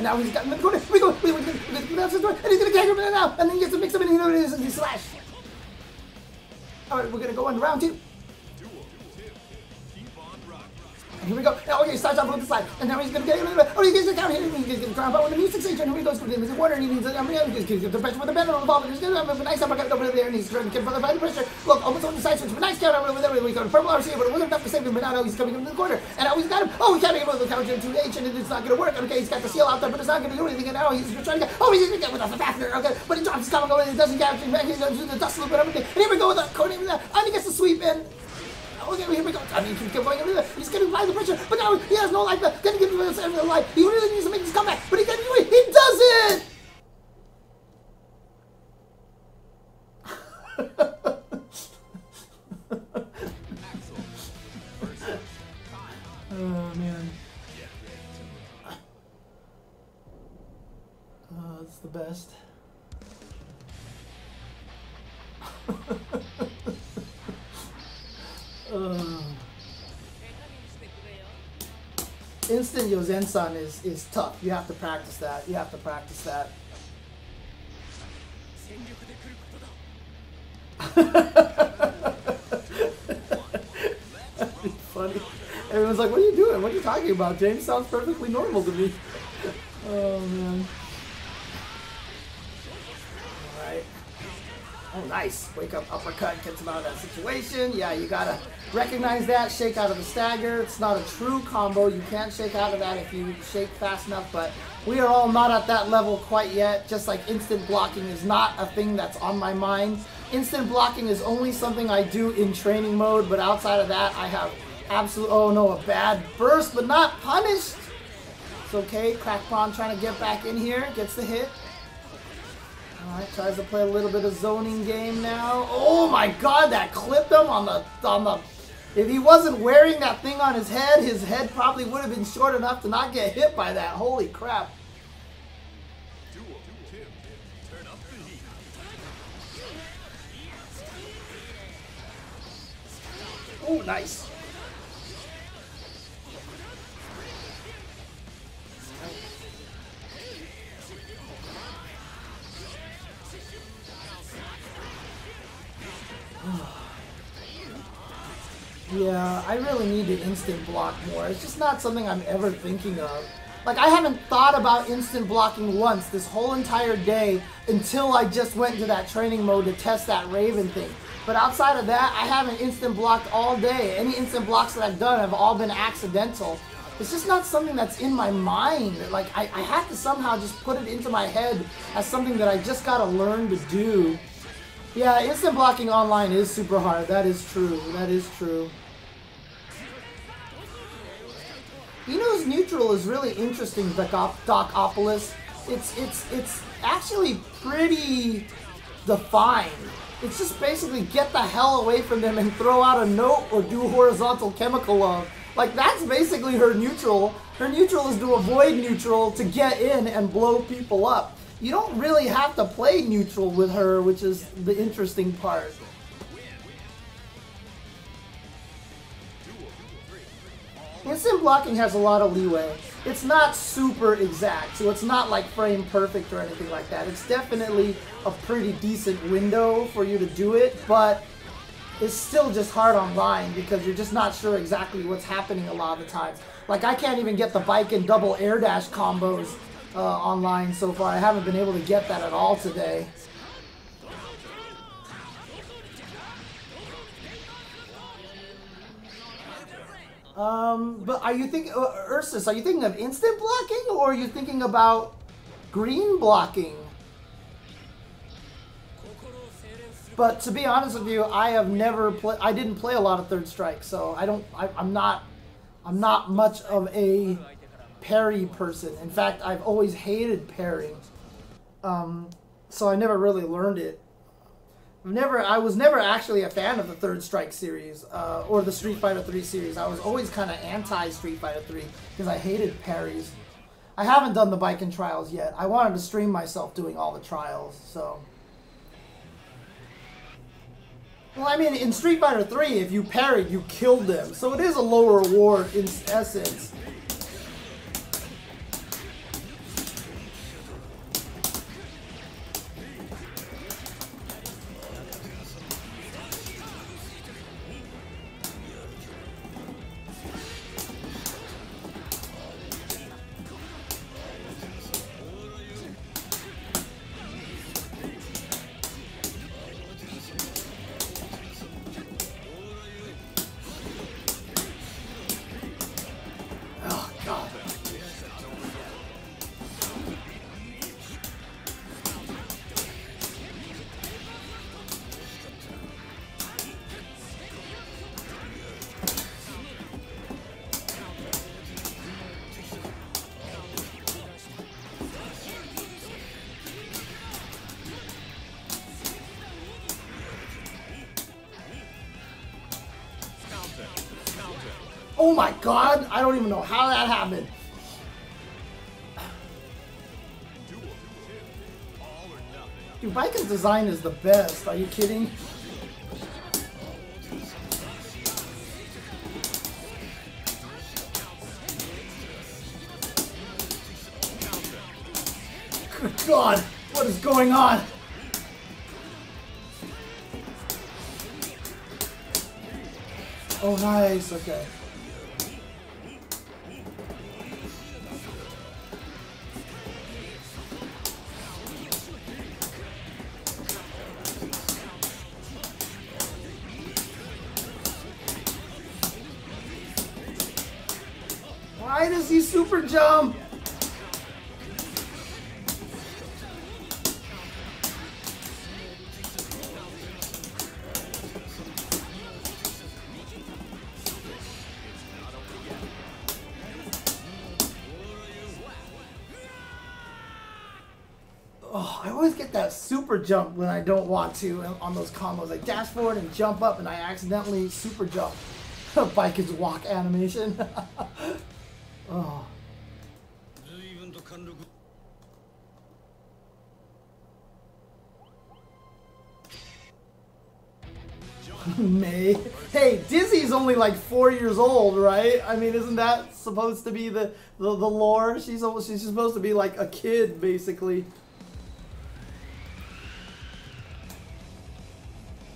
now he's got him in the corner. We go, and he's gonna catch him now, and then he gets to mix him in, and he slash. Alright, we're gonna go on round 2. And here we go. Oh, okay, he starts off with the slide. And now he's going to get him. Oh, he gets it down here. He's going to grab out with the music station. And here he goes. He's water. And he needs the pressure with the bend on the ball. He's going to have a nice uppercut over there. And he's trying to get the pressure. Look, almost on the side switch. But nice count over there. We got a purple RC, but it wasn't enough to save him. But now he's coming into the corner. And now he's got him. Oh, he can't make him with the counter to H. And it's not going to work. Okay, he's got the seal out there, but it's not going to do anything. And now he's trying to get. Oh, he's going to get with the fastener. Okay, but he drops his combo and he doesn't capture him. He's going to do the dust loop and everything. And here we go with the corner. And he gets the sweep in. Okay, here we go. I mean, he's going over there. He's getting by the pressure, but now he has no life left. Can he give him the life? He really needs to make this comeback, but he can't do it. He does it! Oh, man. Oh, it's the best. Instant Yozensan is tough. You have to practice that. You have to practice that. That'd be funny. Everyone's like, what are you doing? What are you talking about, James? Sounds perfectly normal to me. Oh, man. Alright. Oh, nice. Wake up, uppercut, gets him out of that situation. Yeah, you gotta recognize that. Shake out of the stagger. It's not a true combo. You can't shake out of that if you shake fast enough, but we are all not at that level quite yet. Just like instant blocking is not a thing that's on my mind. Instant blocking is only something I do in training mode, but outside of that, I have absolute, oh no, a bad burst, but not punished. It's okay. Crackbon trying to get back in here. Gets the hit. Alright, tries to play a little bit of zoning game now. Oh my god, that clipped him on the... If he wasn't wearing that thing on his head probably would have been short enough to not get hit by that. Holy crap. Turn up the heat. Oh, nice. Yeah, I really need to instant block more. It's just not something I'm ever thinking of. Like, I haven't thought about instant blocking once this whole entire day until I just went into that training mode to test that Raven thing. But outside of that, I haven't instant blocked all day. Any instant blocks that I've done have all been accidental. It's just not something that's in my mind. Like, I have to somehow just put it into my head as something that I just gotta learn to do. Yeah, instant blocking online is super hard. That is true. That is true. Ino's neutral is really interesting, Docopolis. It's actually pretty defined. It's just basically get the hell away from them and throw out a note or do horizontal chemical love. Like, that's basically her neutral. Her neutral is to avoid neutral to get in and blow people up. You don't really have to play neutral with her, which is the interesting part. Instant blocking has a lot of leeway. It's not super exact, so it's not like frame perfect or anything like that. It's definitely a pretty decent window for you to do it, but it's still just hard online because you're just not sure exactly what's happening a lot of the times. Like, I can't even get the bike and double air dash combos online so far. I haven't been able to get that at all today. But are you thinking, Ursus, are you thinking of instant blocking or are you thinking about green blocking? But to be honest with you, I have never I didn't play a lot of Third Strike, so I'm not much of a parry person. In fact, I've always hated parrying. So I never really learned it. I was never actually a fan of the Third Strike series or the Street Fighter 3 series. I was always kind of anti-Street Fighter 3 because I hated parries. I haven't done the Biken trials yet. I wanted to stream myself doing all the trials, so. Well, I mean, in Street Fighter 3, if you parried, you killed them. So it is a lower reward in essence. Oh my god, I don't even know how that happened. Dude, Biken's design is the best. Are you kidding? Good god, what is going on? Oh, nice, okay. Why does he super jump? Oh, I always get that super jump when I don't want to on those combos. I dash forward and jump up and I accidentally super jump. Bike is walk animation. Oh. May. Hey, Dizzy's only like 4 years old, right? I mean, isn't that supposed to be the lore? She's supposed to be like a kid, basically.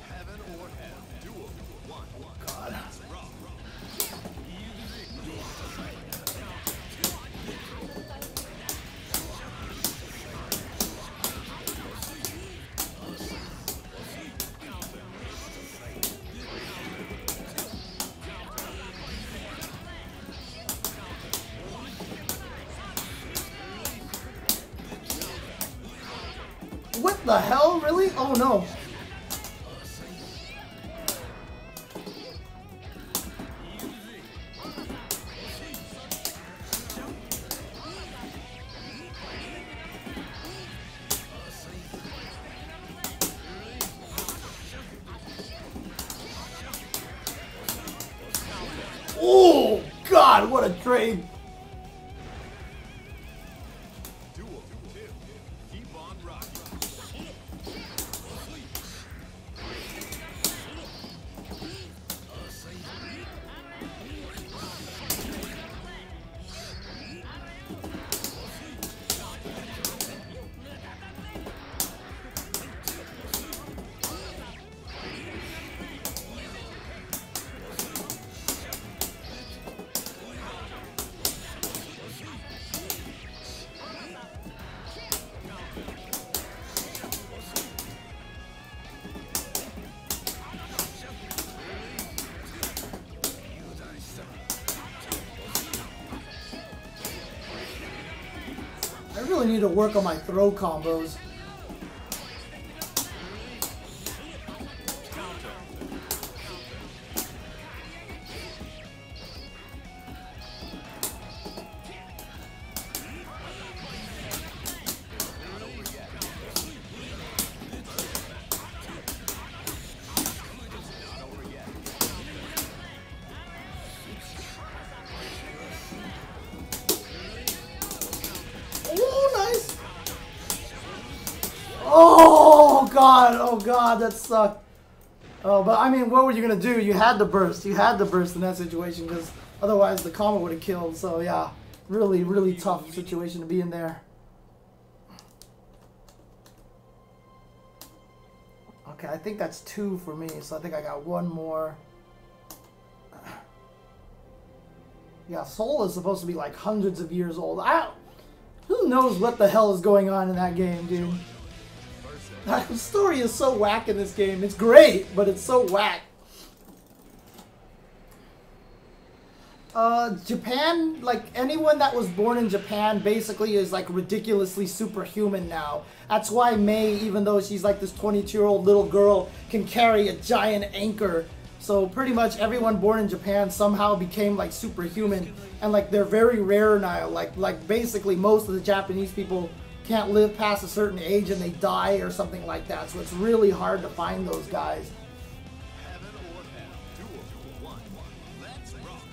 Heaven or hell. Duel. God. What the hell? Really? Oh no. Oh God, what a trade. Duel 2. Keep on rocking. I really need to work on my throw combos. Oh God, that sucked. Oh, but I mean, what were you gonna do? You had to burst. You had to burst in that situation because otherwise the combo would have killed. So yeah, really, really tough situation to be in there. Okay, I think that's 2 for me. So I think I got 1 more. Yeah, Soul is supposed to be like hundreds of years old. Who knows what the hell is going on in that game, dude? That story is so whack in this game. It's great, but it's so whack. Japan, like anyone that was born in Japan basically is like ridiculously superhuman now. That's why May, even though she's like this 22-year-old little girl, can carry a giant anchor. So pretty much everyone born in Japan somehow became like superhuman, and like they're very rare now. Like basically most of the Japanese people can't live past a certain age and they die or something like that. So it's really hard to find those guys. Heaven or hell. Duel 1. Let's rock.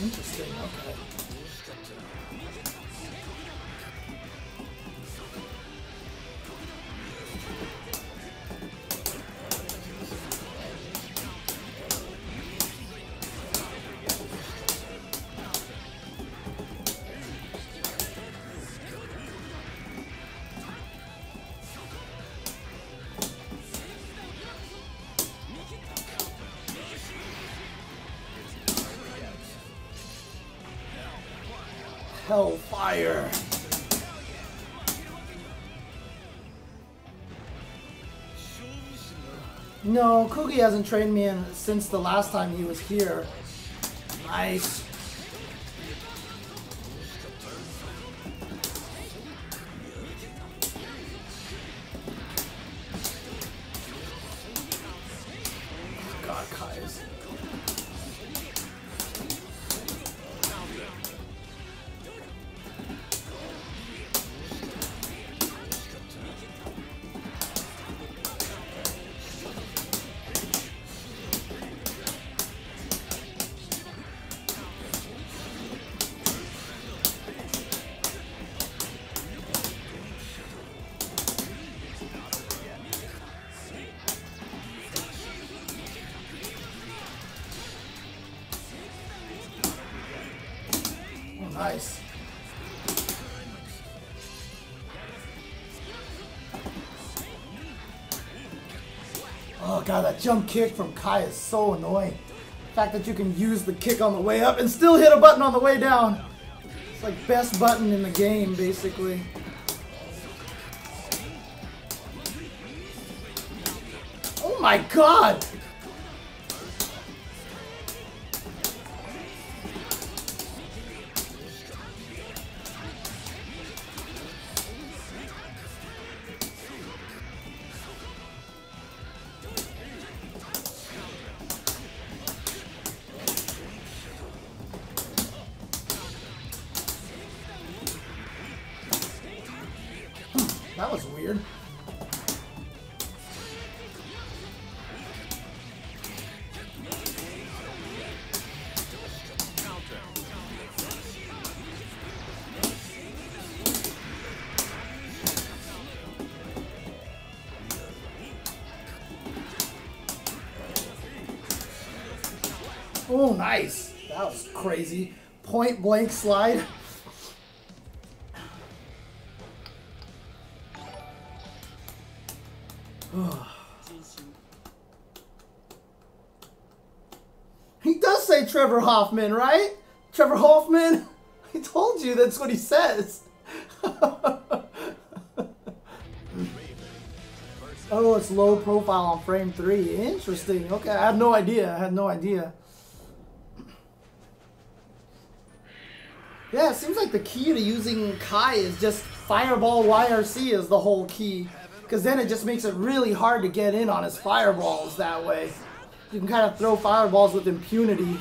Interesting, okay. Hellfire. No, Kugi hasn't trained me since the last time he was here. Nice. God, Kai's. Nice. Oh god, that jump kick from Kai is so annoying. The fact that you can use the kick on the way up and still hit a button on the way down. It's like best button in the game, basically. Oh my god! That was weird. Oh, nice. That was crazy. Point blank slide. He does say Trevor Hoffman, right? Trevor Hoffman? I told you that's what he says. Oh, it's low profile on frame 3. Interesting. Okay, I had no idea. I had no idea. Yeah, it seems like the key to using Kai is just Fireball YRC is the whole key. Because then it just makes it really hard to get in on his fireballs that way. You can kind of throw fireballs with impunity.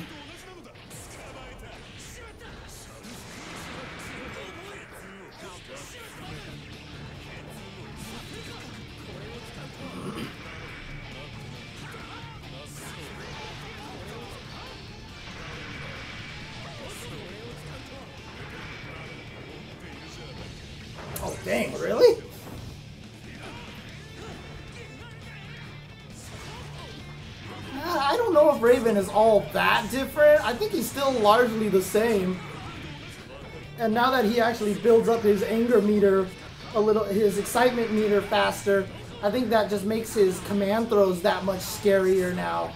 Oh, dang, really? I don't know if Raven is all that different. I think he's still largely the same. And now that he actually builds up his anger meter a little, his excitement meter faster, I think that just makes his command throws that much scarier now.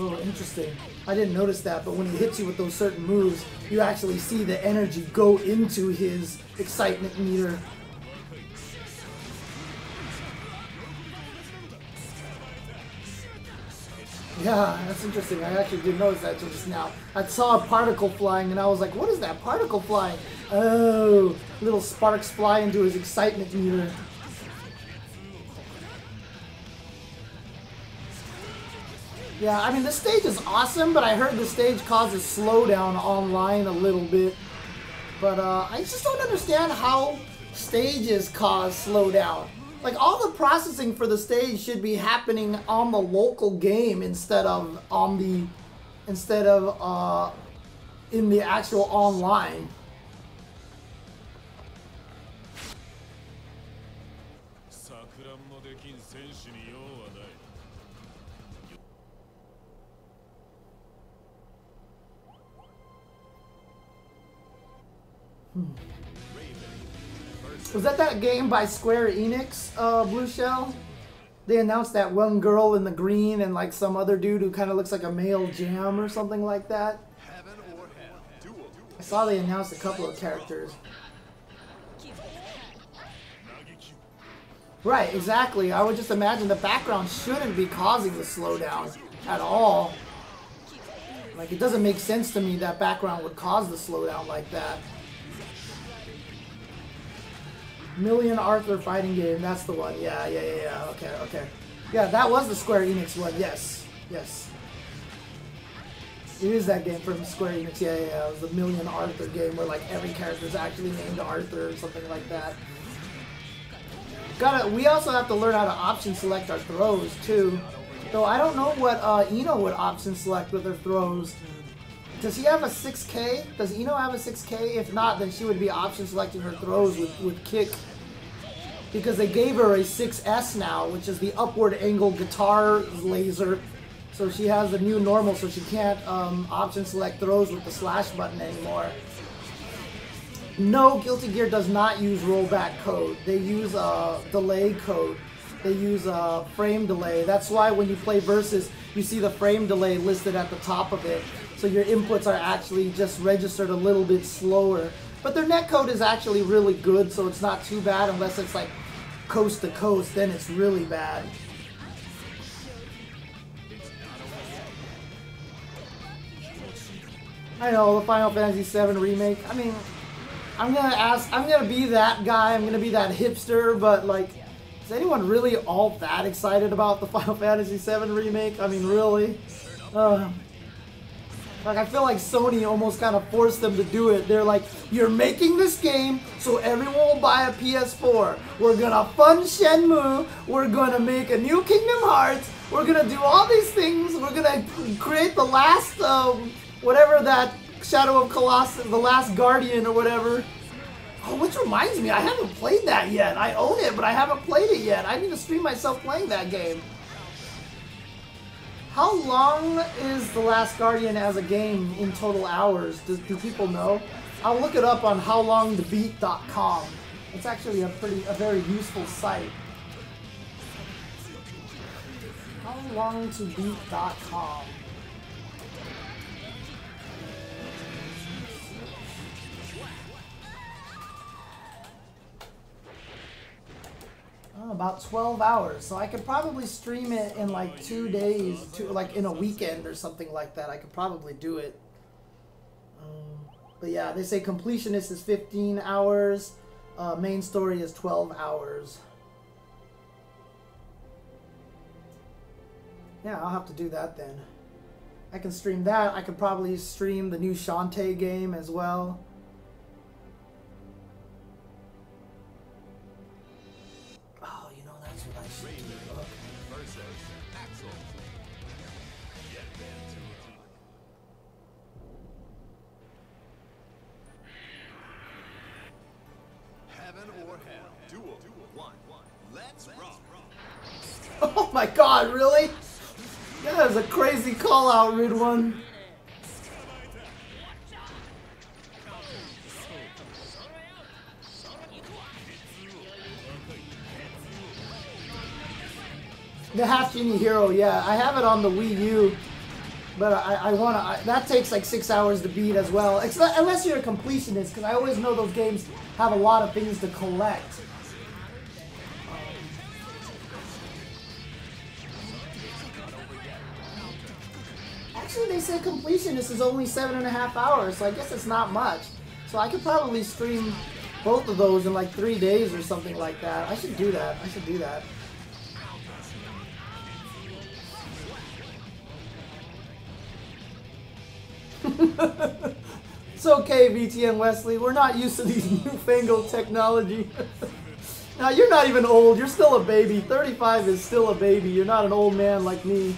Oh, interesting. I didn't notice that, but when he hits you with those certain moves, you actually see the energy go into his excitement meter. Yeah, that's interesting. I actually didn't notice that until just now. I saw a particle flying and I was like, what is that particle flying? Oh, little sparks fly into his excitement meter. Yeah, I mean, the stage is awesome, but I heard the stage causes slowdown online a little bit. But I just don't understand how stages cause slowdown. Like, all the processing for the stage should be happening on the local game instead of on the, in the actual online. Was that game by Square Enix, Blue Shell? They announced that one girl in the green and like some other dude who kind of looks like a male Jam or something like that. I saw they announced a couple of characters. Right, exactly. I would just imagine the background shouldn't be causing the slowdown at all. Like, it doesn't make sense to me that background would cause the slowdown like that. Million Arthur fighting game, that's the one. Yeah. Okay. Yeah, that was the Square Enix one. Yes. It is that game from Square Enix. Yeah. It was the Million Arthur game where like every character is actually named Arthur or something like that. We also have to learn how to option select our throws too. Though I don't know what Eno would option select with her throws. Does he have a 6K? Does Eno have a 6K? If not, then she would be option selecting her throws with kick. Because they gave her a 6S now, which is the upward angle guitar laser. So she has the new normal, so she can't option select throws with the slash button anymore. No, Guilty Gear does not use rollback code. They use delay code. They use frame delay. That's why when you play Versus, you see the frame delay listed at the top of it. So your inputs are actually just registered a little bit slower. But their netcode is actually really good, so it's not too bad unless it's like coast to coast, then it's really bad. I know, the Final Fantasy VII Remake. I mean, I'm gonna be that guy, I'm gonna be that hipster, but like, is anyone really all that excited about the Final Fantasy VII Remake? I mean, really? Like, I feel like Sony almost kind of forced them to do it. They're like, you're making this game so everyone will buy a PS4. We're gonna fund Shenmue. We're gonna make a new Kingdom Hearts. We're gonna do all these things. We're gonna create the last, whatever that Shadow of Colossus, the last Guardian or whatever. Oh, which reminds me, I haven't played that yet. I own it, but I haven't played it yet. I need to stream myself playing that game. How long is The Last Guardian as a game in total hours? Do people know? I'll look it up on howlongtobeat.com. It's actually a very useful site. Howlongtobeat.com. Oh, about 12 hours. So I could probably stream it in like 2 days, like in a weekend or something like that. I could probably do it. But yeah, they say completionist is 15 hours. Main story is 12 hours. Yeah, I'll have to do that then. I can stream that. I could probably stream the new Shantae game as well. Oh my god, really? That is a crazy call out, Rid One. The Half Genie Hero, yeah, I have it on the Wii U, but I wanna. That takes like 6 hours to beat as well, unless you're a completionist, because I always know those games have a lot of things to collect. Actually, they say completionist is only 7.5 hours, so I guess it's not much. So I could probably stream both of those in like 3 days or something like that. I should do that. I should do that. It's okay, VTN Wesley. We're not used to these newfangled technology. Now, you're not even old. You're still a baby. 35 is still a baby. You're not an old man like me.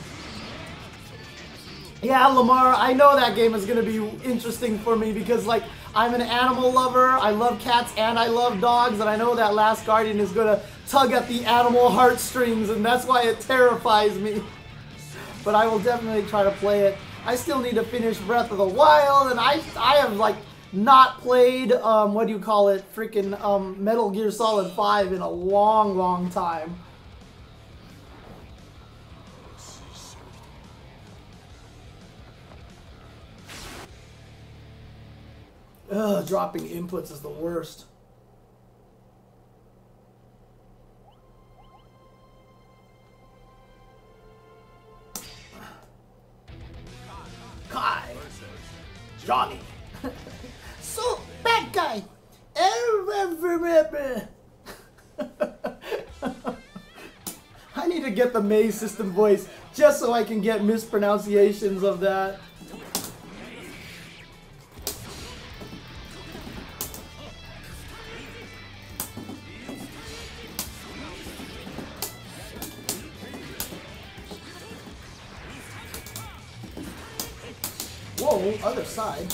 Yeah, Lamar, I know that game is going to be interesting for me because, like, I'm an animal lover. I love cats and I love dogs, and I know that Last Guardian is going to tug at the animal heartstrings, and that's why it terrifies me. But I will definitely try to play it. I still need to finish Breath of the Wild, and I have, like, not played, what do you call it, freaking Metal Gear Solid 5 in a long, long time. Ugh, dropping inputs is the worst. Kai. Johnny. So, bad guy. I need to get the Maze System voice just so I can get mispronunciations of that. Whoa, other side.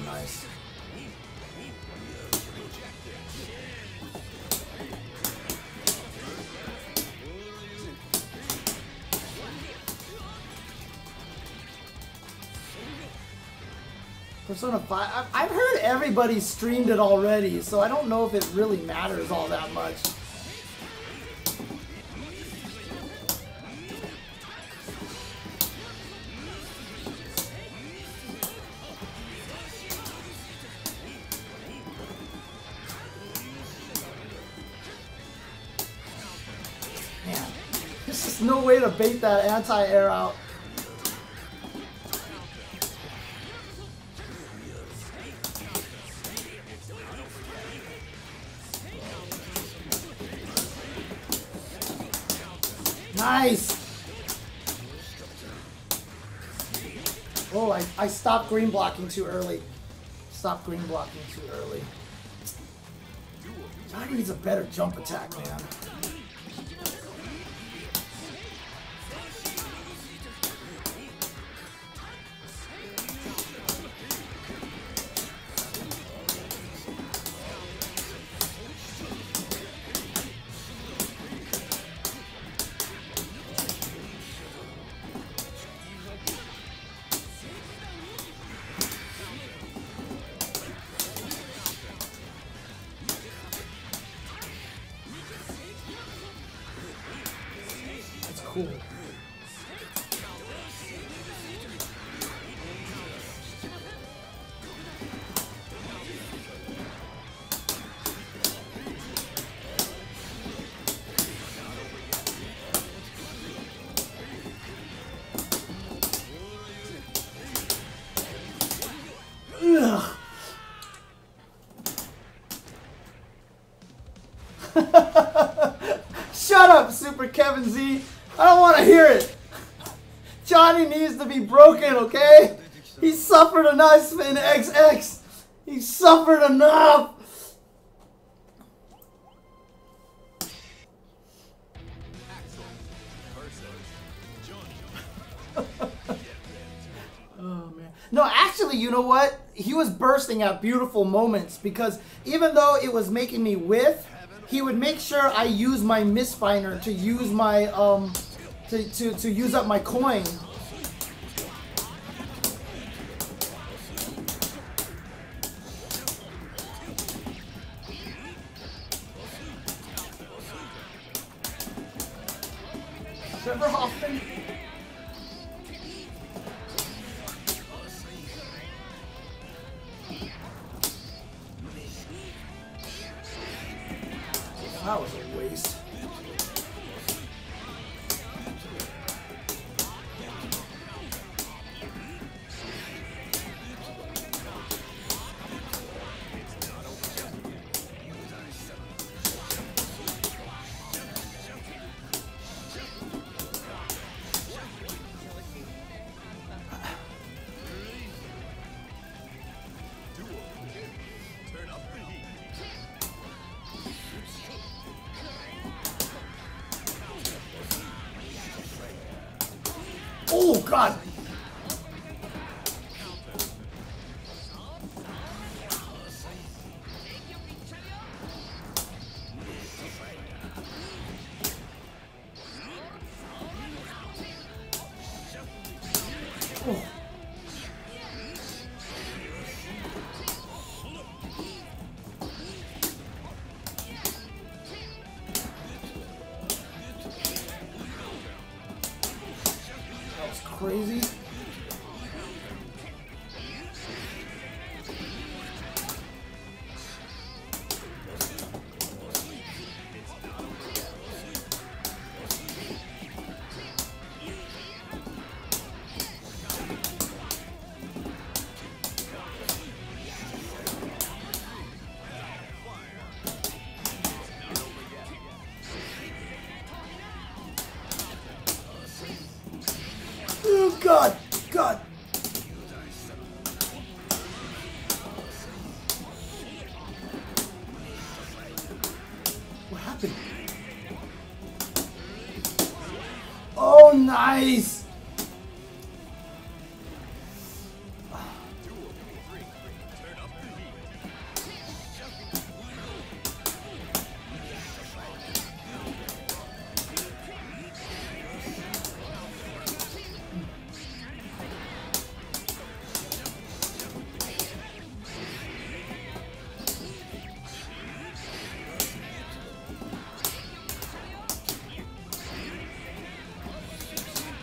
Nice. Persona 5, I've heard everybody streamed it already, so I don't know if it really matters all that much. Man, there's just no way to bait that anti-air out. Nice! Oh, I stopped green blocking too early. Stop green blocking too early. Johnny needs a better jump attack, man. Cool. Ugh. Shut up, Super Kevin Z. I don't want to hear it. Johnny needs to be broken, okay? He suffered enough in XX. He suffered enough. Oh, man. No, actually, you know what? He was bursting at beautiful moments because even though it was making me whiff, he would make sure I use my misfinder to use my to use up my coin. Trevor Hoffman. That was a waste. God. Oh. That was crazy. Oh God, God. What happened? Oh, nice.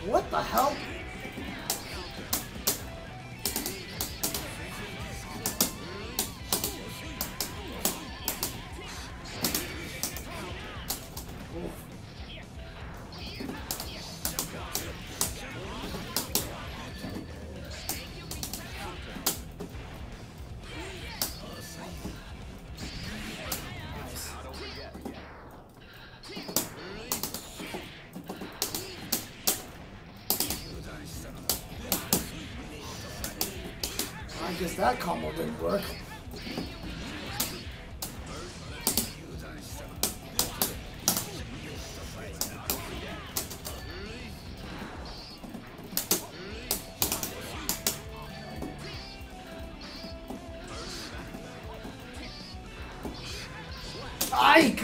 What the hell? I guess that combo didn't work.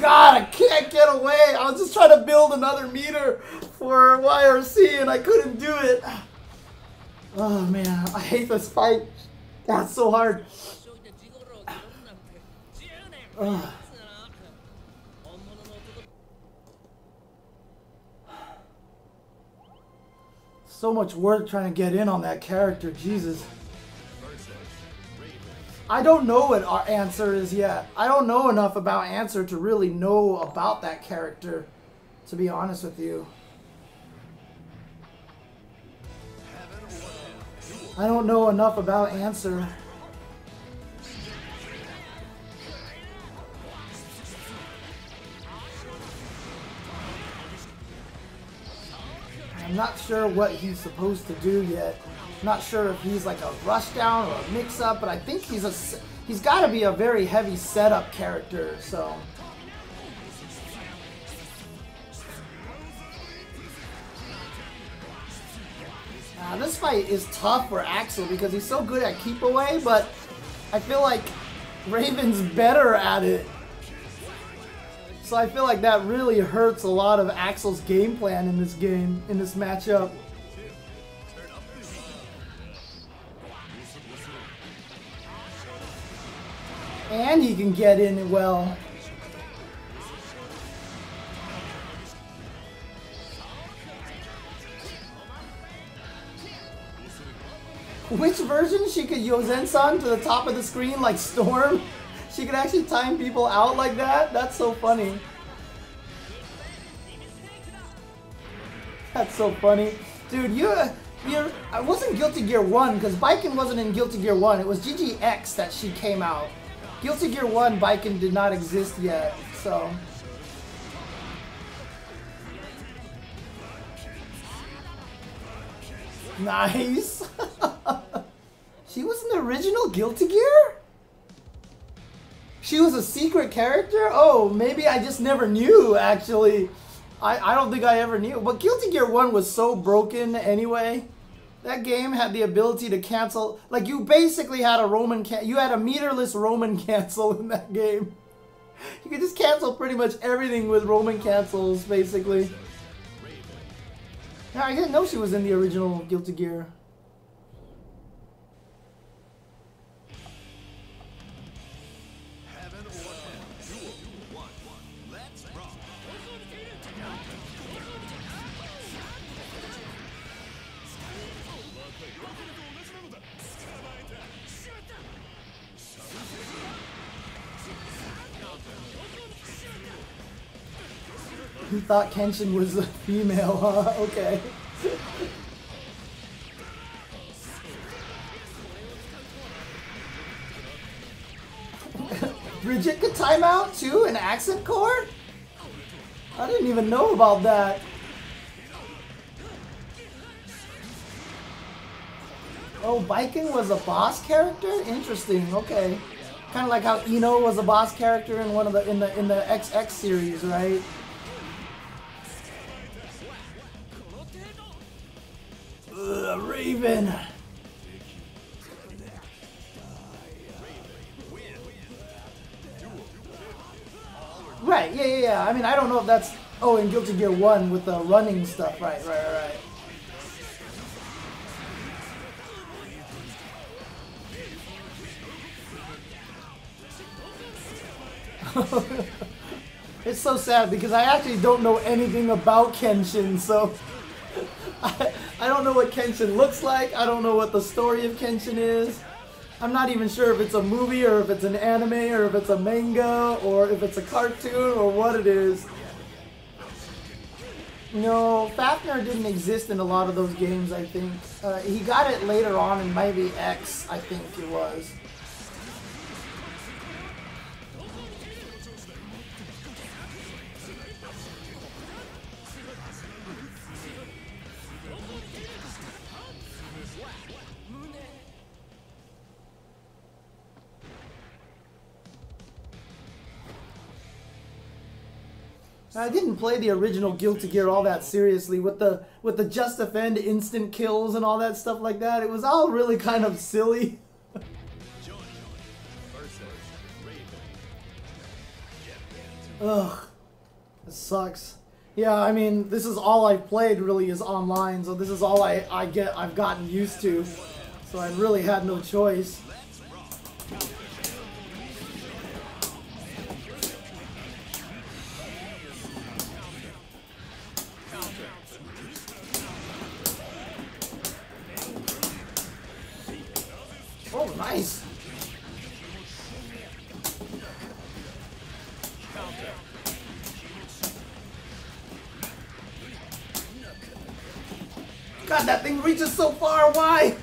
God, I can't get away. I was just trying to build another meter for YRC and I couldn't do it. Oh man, I hate this fight. That's so hard. Ugh. So much work trying to get in on that character, Jesus. I don't know what our answer is yet. I don't know enough about Answer to really know about that character, to be honest with you. I don't know enough about Answer. I'm not sure what he's supposed to do yet. Not sure if he's like a rush down or a mix up, but I think he's got to be a very heavy setup character. So this fight is tough for Axel because he's so good at keep away, but I feel like Raven's better at it. So I feel like that really hurts a lot of Axel's game plan in this game, in this matchup. And he can get in well. Which version she could Yozen-san to the top of the screen like Storm? She could actually time people out like that? That's so funny. That's so funny. Dude, I wasn't Guilty Gear 1 because Baiken wasn't in Guilty Gear 1. It was GGX that she came out. Guilty Gear 1, Baiken did not exist yet, so. Nice. She was in the original Guilty Gear? She was a secret character? Oh, maybe I just never knew, actually. I don't think I ever knew. But Guilty Gear 1 was so broken anyway. That game had the ability to cancel. Like, you basically had a you had a meterless Roman cancel in that game. You could just cancel pretty much everything with Roman cancels, basically. Yeah, I didn't know she was in the original Guilty Gear. Heaven or hell. Duel 1. Let's rock. You thought Kenshin was a female, huh? Okay. Bridget could time out too? An accent chord? I didn't even know about that. Oh, Viking was a boss character? Interesting, okay. Kind of like how Ino was a boss character in one of the in the XX series, right? Ugh, Raven. Right, yeah. I mean, I don't know if that's... Oh, in Guilty Gear 1 with the running stuff. Right. It's so sad because I actually don't know anything about Kenshin, so... I don't know what Kenshin looks like. I don't know what the story of Kenshin is. I'm not even sure if it's a movie or if it's an anime or if it's a manga or if it's a cartoon or what it is. No, Fafnir didn't exist in a lot of those games, I think. He got it later on in maybe X, I think it was. I didn't play the original Guilty Gear all that seriously with the just defend instant kills and all that stuff like that. It was all really kind of silly. Ugh, it sucks. Yeah, I mean, this is all I've played really is online, so this is all I've gotten used to. So I really had no choice. Oh, nice. God, that thing reaches so far. Why?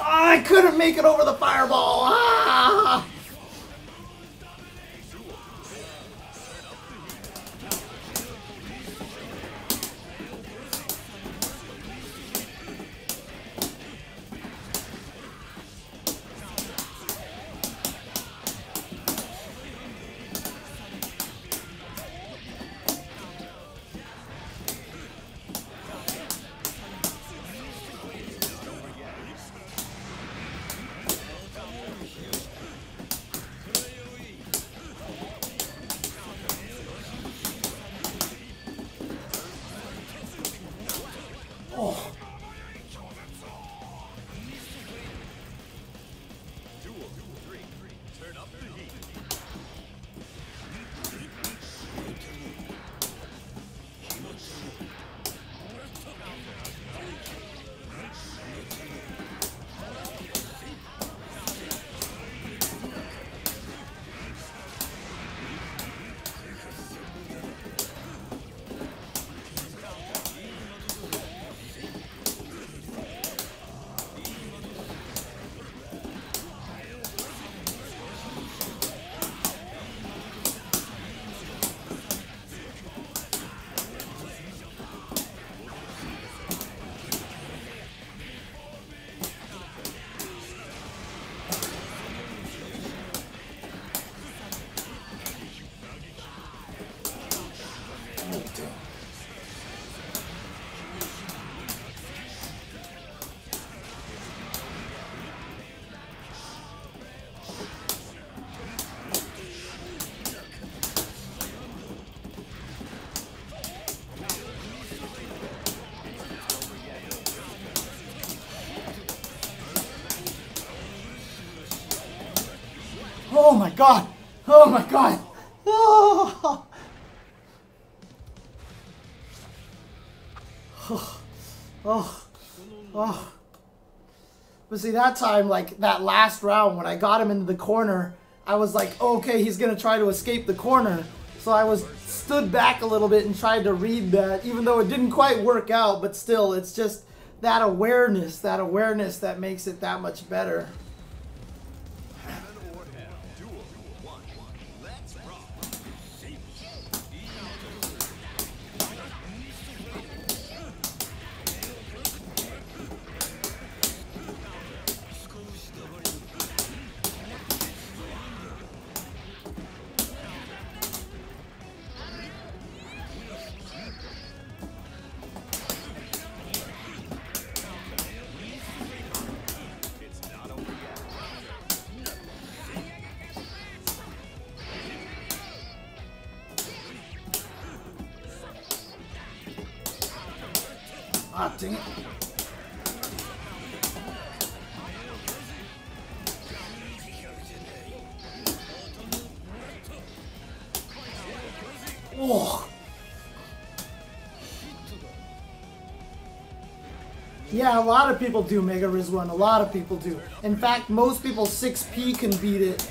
I couldn't make it over the fireball. Ah! Oh my god! Oh my god! Oh. Oh. But see, that time, like, that last round, when I got him into the corner, I was like, okay, he's gonna try to escape the corner. So I stood back a little bit and tried to read that, even though it didn't quite work out, but still, it's just that awareness that makes it that much better. Ah, dang it. Oh. Yeah, a lot of people do Mega Riz 1. A lot of people do. In fact, most people 6P can beat it.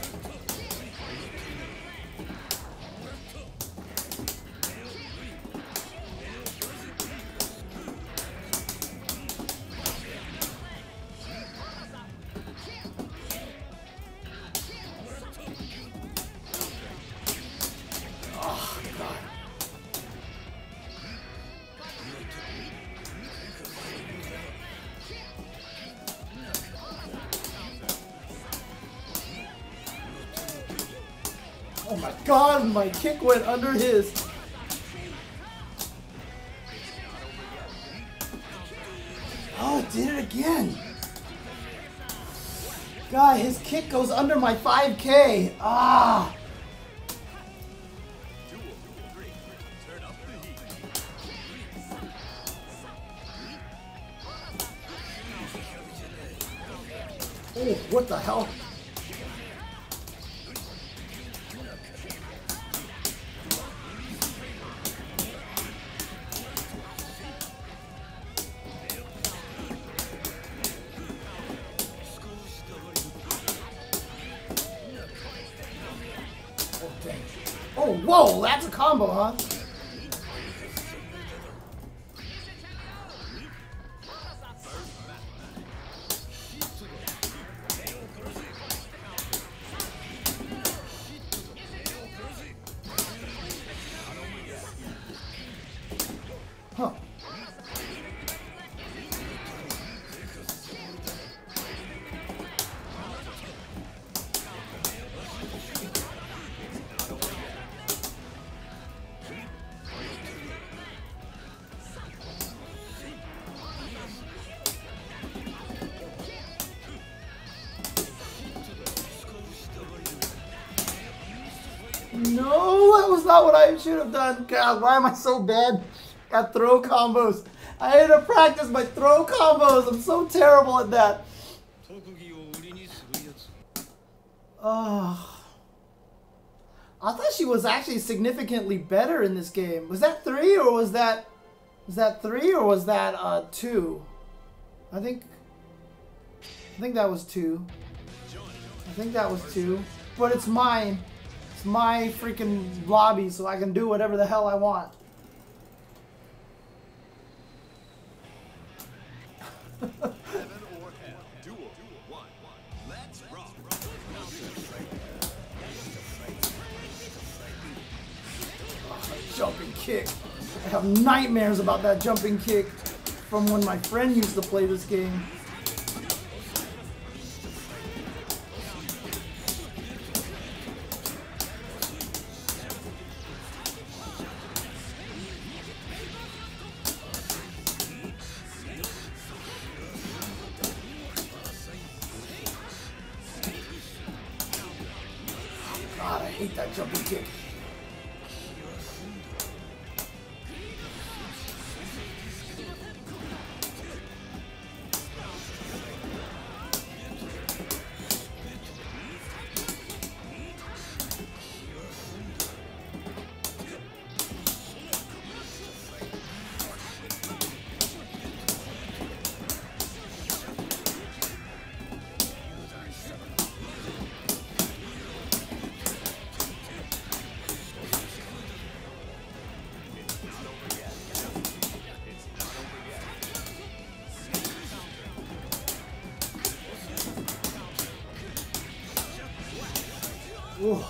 Oh my god, my kick went under his. Oh, it did it again. God, his kick goes under my 5K. Ah. Oh, what the hell? Oh, whoa, that's a combo, huh? Huh. No, that was not what I should have done. God, why am I so bad at throw combos? I had to practice my throw combos. I'm so terrible at that. Oh. I thought she was actually significantly better in this game. Was that 3 or was that 3 or was that 2? I think that was 2. I think that was 2. But it's mine. It's my freaking lobby, so I can do whatever the hell I want. Jumping kick. I have nightmares about that jumping kick from when my friend used to play this game. God, I hate that jumping kick. Ooh.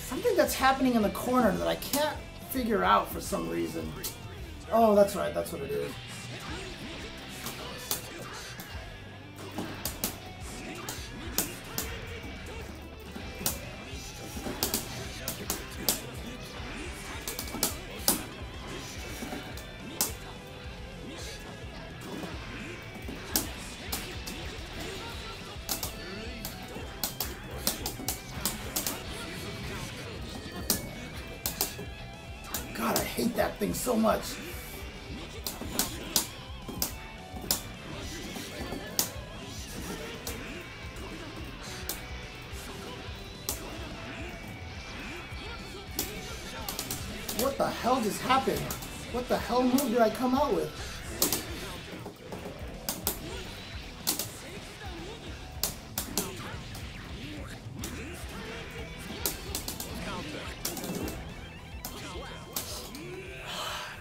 Something that's happening in the corner that I can't figure out for some reason. Oh, that's right, that's what it is. God, I hate that thing so much. What the hell just happened? What the hell move did I come out with?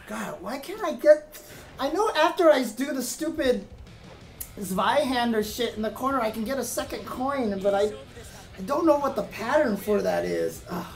God, why can't I get... I know after I do the stupid Zweihander shit in the corner, I can get a second coin, but I don't know what the pattern for that is. Ugh.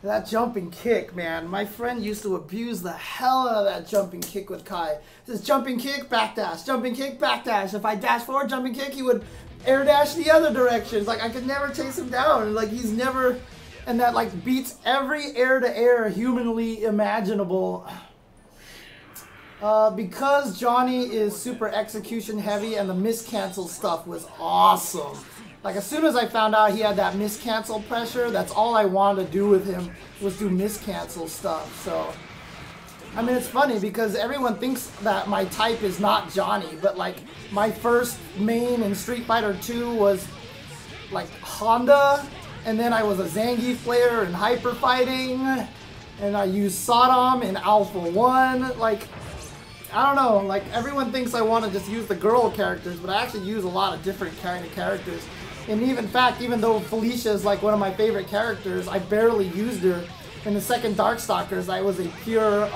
That jumping kick, man. My friend used to abuse the hell out of that jumping kick with Kai. This jumping kick, backdash. Jumping kick, backdash. If I dash forward, jumping kick, he would air dash the other direction. Like, I could never chase him down. Like, he's never... And that, like, beats every air-to-air humanly imaginable. Because Johnny is super execution heavy and the miscancel stuff was awesome. Like, as soon as I found out he had that miscancel pressure, that's all I wanted to do with him was do miscancel stuff. So, I mean, it's funny because everyone thinks that my type is not Johnny, but, like, my first main in Street Fighter 2 was, like, Honda, and then I was a Zangief player in Hyper Fighting, and I used Sodom in Alpha 1, like... I don't know, like, everyone thinks I want to just use the girl characters, but I actually use a lot of different kind of characters. And even, in fact, even though Felicia is like one of my favorite characters, I barely used her. In the second Darkstalkers, I was a pure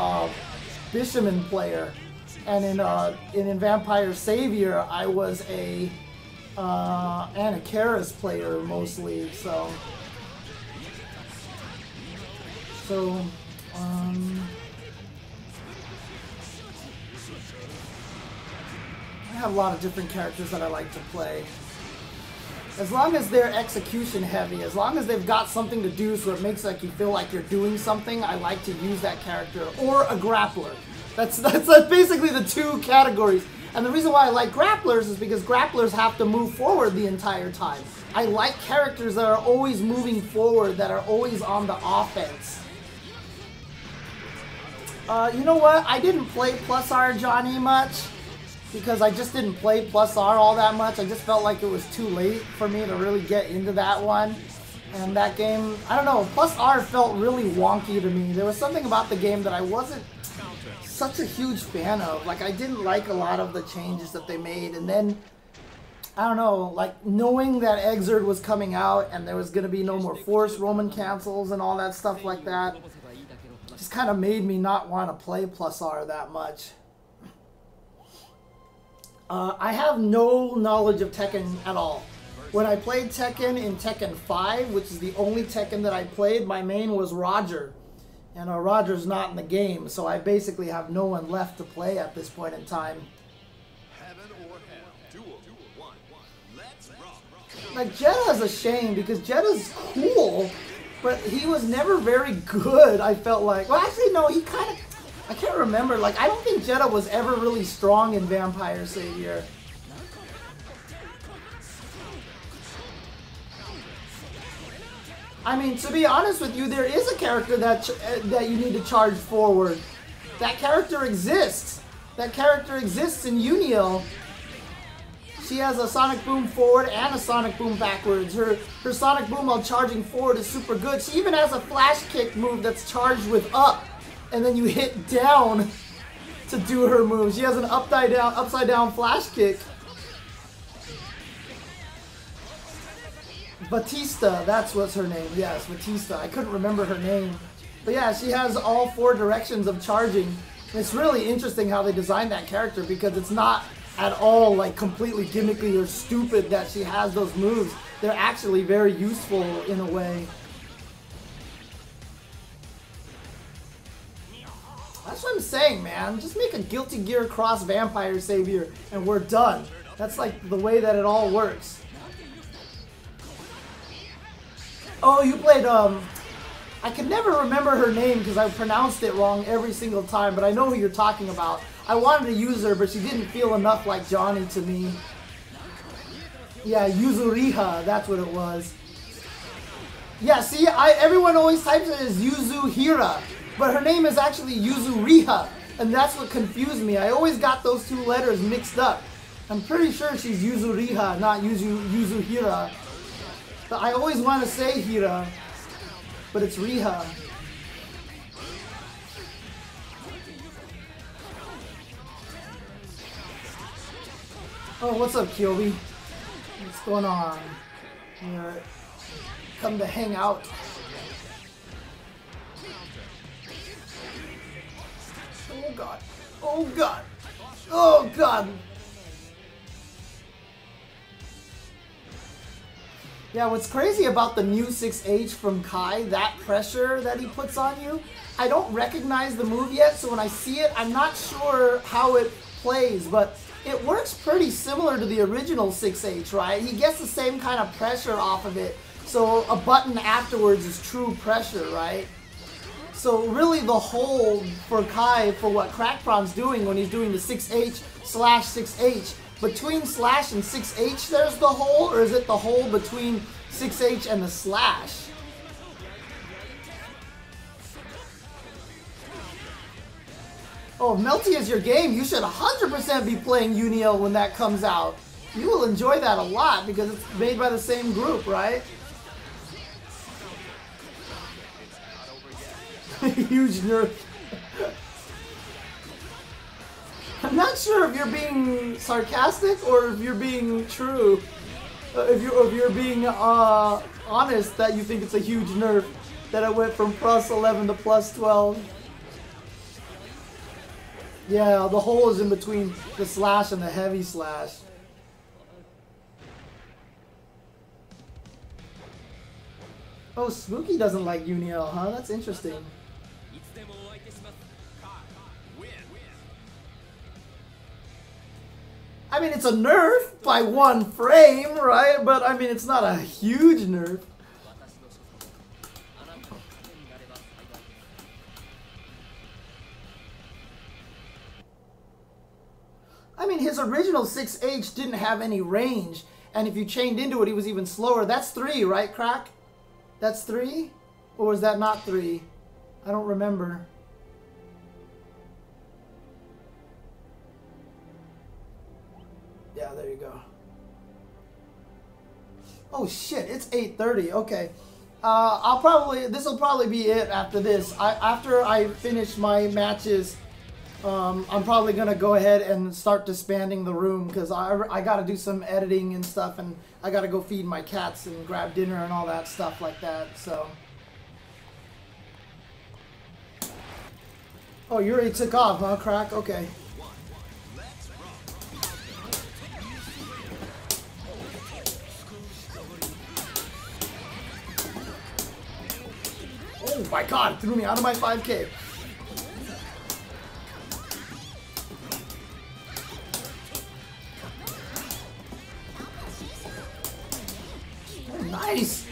Bishaman player. And in Vampire Savior, I was a Anacharis player mostly, so... I have a lot of different characters that I like to play. As long as they're execution heavy, as long as they've got something to do so it makes like you feel like you're doing something, I like to use that character. Or a grappler. That's basically the two categories. And the reason why I like grapplers is because grapplers have to move forward the entire time. I like characters that are always moving forward, that are always on the offense. You know what? I didn't play Plus R Johnny much, because I just didn't play Plus R all that much. I just felt like it was too late for me to really get into that one. And that game, I don't know, Plus R felt really wonky to me. There was something about the game that I wasn't such a huge fan of. Like, I didn't like a lot of the changes that they made. And then, I don't know, like, knowing that Xrd was coming out and there was going to be no more Force Roman cancels and all that stuff like that, just kind of made me not want to play Plus R that much. I have no knowledge of Tekken at all. When I played Tekken in Tekken 5, which is the only Tekken that I played, my main was Roger. And Roger's not in the game, so I basically have no one left to play at this point in time. Heaven or hell. Duel 1. Let's rock. Like, Jetta's a shame because Jetta's cool, but he was never very good, I felt like. Well, actually, no, he kind of... I can't remember. Like, I don't think Jetta was ever really strong in Vampire Savior. I mean, to be honest with you, there is a character that you need to charge forward. That character exists. That character exists in Uniel. She has a Sonic Boom forward and a Sonic Boom backwards. Her Sonic Boom while charging forward is super good. She even has a flash kick move that's charged with up, and then you hit down to do her move. She has an upside down flash kick. Batista, that's what's her name. Yes, Batista. I couldn't remember her name. But yeah, she has all 4 directions of charging. It's really interesting how they designed that character because it's not at all like completely gimmicky or stupid that she has those moves. They're actually very useful in a way. That's what I'm saying, man. Just make a Guilty Gear Cross Vampire Savior and we're done. That's like the way that it all works. Oh, you played, I can never remember her name because I pronounced it wrong every single time, but I know who you're talking about. I wanted to use her, but she didn't feel enough like Johnny to me. Yeah, Yuzuriha, that's what it was. Yeah, see, everyone always types it as Yuzuhira, but her name is actually Yuzuriha, and that's what confused me. I always got those 2 letters mixed up. I'm pretty sure she's Yuzuriha, not Yuzuhira. But I always want to say Hira, but it's Riha. Oh, what's up, Kyobi? What's going on? You're come to hang out. Oh god. Oh god. Oh god. Yeah, what's crazy about the new 6H from Kai, that pressure that he puts on you, I don't recognize the move yet, so when I see it, I'm not sure how it plays, but it works pretty similar to the original 6H, right? He gets the same kind of pressure off of it, so a button afterwards is true pressure, right? So really the hold for Kai, for what Crackpron's doing when he's doing the 6H/6H, between slash and 6H there's the hole, or is it the hole between 6H and the slash? Oh, if Melty is your game, you should 100% be playing Uniel when that comes out. You will enjoy that a lot because it's made by the same group, right? Huge nerf. I'm not sure if you're being sarcastic or if you're being true. If you're being honest that you think it's a huge nerf that it went from +11 to +12. Yeah, the hole is in between the slash and the heavy slash. Oh, Spooky doesn't like Uniel, huh? That's interesting. I mean, it's a nerf by 1 frame, right? But I mean, it's not a huge nerf. I mean, his original 6H didn't have any range, and if you chained into it, he was even slower. That's 3, right, Crack? That's 3? Or was that not 3? I don't remember. Yeah, there you go. Oh shit, it's 8:30. Okay. This will probably be it after this. After I finish my matches, I'm probably gonna go ahead and start disbanding the room because I gotta do some editing and stuff, and I gotta go feed my cats and grab dinner and all that stuff like that. So. Oh, you already took off, huh, Crack? Okay. Oh my god, it threw me out of my 5K. Nice!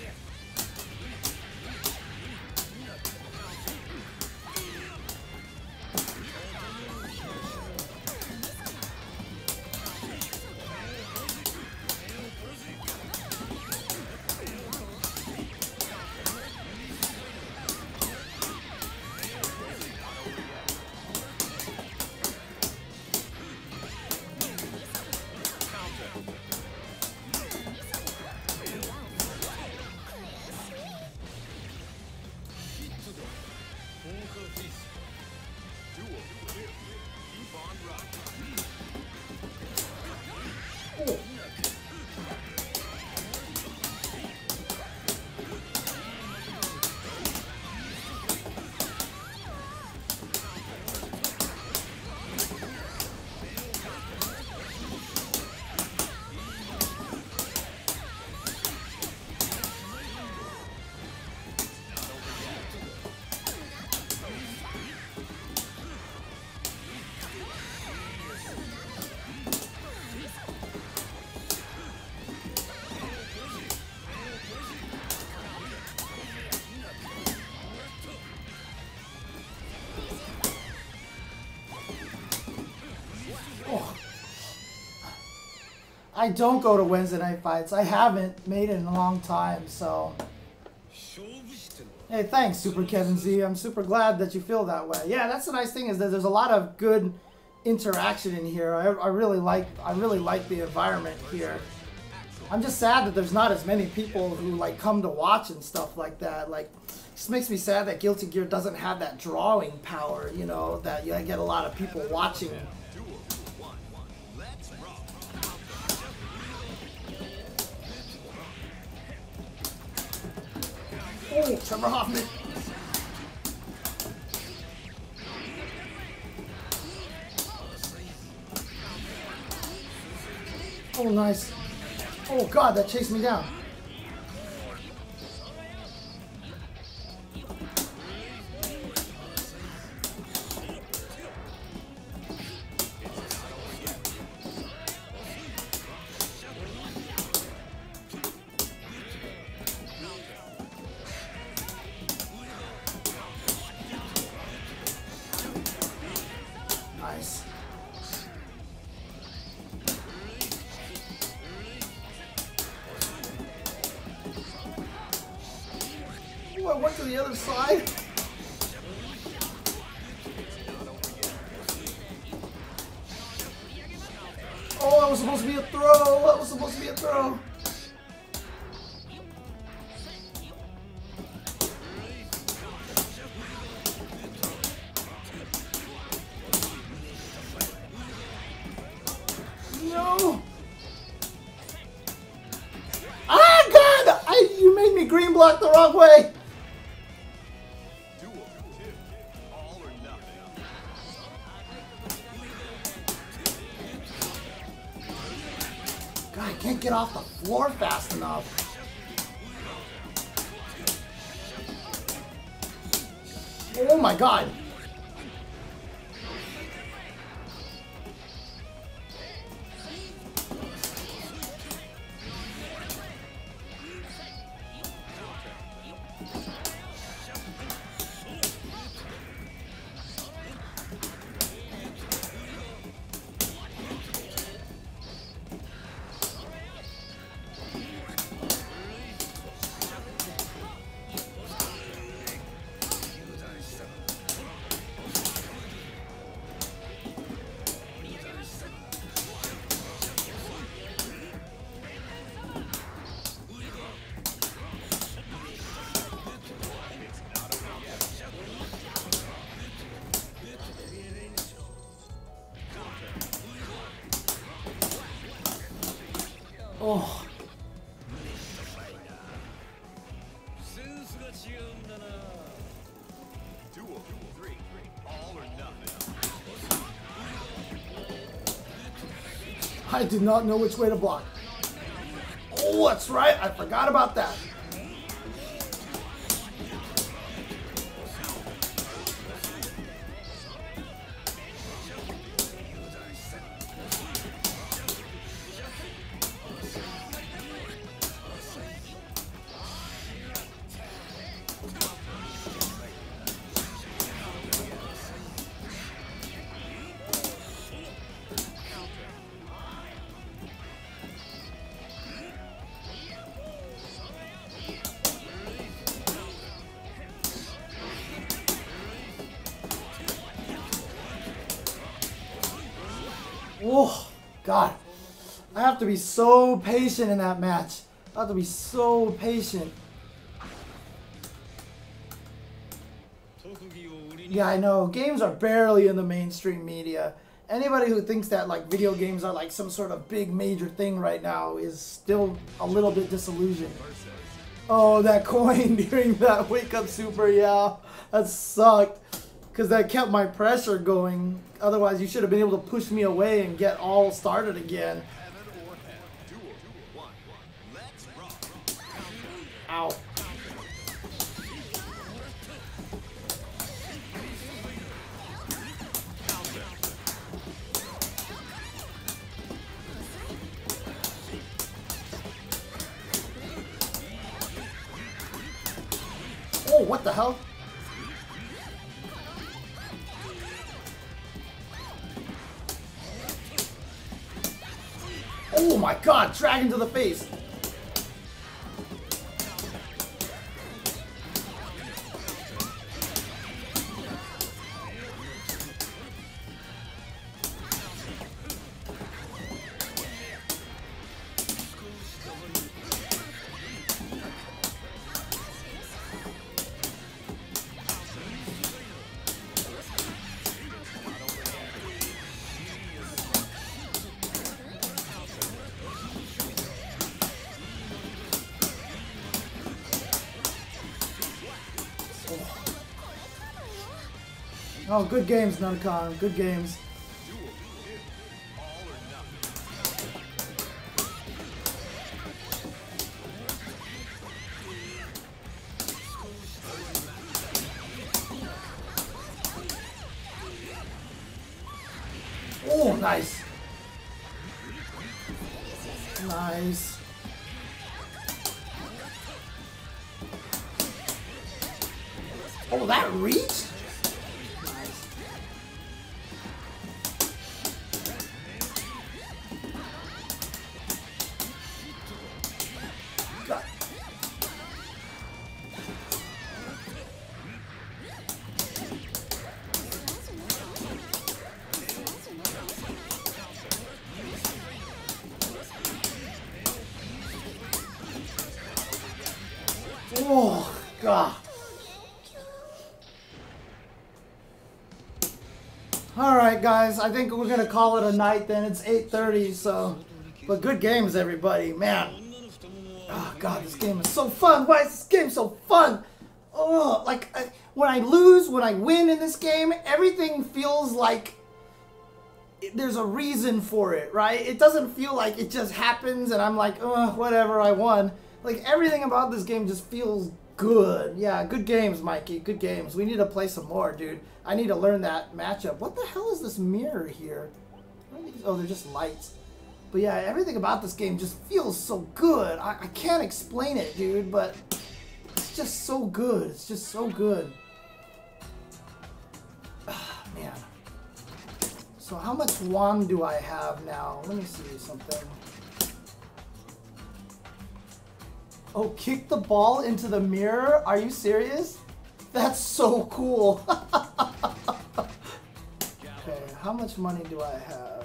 I don't go to Wednesday night fights. I haven't made it in a long time, so. Hey, thanks, Super Kevin Z. I'm super glad that you feel that way. Yeah, that's the nice thing is that there's a lot of good interaction in here. I really like the environment here. I'm just sad that there's not as many people who like come to watch and stuff like that. Like, it just makes me sad that Guilty Gear doesn't have that drawing power. You know, that you get a lot of people watching. Oh, Trevor Hoffman. Oh, nice. Oh, God, that chased me down. I went to the other side. Oh, that was supposed to be a throw. That was supposed to be a throw. No. Ah, God! You made me green block the wrong way. God, I can't get off the floor fast enough. Oh my God. Oh. I did not know which way to block. Oh, that's right. I forgot about that. Oh, God. I have to be so patient in that match. I have to be so patient. Yeah, I know. Games are barely in the mainstream media. Anybody who thinks that like video games are like some sort of big major thing right now is still a little bit disillusioned. Oh, that coin during that wake up super, yeah. That sucked. Because that kept my pressure going. Otherwise, you should have been able to push me away and get all started again. Ow. Oh, what the hell? Oh my God, dragon to the face. Oh, good games, Nuncon. Good games. Oh, nice. Nice. Oh, that reach? Oh, God. Alright, guys. I think we're going to call it a night then. It's 8:30, so... But good games, everybody. Man. Oh, God, this game is so fun. Why is this game so fun? Oh, like, when I lose, when I win in this game, everything feels like... There's a reason for it, right? It doesn't feel like it just happens and I'm like, oh, whatever, I won. Like, everything about this game just feels good. Yeah, good games, Mikey. Good games. We need to play some more, dude. I need to learn that matchup. What the hell is this mirror here? Oh, they're just lights. But yeah, everything about this game just feels so good. I can't explain it, dude, but it's just so good. It's just so good. Man. So how much won do I have now? Let me see something. Oh, kick the ball into the mirror? Are you serious? That's so cool. Okay, how much money do I have?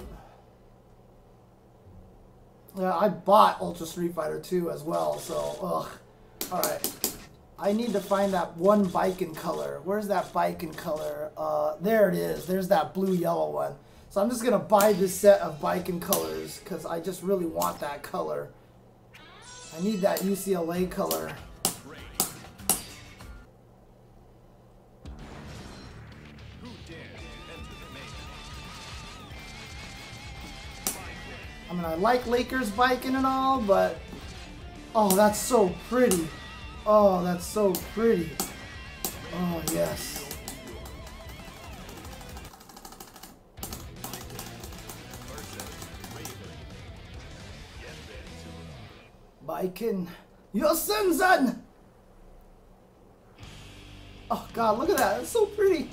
Yeah, I bought Ultra Street Fighter 2 as well, so, ugh. Alright. I need to find that one bike in color. Where's that bike in color? There it is. There's that blue-yellow one. So I'm just going to buy this set of bike in colors because I just really want that color. I need that UCLA color. I mean, I like Lakers biking and all, but... Oh, that's so pretty. Oh, that's so pretty. Oh, yes. Biking. Yosenzen! Oh, God, look at that. It's so pretty.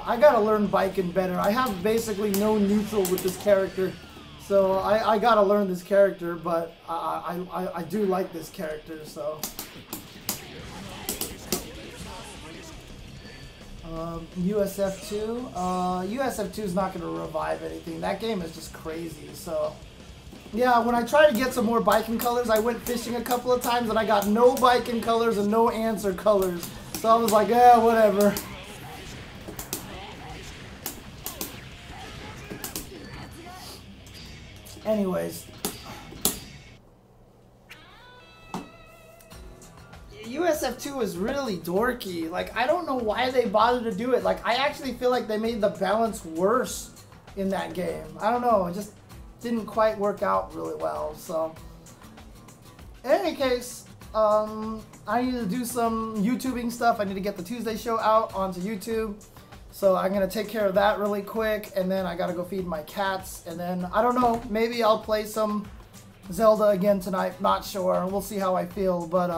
I gotta learn biking better. I have basically no neutral with this character, so I gotta learn this character. But I do like this character, so. USF2. USF2 is not going to revive anything. That game is just crazy. So, yeah, when I tried to get some more biking colors, I went fishing a couple of times and I got no biking colors and no answer colors. So I was like, yeah, whatever. Anyways. USF2 is really dorky. Like, I don't know why they bothered to do it. Like, I actually feel like they made the balance worse in that game. I don't know. It just didn't quite work out really well. So, in any case, I need to do some YouTubing stuff. I need to get the Tuesday show out onto YouTube. So I'm going to take care of that really quick. And then I got to go feed my cats. And then, I don't know, maybe I'll play some Zelda again tonight. Not sure. We'll see how I feel. But,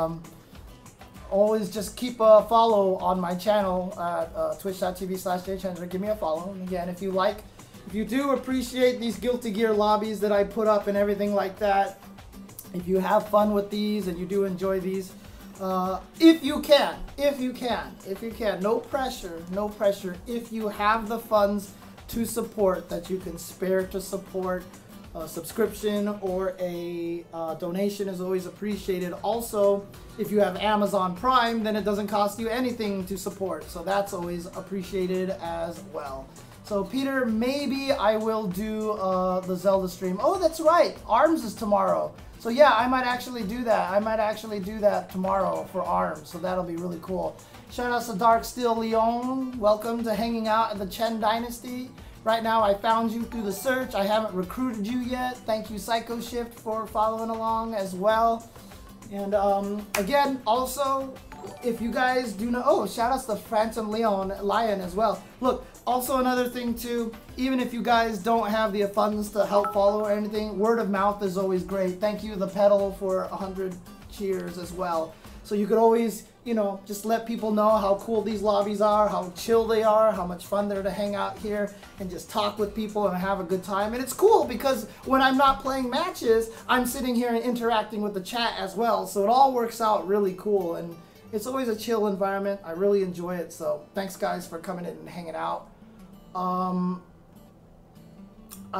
always just keep a follow on my channel at twitch.tv/jchensor. Give me a follow. And again, if you do appreciate these Guilty Gear lobbies that I put up and everything like that, if you have fun with these and you do enjoy these, if you can, no pressure, if you have the funds to support that you can spare to support, a subscription or a donation is always appreciated. Also, if you have Amazon Prime, then it doesn't cost you anything to support, so that's always appreciated as well. So Peter, maybe I will do the Zelda stream. Oh, that's right, ARMS is tomorrow. So yeah, I might actually do that. I might actually do that tomorrow for ARMS, so that'll be really cool. Shout out to Dark Steel Leon. Welcome to hanging out in the Chen Dynasty. Right now, I found you through the search. I haven't recruited you yet. Thank you, Psycho Shift, for following along as well. And again, also, if you guys do know, oh, shout outs to Phantom Lion as well. Look, also another thing too, even if you guys don't have the funds to help follow or anything, word of mouth is always great. Thank you, The Pedal, for 100 cheers as well. So you could always, you know, just let people know how cool these lobbies are, how chill they are, how much fun they're to hang out here and just talk with people and have a good time. And it's cool because when I'm not playing matches, I'm sitting here and interacting with the chat as well. So it all works out really cool and it's always a chill environment. I really enjoy it. So thanks guys for coming in and hanging out. I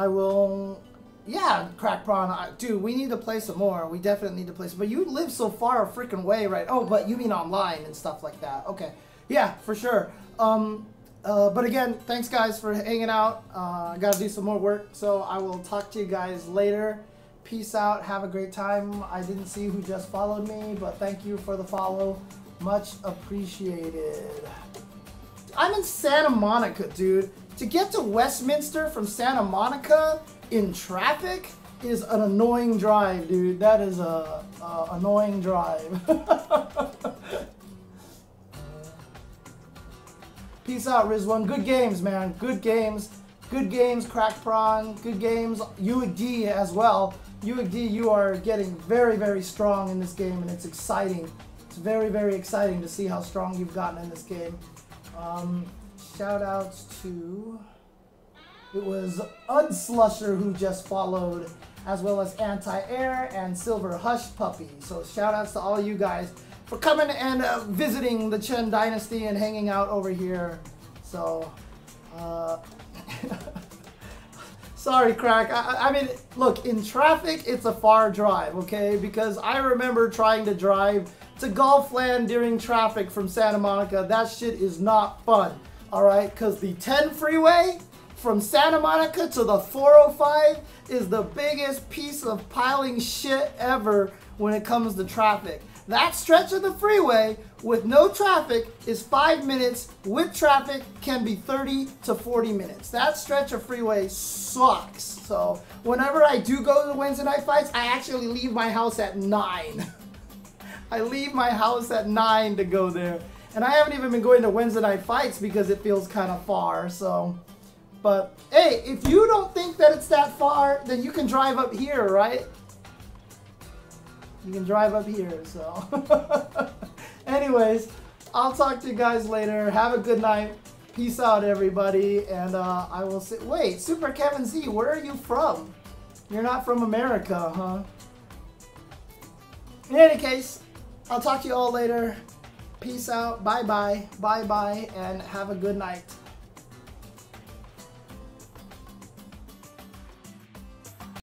will... Yeah, Crack Prawn, dude, we need to play some more. We definitely need to play some. But you live so far a freaking way, right? Oh, but you mean online and stuff like that. Okay. Yeah, for sure. But again, thanks guys for hanging out. I gotta do some more work, so I will talk to you guys later. Peace out. Have a great time. I didn't see who just followed me, but thank you for the follow. Much appreciated. I'm in Santa Monica, dude. To get to Westminster from Santa Monica in traffic is an annoying drive, dude. That is a annoying drive. Peace out, Rizwan. Good games, man. Good games. Good games, Crack Prawn. Good games. UD as well. UD, you are getting very, very strong in this game, and it's exciting. It's very, very exciting to see how strong you've gotten in this game. Shout outs to... It was Udslusher who just followed, as well as Anti-Air and Silver Hush Puppy. So shout outs to all you guys for coming and visiting the Chen Dynasty and hanging out over here. So, sorry, Crack. I mean, look, in traffic, it's a far drive, okay? Because I remember trying to drive to Gulfland during traffic from Santa Monica. That shit is not fun, all right? Because the 10 freeway from Santa Monica to the 405 is the biggest piece of piling shit ever when it comes to traffic. That stretch of the freeway with no traffic is 5 minutes. With traffic can be 30 to 40 minutes. That stretch of freeway sucks. So whenever I do go to the Wednesday night fights, I actually leave my house at 9. I leave my house at 9 to go there. And I haven't even been going to Wednesday night fights because it feels kind of far. So, but hey, if you don't think that it's that far, then you can drive up here, right? You can drive up here, so. Anyways, I'll talk to you guys later. Have a good night. Peace out, everybody. And I will say, wait, Super Kevin Z, where are you from? You're not from America, huh? In any case, I'll talk to you all later. Peace out. Bye bye. Bye bye. And have a good night.